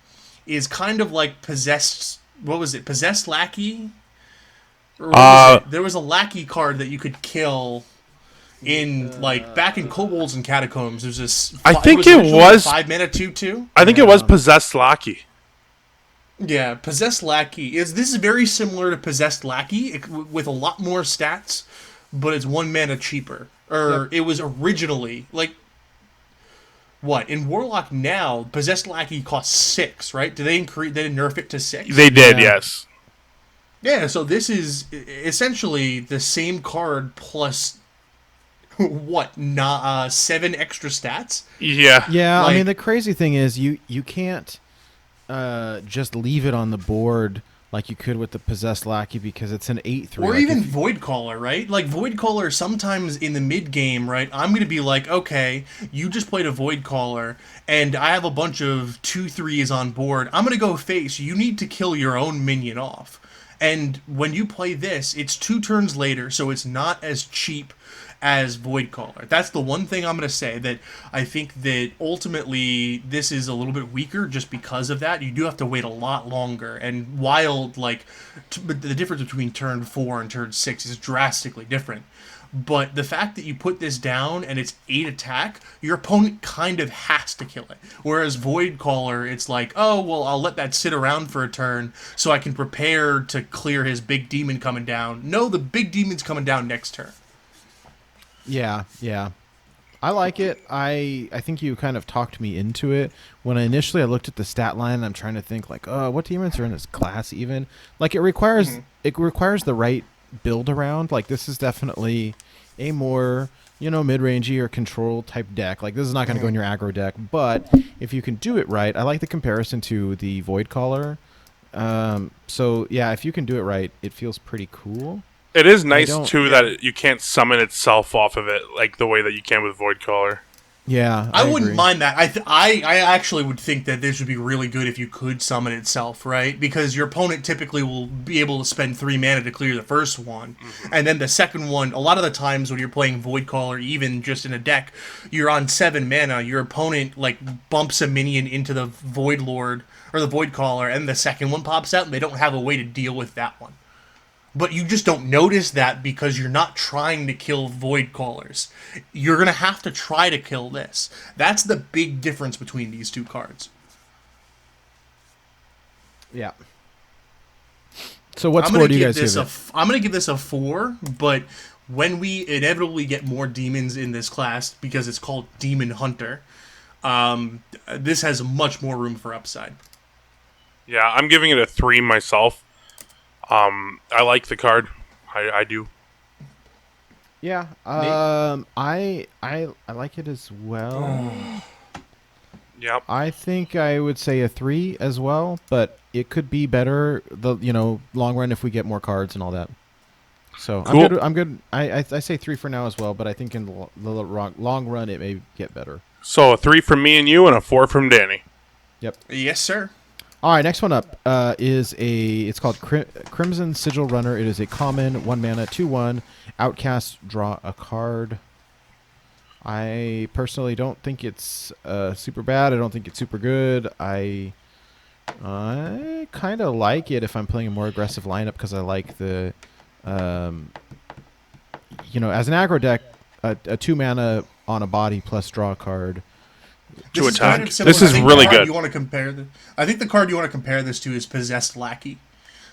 is kind of like Possessed... What was it? Possessed Lackey? Or what was it? There was a Lackey card that you could kill in, back in Kobolds and Catacombs. There's this... I think it was 5 mana 2/2? I think it was Possessed Lackey. Yeah, Possessed Lackey. This is very similar to Possessed Lackey, with a lot more stats, but it's 1 mana cheaper. It was originally, what? In Warlock now, Possessed Lackey costs 6, right? Did they nerf it to 6? They did, yes. Yeah, so this is essentially the same card plus, 7 extra stats? Yeah. Yeah, I mean, the crazy thing is you can't just leave it on the board like you could with the Possessed Lackey because it's an 8/3. Or even Void Caller, right? Like, Void Caller, sometimes in the mid-game, right, I'm going to be like, okay, you just played a Void Caller, and I have a bunch of 2/3s on board. I'm going to go face. You need to kill your own minion off. And when you play this, it's 2 turns later, so it's not as cheap as Void Caller. That's the one thing I'm going to say, that I think that ultimately this is a little bit weaker just because of that. You do have to wait a lot longer, and Wild, the difference between turn 4 and turn 6 is drastically different. But the fact that you put this down and it's 8 attack, your opponent kind of has to kill it. Whereas Void Caller, it's like, oh, well, I'll let that sit around for a turn so I can prepare to clear his big demon coming down. No, the big demon's coming down next turn. Yeah. I like it. I think you kind of talked me into it. When I looked at the stat line, I'm trying to think like, oh, what demons are in this class even? Like it requires the right build around. Like this is definitely a more, mid-rangey or control type deck. Like this is not going to go in your aggro deck, but if you can do it right, I like the comparison to the Void Caller. So yeah, if you can do it right, it feels pretty cool. It is nice too that you can't summon itself off of it like the way that you can with Void Caller. Yeah, I wouldn't mind that. I actually would think that this would be really good if you could summon itself, right? Because your opponent typically will be able to spend 3 mana to clear the first one, and then the second one. A lot of the times when you're playing Void Caller, even just in a deck, you're on 7 mana. Your opponent like bumps a minion into the Void Lord or the Void Caller, and the second one pops out, and they don't have a way to deal with that one. But you just don't notice that because you're not trying to kill Void Callers. You're going to have to try to kill this. That's the big difference between these two cards. Yeah. So what score do you guys give it? I'm going to give this a 4, but when we inevitably get more demons in this class, because it's called Demon Hunter, this has much more room for upside. Yeah, I'm giving it a 3 myself. I like the card. I do. Yeah. I like it as well. Yep. I think I would say a 3 as well, but it could be better long run if we get more cards and all that. So cool. I'm good. I say 3 for now as well, but I think in the long run it may get better. So a 3 from me and you and a 4 from Danny. Yep. Yes, sir. All right, next one up it's called Crimson Sigil Runner. It is a common 1 mana 2/1 outcast. Draw a card. I personally don't think it's super bad. I don't think it's super good. I kind of like it if I'm playing a more aggressive lineup because I like the as an aggro deck, a 2 mana on a body plus draw a card. To attack. Kind of this is really good. I think the card you want to compare this to is Possessed Lackey.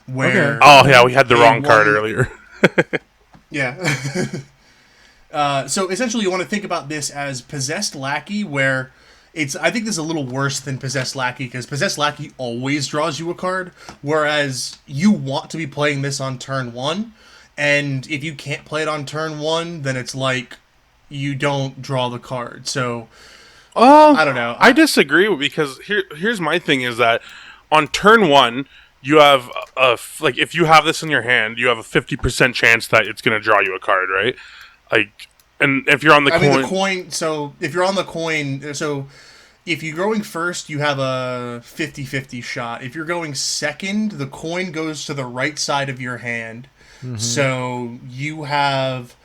Where okay. Oh yeah, we had the wrong card earlier. Yeah. So essentially, you want to think about this as Possessed Lackey, where I think this is a little worse than Possessed Lackey because Possessed Lackey always draws you a card, whereas you want to be playing this on turn 1, and if you can't play it on turn 1, then it's like you don't draw the card. So. I don't know. I disagree because here's my thing is that on turn 1 you have if you have this in your hand, you have a 50% chance that it's going to draw you a card, right? Like, and if you're on the coin. So if you're on the coin, so if you're going first, you have a 50-50 shot. If you're going second, the coin goes to the right side of your hand. Mm-hmm. So you have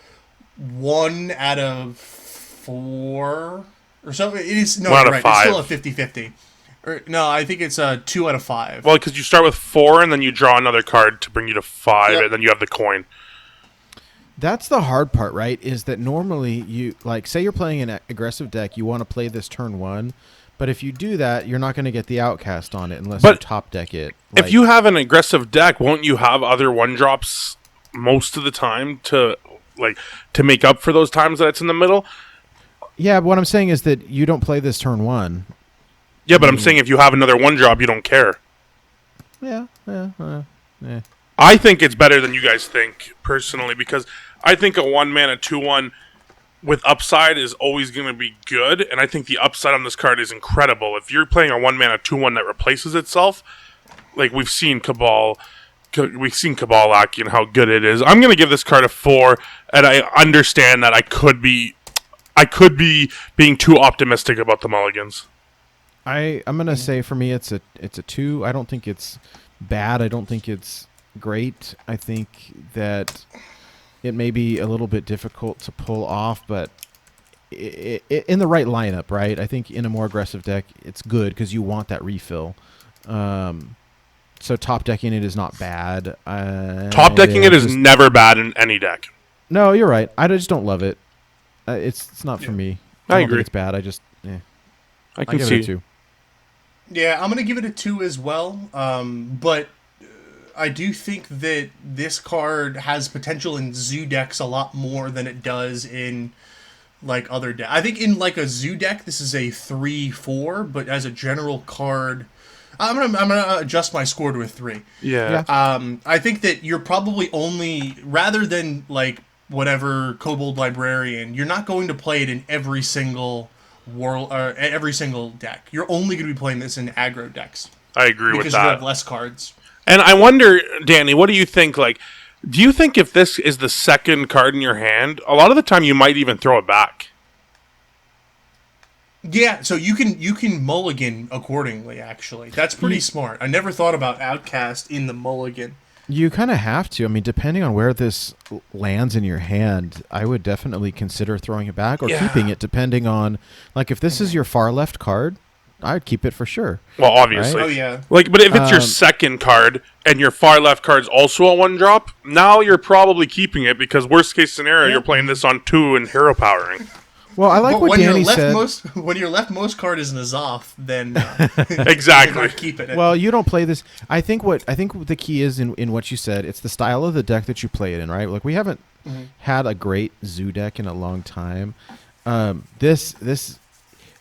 1 out of 4. Or so it is no, right. It's still a 50-50. No, I think it's a 2 out of 5. Well, because you start with 4 and then you draw another card to bring you to 5, and then you have the coin. That's the hard part, right? Is that normally you say you're playing an aggressive deck, you want to play this turn 1, but if you do that, you're not going to get the outcast on it unless you top deck it. If you have an aggressive deck, won't you have other 1-drops most of the time to make up for those times that it's in the middle? Yeah, but what I'm saying is that you don't play this turn 1. Yeah, but I'm saying if you have another 1-drop, you don't care. Yeah. I think it's better than you guys think, personally, because I think a 1 mana 2/1 with upside is always going to be good, and I think the upside on this card is incredible. If you're playing a 1 mana 2/1 that replaces itself, like we've seen Cabal Lackey and how good it is. I'm going to give this card a 4, and I understand that I could be being too optimistic about the mulligans. I'm gonna say for me it's a 2. I don't think it's bad. I don't think it's great. I think that it may be a little bit difficult to pull off, but in the right lineup, right? I think in a more aggressive deck, it's good because you want that refill. So top decking it is not bad. Top decking it is never bad in any deck. No, you're right. I just don't love it. It's not for me. I don't agree. think it's bad. I can give see. it a 2. Yeah, I'm gonna give it a 2 as well. But I do think that this card has potential in zoo decks a lot more than it does in like other decks. I think in like a zoo deck, this is a 3-4, but as a general card, I'm gonna adjust my score to a 3. Yeah. I think that you're probably only, rather than like whatever Kobold Librarian, you're not going to play it in every single every single deck. You're only going to be playing this in aggro decks I agree with because you that. have less cards. And I wonder, Danny, what do you think? Like, do you think if this is the second card in your hand, a lot of the time you might even throw it back? Yeah, so you can mulligan accordingly. Actually, that's pretty smart. I never thought about Outcast in the mulligan. You kind of have to. I mean, depending on where this lands in your hand, I would definitely consider throwing it back or keeping it, depending on, like, if this is your far left card, I'd keep it for sure. Well, obviously. Right? Oh yeah. Like, but if it's your second card and your far left card's also a 1-drop, now you're probably keeping it because worst case scenario, you're playing this on 2 and hero powering. Well, I like But what when Danny your said. when your leftmost card is N'Zoth, then Exactly. keep it. Well, you don't play this. I think the key is in what you said. It's the style of the deck that you play it in, right? Like we haven't had a great zoo deck in a long time. This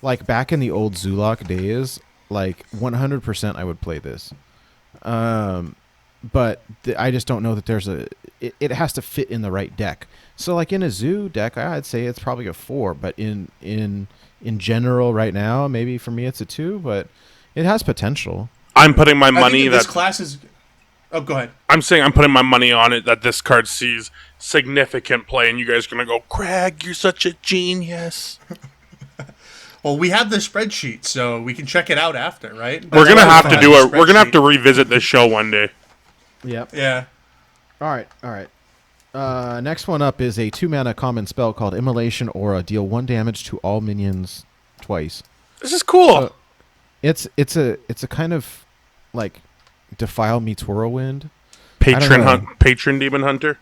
like back in the old Zulok days, like 100% I would play this. But I just don't know that there's it has to fit in the right deck. So like in a zoo deck, I'd say it's probably a 4, but in general right now, maybe for me it's a 2, but it has potential. I'm putting my I money think that this class is. Oh, go ahead. I'm saying I'm putting my money on it that this card sees significant play, and you guys are gonna go, Craig, you're such a genius. Well, we have the spreadsheet, so we can check it out after, right? We're gonna have to do it. We're gonna have to revisit this show one day. Yep. Yeah. All right. Next one up is a 2-mana common spell called Immolation Aura. Deal 1 damage to all minions twice. This is cool. It's a kind of like Defile meets Whirlwind. Patron demon hunter.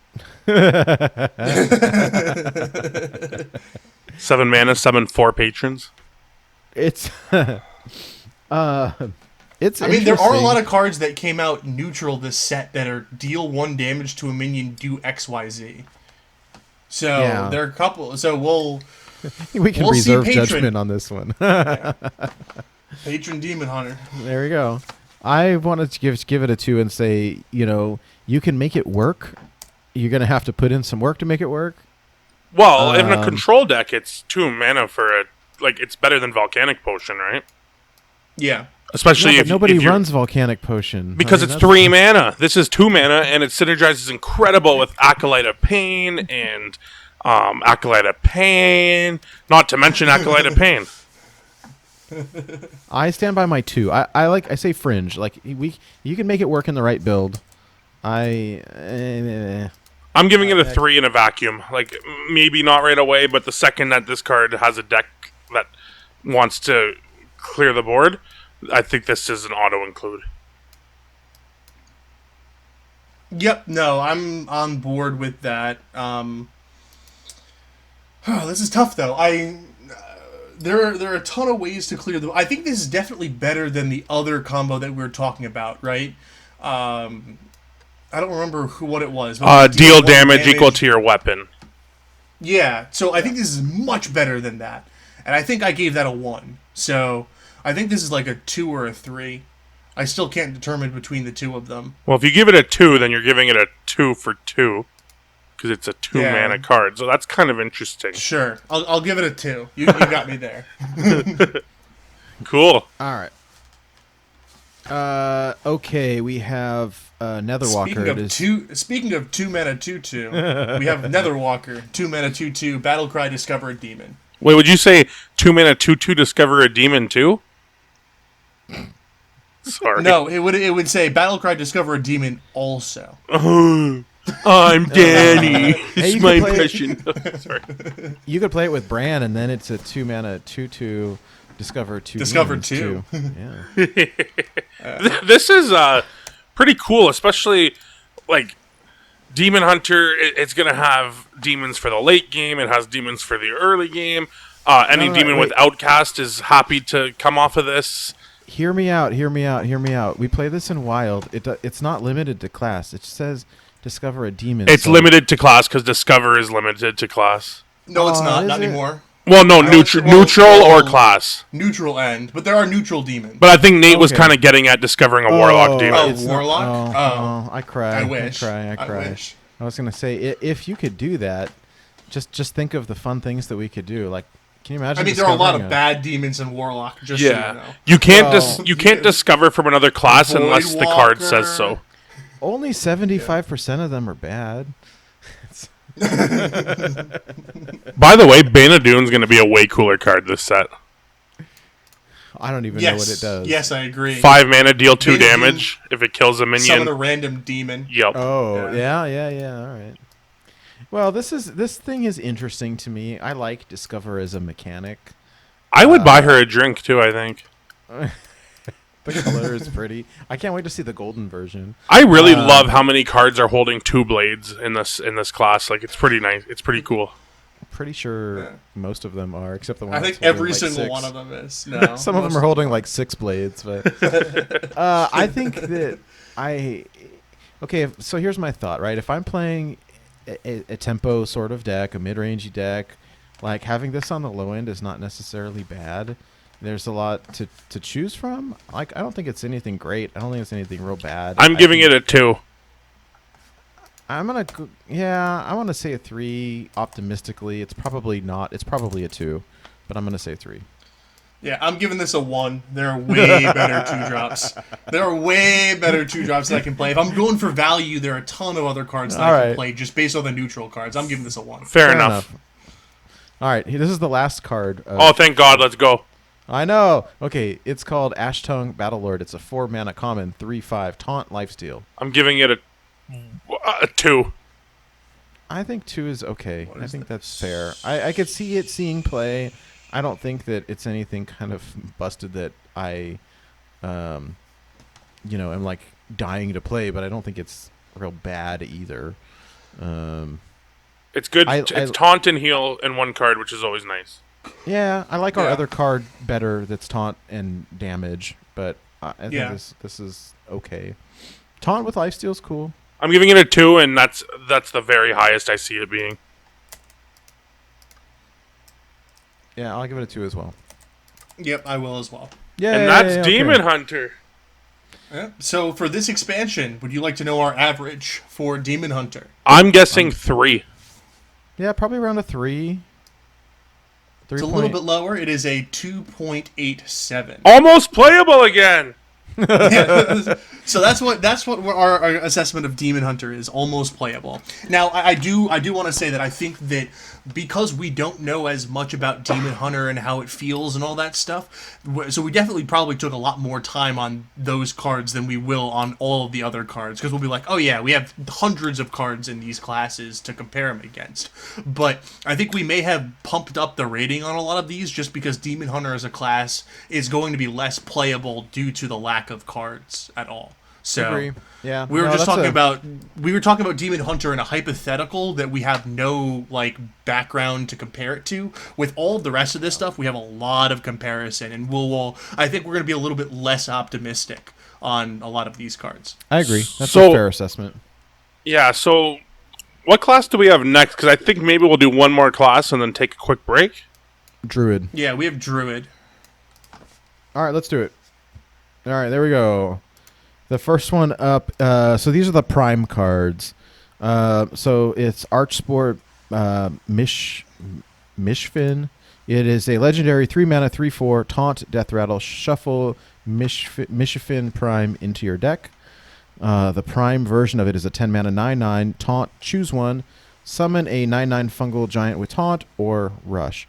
7 mana, summon 4 patrons. It's it's. I mean, there are a interesting. lot of cards that came out neutral this set that are deal 1 damage to a minion, do XYZ. So Yeah. there are a couple. So we can we'll see reserve Patron. judgment on this one. Patron Demon Hunter. There we go. I wanted to give it a 2 and say, you can make it work. You're gonna have to put in some work to make it work. Well, in a control deck, it's 2 mana for it's better than Volcanic Potion, right? Yeah. Especially No, if but nobody if you're- runs Volcanic Potion because I mean, it's that's- 3 mana. This is 2 mana, and it synergizes incredible with Acolyte of Pain and Acolyte of Pain. Not to mention Acolyte of Pain. I stand by my 2. I say Fringe. Like you can make it work in the right build. I'm giving it a 3 in a vacuum. Like, maybe not right away, but the second that this card has a deck that wants to clear the board, I think this is an auto-include. Yep. No, I'm on board with that. This is tough though. There are a ton of ways to clear the. I think this is definitely better than the other combo that we were talking about, right? I don't remember what it was. But Deal damage equal to your weapon. Yeah, so I think this is much better than that. And I think I gave that a 1. So I think this is like a 2 or a 3. I still can't determine between the two of them. Well, if you give it a 2, then you're giving it a 2 for 2. Because it's a 2 mana card. So that's kind of interesting. Sure. I'll give it a 2. You got me there. Cool. All right. Okay, we have Netherwalker. Speaking of 2 mana 2/2, we have Netherwalker, 2 mana 2/2, Battlecry, Discover a Demon. Wait, would you say 2 mana 2/2 discover a demon too? Sorry. No, it would say Battlecry, Discover a Demon also. I'm Danny. Hey, It's you my can play it. impression. Sorry. You could play it with Bran, and then it's a 2 mana 2/2 discover 2. Discover demons, 2. too. Yeah. This is pretty cool, especially like Demon Hunter, it's going to have demons for the late game. It has demons for the early game. Any demon with Outcast is happy to come off of this. Hear me out. We play this in Wild. It's not limited to class. It says discover a demon. It's limited to class because Discover is limited to class. No, it's not. Not anymore. Well, no, neutral or class. Neutral end, but there are neutral demons. But I think Nate was kind of getting at discovering a Warlock demon. Oh, Warlock? I cry. I wish. I wish. I was going to say, if you could do that, just think of the fun things that we could do. Like, can you imagine? I mean, there are a lot of bad demons in Warlock, just so you know. You can't discover from another class unless the card says so. Only 75% of them are bad. By the way, Banadoon's going to be a way cooler card this set. I don't even know what it does. Yes, I agree. 5 mana, deal 2 damage if it kills a minion. Summon a random demon. Yep. Oh, yeah. All right. Well, this thing is interesting to me. I like Discover as a mechanic. I would buy her a drink too, I think. The color is pretty. I can't wait to see the golden version. I really love how many cards are holding 2 blades in this class. Like, it's pretty nice. It's pretty cool. Pretty sure most of them are, except the one. I think every single one of them is. No, some of them are holding like 6 blades, but I think that okay. So here's my thought. Right, if I'm playing a tempo sort of deck, a mid-rangey deck, like having this on the low end is not necessarily bad. There's a lot to choose from. Like, I don't think it's anything great. I don't think it's anything real bad. I'm giving it a 2. I'm gonna, I want to say a 3 optimistically. It's probably not. It's probably a 2, but I'm gonna say 3. Yeah, I'm giving this a 1. There are way better 2-drops. There are way better 2-drops that I can play. If I'm going for value, there are a ton of other cards that I can play just based on the neutral cards. I'm giving this a 1. Fair enough. All right, this is the last card. Oh, thank God. Let's go. I know. Okay, it's called Ashtongue Battlelord. It's a 4-mana common, 3/5 taunt lifesteal. I'm giving it a 2. I think 2 is okay. I think that's fair. I could see it seeing play. I don't think that it's anything kind of busted that I, am like dying to play. But I don't think it's real bad either. It's good. It's taunt and heal in one card, which is always nice. Yeah, I like our other card better. That's taunt and damage, but I think this is okay. Taunt with lifesteal is cool. I'm giving it a 2, and that's the very highest I see it being. Yeah, I'll give it a 2 as well. Yep, I will as well. Yeah, and that's Demon Hunter. Yeah. So for this expansion, would you like to know our average for Demon Hunter? I'm guessing 3. Yeah, probably around a 3. It's a little bit lower. It is a 2.87. Almost playable again. So that's what our assessment of Demon Hunter is, almost playable. Now, I do want to say that I think that because we don't know as much about Demon Hunter and how it feels and all that stuff, so we definitely probably took a lot more time on those cards than we will on all of the other cards, because we'll be like, oh yeah, we have hundreds of cards in these classes to compare them against. But I think we may have pumped up the rating on a lot of these just because Demon Hunter as a class is going to be less playable due to the lack of cards at all. So agree. Yeah, we were just talking about Demon Hunter in a hypothetical that we have no background to compare it to. With all of the rest of this stuff, we have a lot of comparison, and I think we're going to be a little bit less optimistic on a lot of these cards. I agree. That's a fair assessment. Yeah. So, what class do we have next? Because I think maybe we'll do one more class and then take a quick break. Druid. Yeah, we have Druid. All right, let's do it. All right, there we go. The first one up, so these are the prime cards. So it's Archsport Mishfin. It is a legendary 3-mana 3/4 taunt, death rattle, shuffle Mishfin Prime into your deck. The prime version of it is a 10-mana 9/9 taunt, choose one, summon a 9/9 fungal giant with taunt or rush.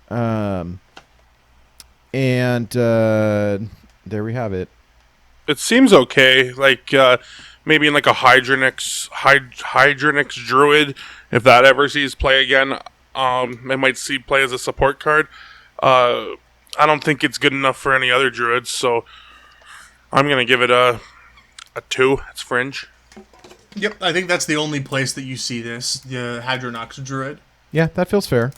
And there we have it. It seems okay, maybe in a Hydronix Druid, if that ever sees play again, it might see play as a support card. I don't think it's good enough for any other Druids, so I'm going to give it a 2. It's fringe. Yep, I think that's the only place that you see this, the Hadronox Druid. Yeah, that feels fair.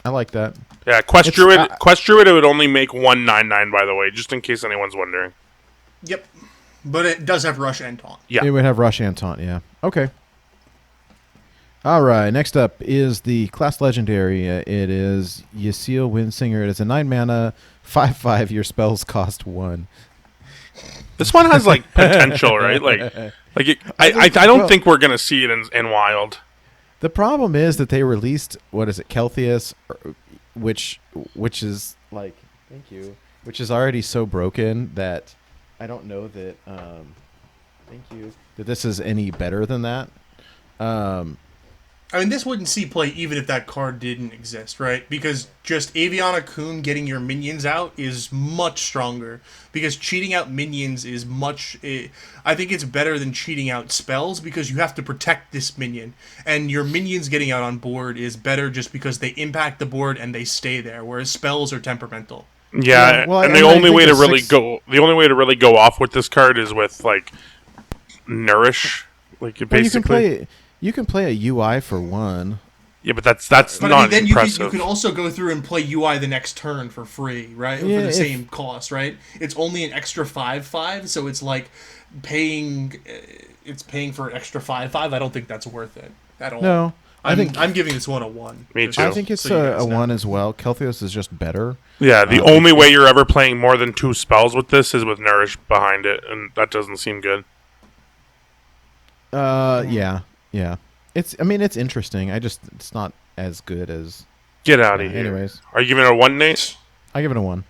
I like that. Yeah, Quest Druid, it would only make 199, by the way, just in case anyone's wondering. Yep, but it does have Rush and Taunt. Yeah. It would have Rush and Taunt, yeah. Okay. All right, next up is the class legendary. It is Yasiel Windsinger. It is a 9-mana, 5/5. Your spells cost 1. This one has like potential, right? I don't think we're gonna see it in Wild. The problem is that they released Keltheus, which is like, thank you, which is already so broken that I don't know that thank you, that this is any better than that. I mean, this wouldn't see play even if that card didn't exist, right? Because just Aviana Kun getting your minions out is much stronger. Because cheating out minions is I think it's better than cheating out spells because you have to protect this minion. And your minions getting out on board is better just because they impact the board and they stay there, whereas spells are temperamental. Yeah, well, and the only way to really go off with this card is with like Nourish. Like it basically. You can play a UI for 1. Yeah, but that's not I mean, then impressive. You can also go through and play UI the next turn for free, right? Yeah, for the same cost, right? It's only an extra 5/5, so it's like paying. It's paying for an extra 5/5. I don't think that's worth it at all. No, I'm giving this one a 1. Me too. I think it's a 1 as well. Keltheus is just better. Yeah, the only way you're ever playing more than 2 spells with this is with Nourish behind it, and that doesn't seem good. Yeah. It's interesting. It's not as good as. Get out of here. Anyways. Are you giving it a 1, Nate? I give it a 1.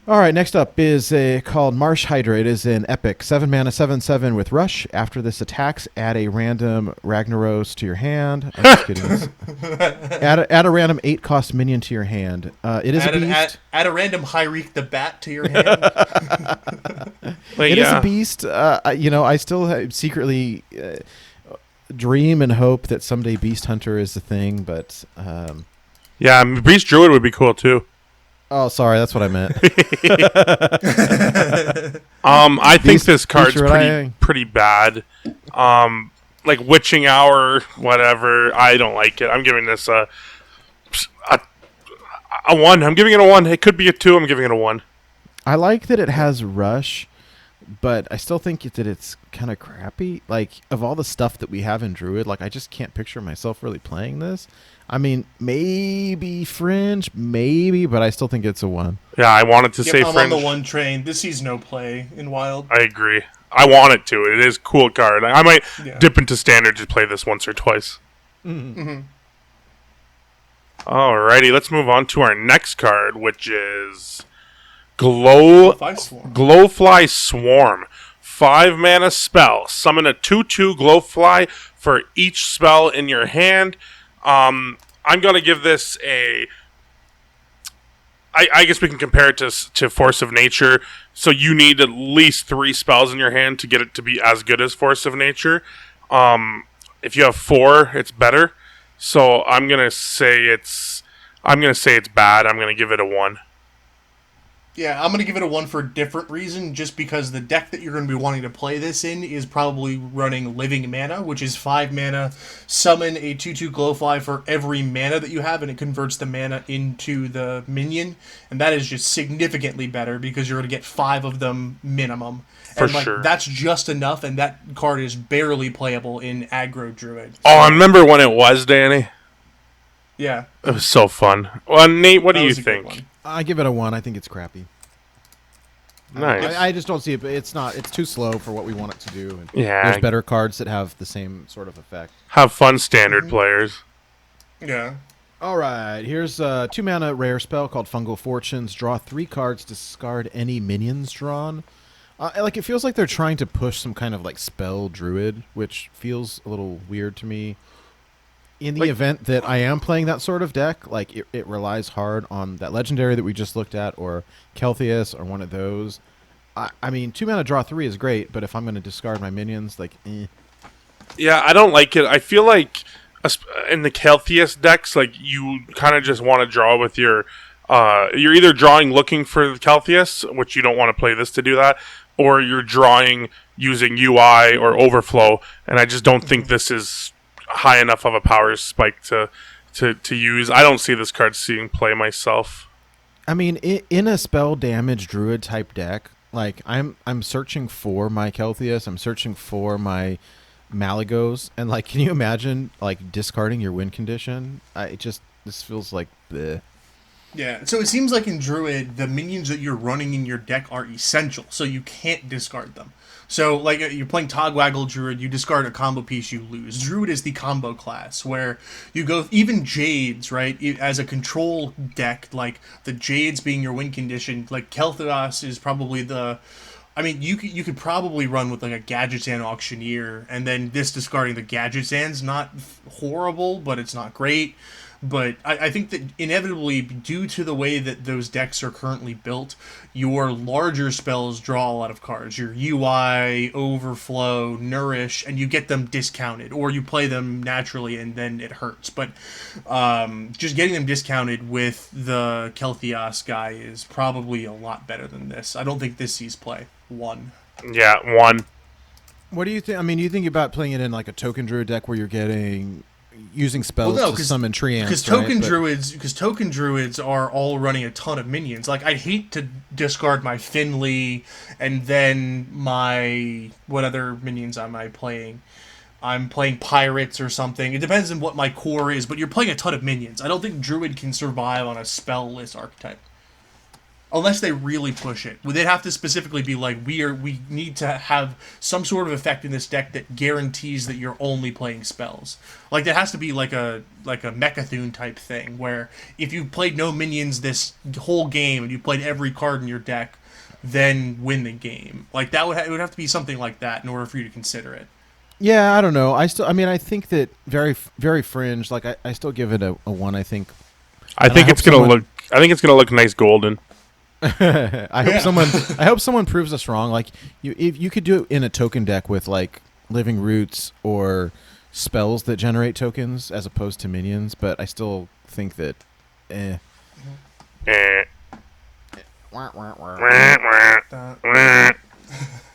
All right, next up is called Marsh Hydra. It is an epic 7-mana 7/7 with Rush. After this attacks, add a random Ragnaros to your hand. I'm just kidding. add a random 8-cost minion to your hand. It is a beast. Add a random Hyreek the Bat to your hand. It is a beast. I still secretly dream and hope that someday Beast Hunter is the thing, but yeah, Beast Druid would be cool too. Oh, sorry, that's what I meant. I think this card's pretty bad. Like Witching Hour, whatever. I don't like it. I'm giving this a 1. I'm giving it a 1. It could be a 2. I'm giving it a 1. I like that it has Rush, but I still think that it's kind of crappy. Like, of all the stuff that we have in Druid, like, I just can't picture myself really playing this. I mean, maybe Fringe, but I still think it's a 1. Yeah, I wanted to say I'm Fringe. on the 1 train. This sees no play in Wild. I agree. I want it to. It is a cool card. I might dip into Standard to play this once or twice. Mm-hmm. Alrighty, let's move on to our next card, which is Glowfly Swarm. 5-mana spell. Summon a 2/2 Glowfly for each spell in your hand. I'm going to give this I guess we can compare it to Force of Nature. So you need at least 3 spells in your hand to get it to be as good as Force of Nature. If you have 4, it's better. So I'm going to say it's bad. I'm going to give it a 1. Yeah, I'm going to give it a 1 for a different reason, just because the deck that you're going to be wanting to play this in is probably running Living Mana, which is 5 mana, summon a 2/2 Glowfly for every mana that you have, and it converts the mana into the minion, and that is just significantly better, because you're going to get 5 of them minimum. And sure. That's just enough, and that card is barely playable in Aggro Druid. Oh, I remember when it was, Danny. Yeah. It was so fun. Well, Nate, what do you think? I give it a 1. I think it's crappy. Nice. I just don't see it. But it's not. It's too slow for what we want it to do. And yeah. There's better cards that have the same sort of effect. Have fun, Standard players. Yeah. All right. Here's a 2-mana rare spell called Fungal Fortunes. Draw 3 cards. Discard any minions drawn. It feels like they're trying to push some kind of like spell druid, which feels a little weird to me. In the event that I am playing that sort of deck, like it relies hard on that legendary that we just looked at, or Keltheus, or one of those. I mean, 2-mana draw 3 is great, but if I'm going to discard my minions, Yeah, I don't like it. I feel like in the Keltheus decks, like you kind of just want to draw with your. You're either drawing looking for the Keltheus, which you don't want to play this to do that, or you're drawing using UI or overflow, and I just don't think this is high enough of a power spike to use. I don't see this card seeing play myself. I mean, in a spell damage druid type deck, like I'm searching for my Keltheus, I'm searching for my Malagos, and like, can you imagine like discarding your win condition? This feels like bleh. Yeah, so it seems like in Druid, the minions that you're running in your deck are essential, so you can't discard them. So, like, you're playing Togwaggle Druid, you discard a combo piece, you lose. Druid is the combo class, where you go, even Jades, right, as a control deck, like, the Jades being your win condition, like, Kel'Thuz's is probably the... I mean, you could probably run with, like, a Gadgetzan Auctioneer, and then this discarding the Gadgetzan's not horrible, but it's not great. But I think that inevitably, due to the way that those decks are currently built, your larger spells draw a lot of cards. Your UI, Overflow, Nourish, and you get them discounted. Or you play them naturally and then it hurts. But just getting them discounted with the Kel'Thuz's guy is probably a lot better than this. I don't think this sees play. 1. Yeah, 1. What do you think? I mean, you think about playing it in like a token druid deck where you're using spells to summon tree ants, because token druids are all running a ton of minions. Like, I'd hate to discard my Finley and then my... What other minions am I playing? I'm playing pirates or something. It depends on what my core is, but you're playing a ton of minions. I don't think druid can survive on a spell-less archetype. Unless they really push it. They'd have to specifically be like, we need to have some sort of effect in this deck that guarantees that you're only playing spells. Like, there has to be like a Mechathune type thing, where if you played no minions this whole game and you played every card in your deck, then win the game. Like, it would have to be something like that in order for you to consider it. Yeah, I don't know. I think that very, very fringe. Like, I still give it a 1. I think it's gonna look nice golden. I hope someone proves us wrong. Like, if you could do it in a token deck with like living roots or spells that generate tokens as opposed to minions, but I still think that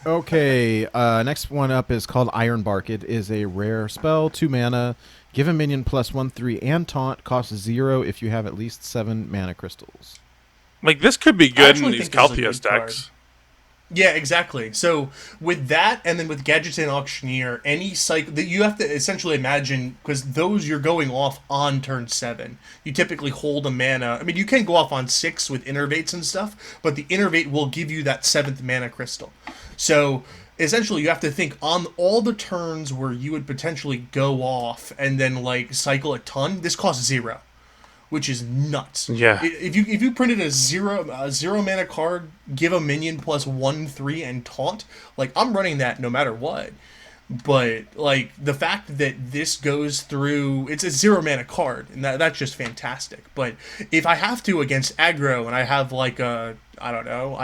Okay, next one up is called Ironbark. It is a rare spell, 2 mana. Give a minion +1/+3 and taunt. Costs 0 if you have at least 7 mana crystals. Like, this could be good in these Kel'Thuz decks. Yeah, exactly. So with that, and then with Gadgetzan Auctioneer, any cycle that you have to essentially imagine, because those you're going off on turn 7. You typically hold a mana. I mean, you can go off on 6 with Innervates and stuff, but the Innervate will give you that 7th mana crystal. So essentially, you have to think on all the turns where you would potentially go off and then like cycle a ton. This costs 0. Which is nuts. Yeah. If you printed a zero mana card, give a minion +1/+3 and taunt, like, I'm running that no matter what. But like, the fact that this goes through, it's a 0 mana card, and that's just fantastic. But if I have to against aggro and I have like I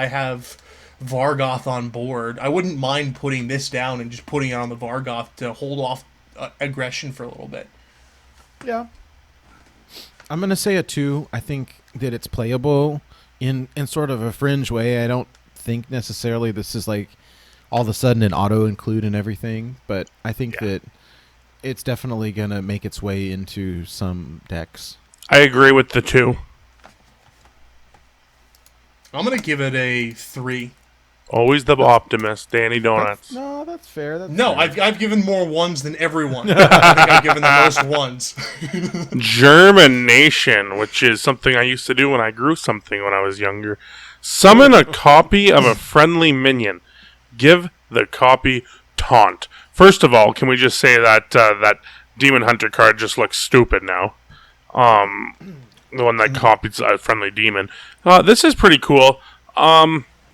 have Vargoth on board, I wouldn't mind putting this down and just putting it on the Vargoth to hold off aggression for a little bit. Yeah. I'm going to say a 2. I think that it's playable in sort of a fringe way. I don't think necessarily this is like all of a sudden an auto-include and everything, but I think that it's definitely going to make its way into some decks. I agree with the 2. I'm going to give it a 3. Always the optimist, Danny Donuts. That's fair. No, fair. I've given more 1s than everyone. I think I've given the most 1s. Germination, which is something I used to do when I grew something when I was younger. Summon a copy of a friendly minion. Give the copy taunt. First of all, can we just say that that Demon Hunter card just looks stupid now? The one that copies a friendly demon. This is pretty cool.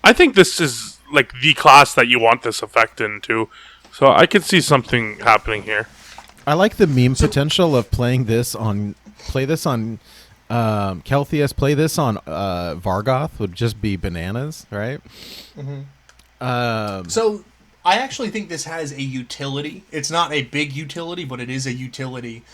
I think this is like the class that you want this effect into, so I could see something happening here. I like the meme potential of play this on Kel'Thuz, play this on Vargoth would just be bananas, right? Mm-hmm. So I actually think this has a utility. It's not a big utility, but it is a utility.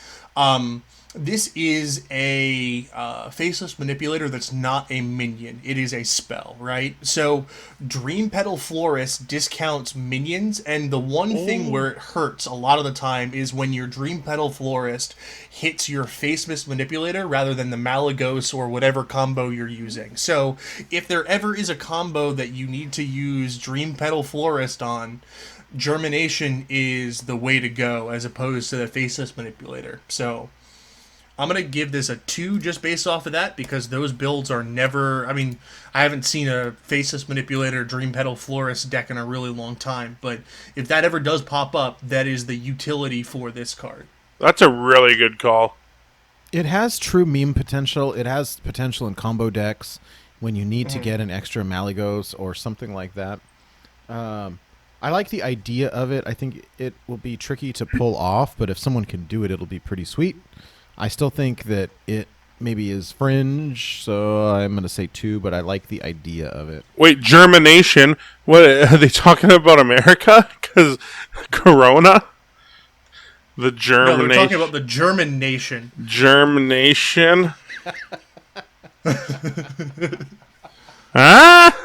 This is a faceless manipulator that's not a minion. It is a spell, right? So Dream Petal Florist discounts minions, and the one thing where it hurts a lot of the time is when your Dream Petal Florist hits your faceless manipulator rather than the Malagos or whatever combo you're using. So if there ever is a combo that you need to use Dream Petal Florist on, Germination is the way to go as opposed to the faceless manipulator. So I'm going to give this a 2 just based off of that, because those builds are never... I mean, I haven't seen a Faceless Manipulator Dream Petal Florist deck in a really long time, but if that ever does pop up, that is the utility for this card. That's a really good call. It has true meme potential. It has potential in combo decks when you need to get an extra Malagos or something like that. I like the idea of it. I think it will be tricky to pull off, but if someone can do it, it'll be pretty sweet. I still think that it maybe is fringe, so I'm going to say 2, but I like the idea of it. Wait, Germination? What, are they talking about America? Because Corona? The Germination. No, they're talking about the German nation. Germination? Ah?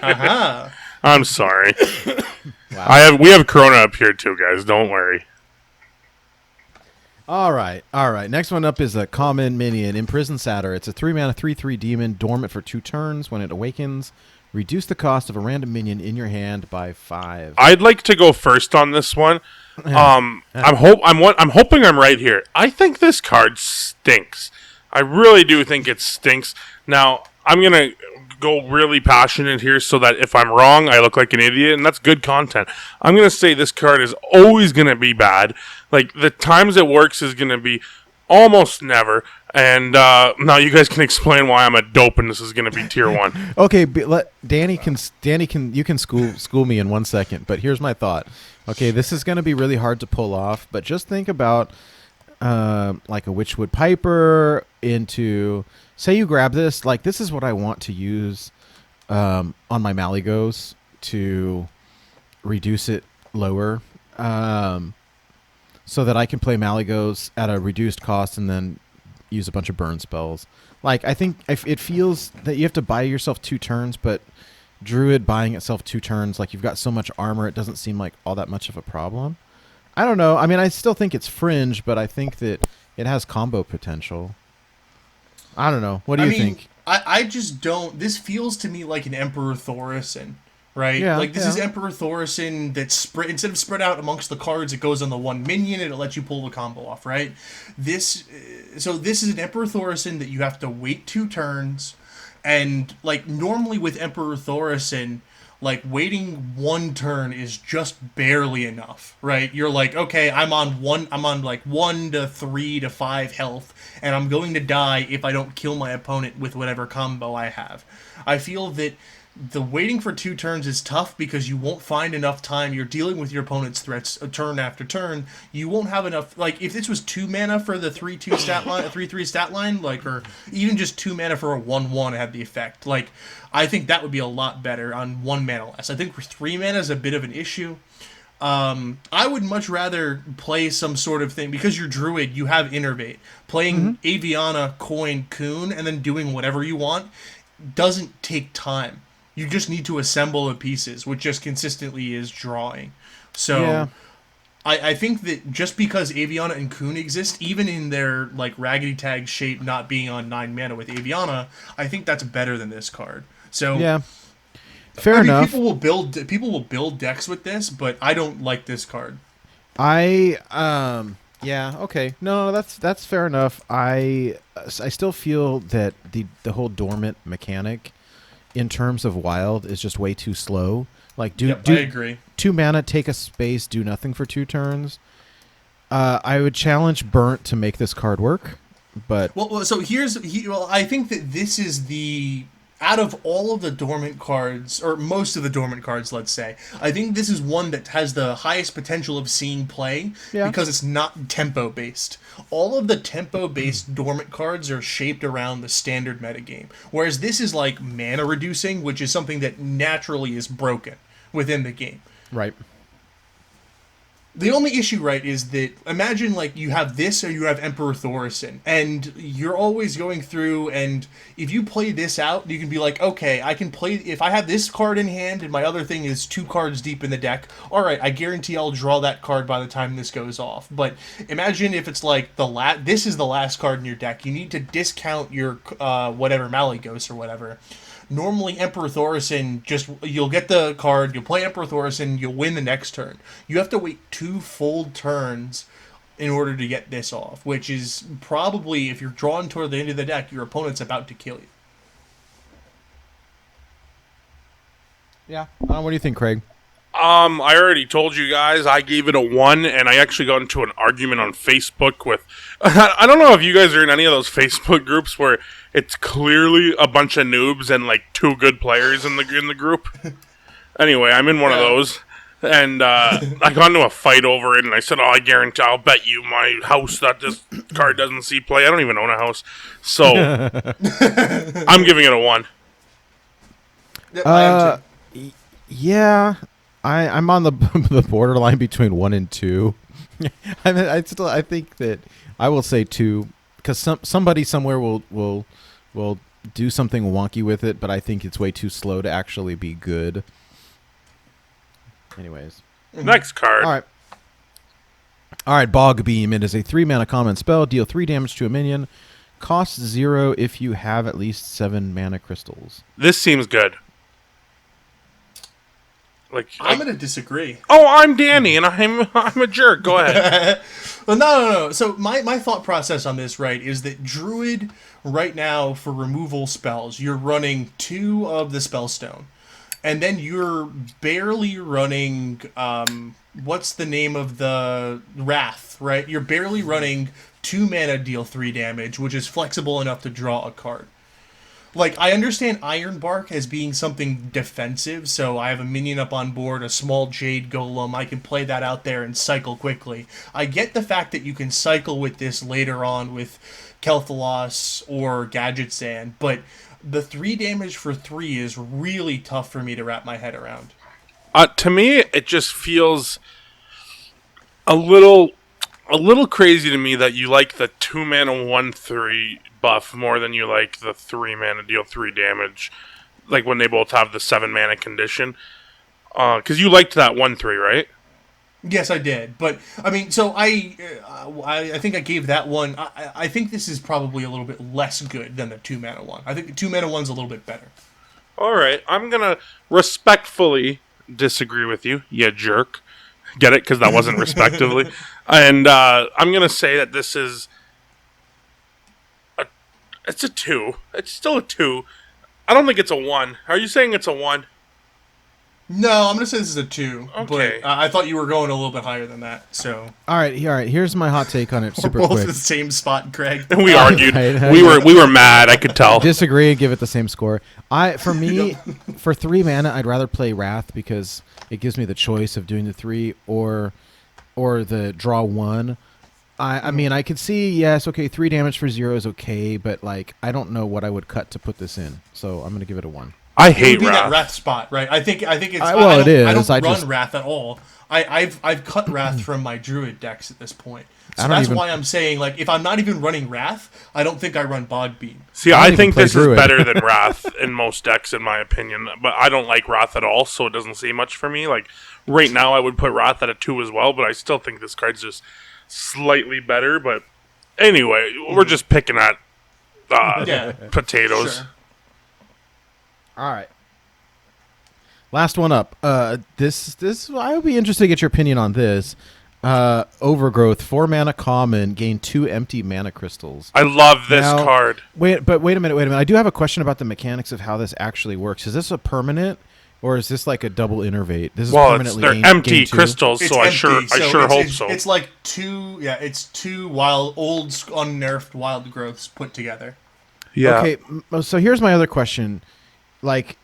Aha. I'm sorry. Wow. We have Corona up here too, guys. Don't worry. All right. Next one up is a common minion, Imprisoned Satyr. It's a 3-mana 3/3 demon, dormant for 2 turns. When it awakens, reduce the cost of a random minion in your hand by 5. I'd like to go first on this one. I'm hoping I'm right here. I think this card stinks. I really do think it stinks. Now, I'm gonna go really passionate here so that if I'm wrong, I look like an idiot, and that's good content. I'm going to say this card is always going to be bad. Like, the times it works is going to be almost never, and now you guys can explain why I'm a dope and this is going to be tier 1. Okay, Danny can you can school me in 1 second, but here's my thought. Okay, this is going to be really hard to pull off, but just think about like a Witchwood Piper into... Say you grab this, like this is what I want to use on my Malagos to reduce it lower, so that I can play Malagos at a reduced cost and then use a bunch of burn spells. Like, I think it feels that you have to buy yourself 2 turns, but Druid buying itself 2 turns, like you've got so much armor, it doesn't seem like all that much of a problem. I don't know. I mean, I still think it's fringe, but I think that it has combo potential. I don't know. What do you think? I just don't... This feels to me like an Emperor Thaurissan, right? Yeah, like, this is Emperor Thaurissan that's instead of spread out amongst the cards, it goes on the 1 minion and it lets you pull the combo off, right? So this is an Emperor Thaurissan that you have to wait 2 turns, and, like, normally with Emperor Thaurissan, like, waiting 1 turn is just barely enough, right? You're like, okay, I'm on 1 to 3 to 5 health, and I'm going to die if I don't kill my opponent with whatever combo I have. I feel that the waiting for 2 turns is tough because you won't find enough time. You're dealing with your opponent's threats turn after turn. You won't have enough. Like, if this was 2 mana for the 3/2 stat line, 3/3 stat line, like, or even just 2 mana for a 1/1 had the effect. Like, I think that would be a lot better on 1 mana less. I think for 3 mana is a bit of an issue. I would much rather play some sort of thing, because you're Druid, you have Innervate. Playing Aviana, Coin, Coon, and then doing whatever you want doesn't take time. You just need to assemble the pieces, which just consistently is drawing. So Yeah. I think that just because Aviana and Coon exist, even in their like Raggedy Tag shape not being on 9 mana with Aviana, I think that's better than this card. So Yeah. Fair enough. People will build decks with this, but I don't like this card. Yeah, okay. No, that's fair enough. I still feel that the whole dormant mechanic in terms of wild is just way too slow. Like, I agree. 2 mana, take a space, do nothing for 2 turns. I would challenge Burnt to make this card work, but So I think that this is the... Out of all of the dormant cards, or most of the dormant cards, let's say, I think this is one that has the highest potential of seeing play, because it's not tempo-based. All of the tempo-based dormant cards are shaped around the standard metagame, whereas this is like mana-reducing, which is something that naturally is broken within the game. right. The only issue, right, is that imagine like you have this or you have Emperor Thorison, and you're always going through, and if you play this out, you can be like, okay, I can play, if I have this card in hand and my other thing is 2 cards deep in the deck, alright, I guarantee I'll draw that card by the time this goes off. But imagine if it's like this is the last card in your deck, you need to discount your whatever, Malygos or whatever. Normally, Emperor Thorison, you'll get the card, you'll play Emperor Thorison, you'll win the next turn. You have to wait 2 full turns in order to get this off, which is probably, if you're drawn toward the end of the deck, your opponent's about to kill you. Yeah. What do you think, Craig? I already told you guys I gave it a 1, and I actually got into an argument on Facebook with... I don't know if you guys are in any of those Facebook groups where it's clearly a bunch of noobs and, like, 2 good players in the group. Anyway, I'm in one of those, and I got into a fight over it, and I said, I guarantee, I'll bet you my house that this card doesn't see play. I don't even own a house. So, I'm giving it a 1. Yeah... I'm on the borderline between 1 and 2. I mean, I think that I will say 2 because somebody somewhere will do something wonky with it, but I think it's way too slow to actually be good. Anyways, next card. All right. Bog Beam. It is a 3-mana common spell. Deal 3 damage to a minion. Costs 0 if you have at least 7 mana crystals. This seems good. I'm going to disagree. Oh, I'm Danny, and I'm a jerk. Go ahead. Well, no. So my thought process on this, right, is that Druid, right now, for removal spells, you're running 2 of the Spellstone. And then you're barely running, what's the name of the Wrath, right? You're barely running 2 mana, deal 3 damage, which is flexible enough to draw a card. Like, I understand Ironbark as being something defensive, so I have a minion up on board, a small Jade Golem, I can play that out there and cycle quickly. I get the fact that you can cycle with this later on with Kel'Thuzos or Gadget Sand, but the 3 damage for 3 is really tough for me to wrap my head around. To me, it just feels a little crazy to me that you like the 2 mana 1/3 buff more than you like the 3 mana deal 3 damage, like when they both have the 7 mana condition. Because you liked that 1/3, right? Yes, I did. But I mean, so I think I gave that one. I think this is probably a little bit less good than the 2 mana one. I think the 2 mana one's a little bit better. All right, I'm gonna respectfully disagree with you, you jerk. Get it? Because that wasn't respectively. And I'm gonna say that this is it's a 2. It's still a 2. I don't think it's a 1. Are you saying it's a 1? No, I'm going to say this is a 2. Okay. But I thought you were going a little bit higher than that. So. All right. Here's my hot take on it super we're both quick. in the same spot, Craig. We argued. We were mad, I could tell. Disagree and give it the same score. For 3 mana, I'd rather play Wrath because it gives me the choice of doing the 3 or the draw 1. I mean, I could see, yes, okay, 3 damage for 0 is okay, but, like, I don't know what I would cut to put this in, so I'm going to give it a 1. I hate Wrath. Wrath. That Wrath spot, right? I think it's... Well, it is. I don't run Wrath at all. I've cut Wrath from my Druid decks at this point. So that's why I'm saying, like, if I'm not even running Wrath, I don't think I run Bog Beam. See, I think this is better than Wrath in most decks, in my opinion, but I don't like Wrath at all, so it doesn't say much for me. Like, right now, I would put Wrath at a 2 as well, but I still think this card's just slightly better. But anyway, we're just picking at potatoes. Sure. All right. Last one up. This I would be interested to get your opinion on this. Overgrowth, 4 mana common, gain 2 empty mana crystals. I love this card. Wait a minute. I do have a question about the mechanics of how this actually works. Is this a permanent, or is this like a double innervate? This is permanently they're empty crystals, so I sure hope so. It's like 2, it's 2 old unnerfed wild growths put together. Yeah. Okay, so here's my other question. Like,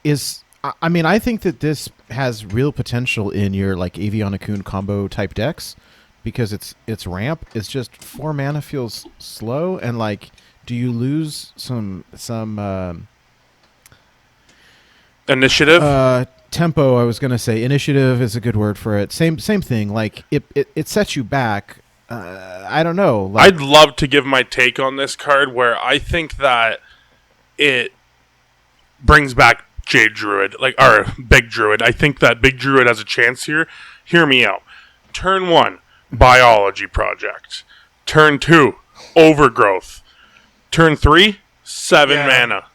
I mean, I think that this has real potential in your like Aviana-kun combo type decks because it's ramp. It's just 4 mana feels slow, and like, do you lose some initiative? tempo, I was going to say initiative is a good word for it. Same thing. Like it sets you back. I don't know. Like, I'd love to give my take on this card, where I think that it brings back Jade Druid, or Big Druid. I think that Big Druid has a chance here. Hear me out. Turn 1, Biology Project. Turn 2, Overgrowth. Turn 3, 7 mana.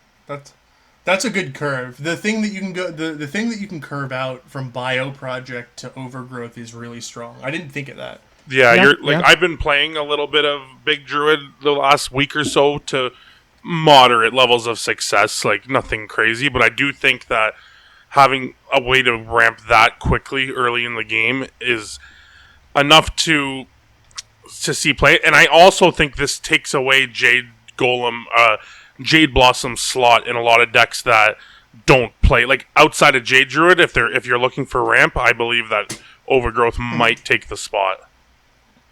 That's a good curve. The thing that you can the thing that you can curve out from Bio Project to Overgrowth is really strong. I didn't think of that. Yeah, I've been playing a little bit of Big Druid the last week or so to moderate levels of success, like nothing crazy, but I do think that having a way to ramp that quickly early in the game is enough to see play. And I also think this takes away Jade Blossom's slot in a lot of decks that don't play, like outside of Jade Druid. If you're looking for ramp, I believe that Overgrowth might take the spot.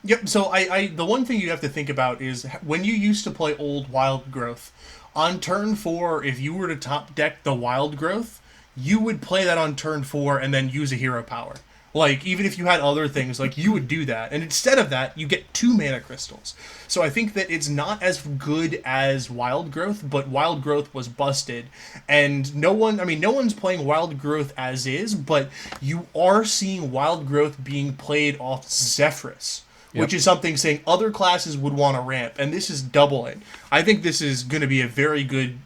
Yep, so I the one thing you have to think about is when you used to play old Wild Growth, on turn 4, if you were to top deck the Wild Growth, you would play that on turn 4 and then use a hero power. Like, even if you had other things, like, you would do that. And instead of that, you get 2 mana crystals. So I think that it's not as good as Wild Growth, but Wild Growth was busted. And no one's playing Wild Growth as is, but you are seeing Wild Growth being played off Zephrys. Which is something saying other classes would want to ramp, and this is double it. I think this is going to be a very good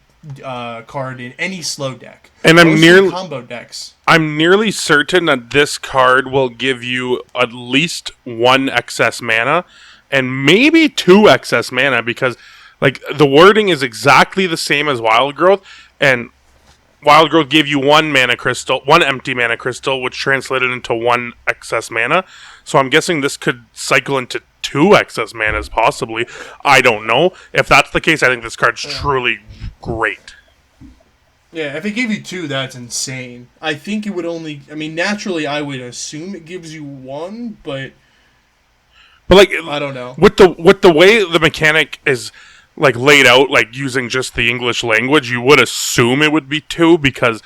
card in any slow deck. And I'm nearly combo decks. I'm nearly certain that this card will give you at least 1 excess mana, and maybe 2 excess mana, because like the wording is exactly the same as Wild Growth, and Wild Growth gave you 1 empty mana crystal, which translated into 1 excess mana. So I'm guessing this could cycle into 2 excess manas, possibly. I don't know. If that's the case, I think this card's truly great. Yeah, if it gave you 2, that's insane. I think it would only... I mean, naturally, I would assume it gives you 1, but like, I don't know. With the way the mechanic is like laid out, like using just the English language, you would assume it would be 2 because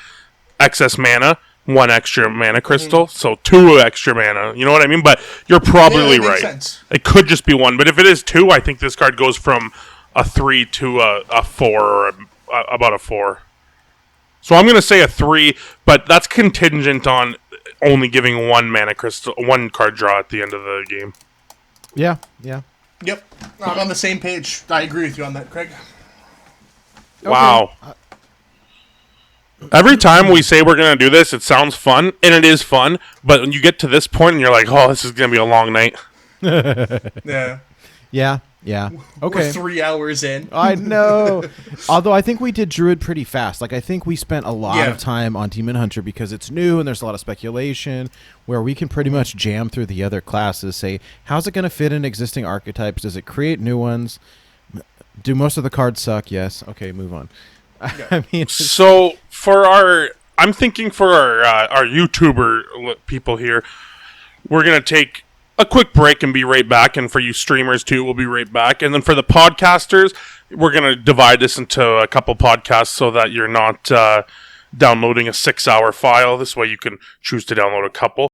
excess mana, 1 extra mana crystal, so 2 extra mana. You know what I mean? But you're probably right. Sense. It could just be 1, but if it is 2, I think this card goes from a 3 to a 4, or about a 4. So I'm going to say a 3, but that's contingent on only giving 1 mana crystal, 1 card draw at the end of the game. Yeah. Yep, I'm on the same page. I agree with you on that, Craig. Wow. Okay. Every time we say we're going to do this, it sounds fun, and it is fun, but when you get to this point and you're like, oh, this is going to be a long night. Yeah. Yeah. Okay. We're 3 hours in. I know. Although I think we did Druid pretty fast. Like, I think we spent a lot of time on Demon Hunter because it's new and there's a lot of speculation where we can pretty much jam through the other classes, say, how's it going to fit in existing archetypes? Does it create new ones? Do most of the cards suck? Yes. Okay, move on. Yeah. I mean, so I'm thinking for our YouTuber people here, we're going to take a quick break and be right back. And for you streamers too, we'll be right back. And then for the podcasters, we're going to divide this into a couple podcasts so that you're not downloading a 6-hour file. This way you can choose to download a couple.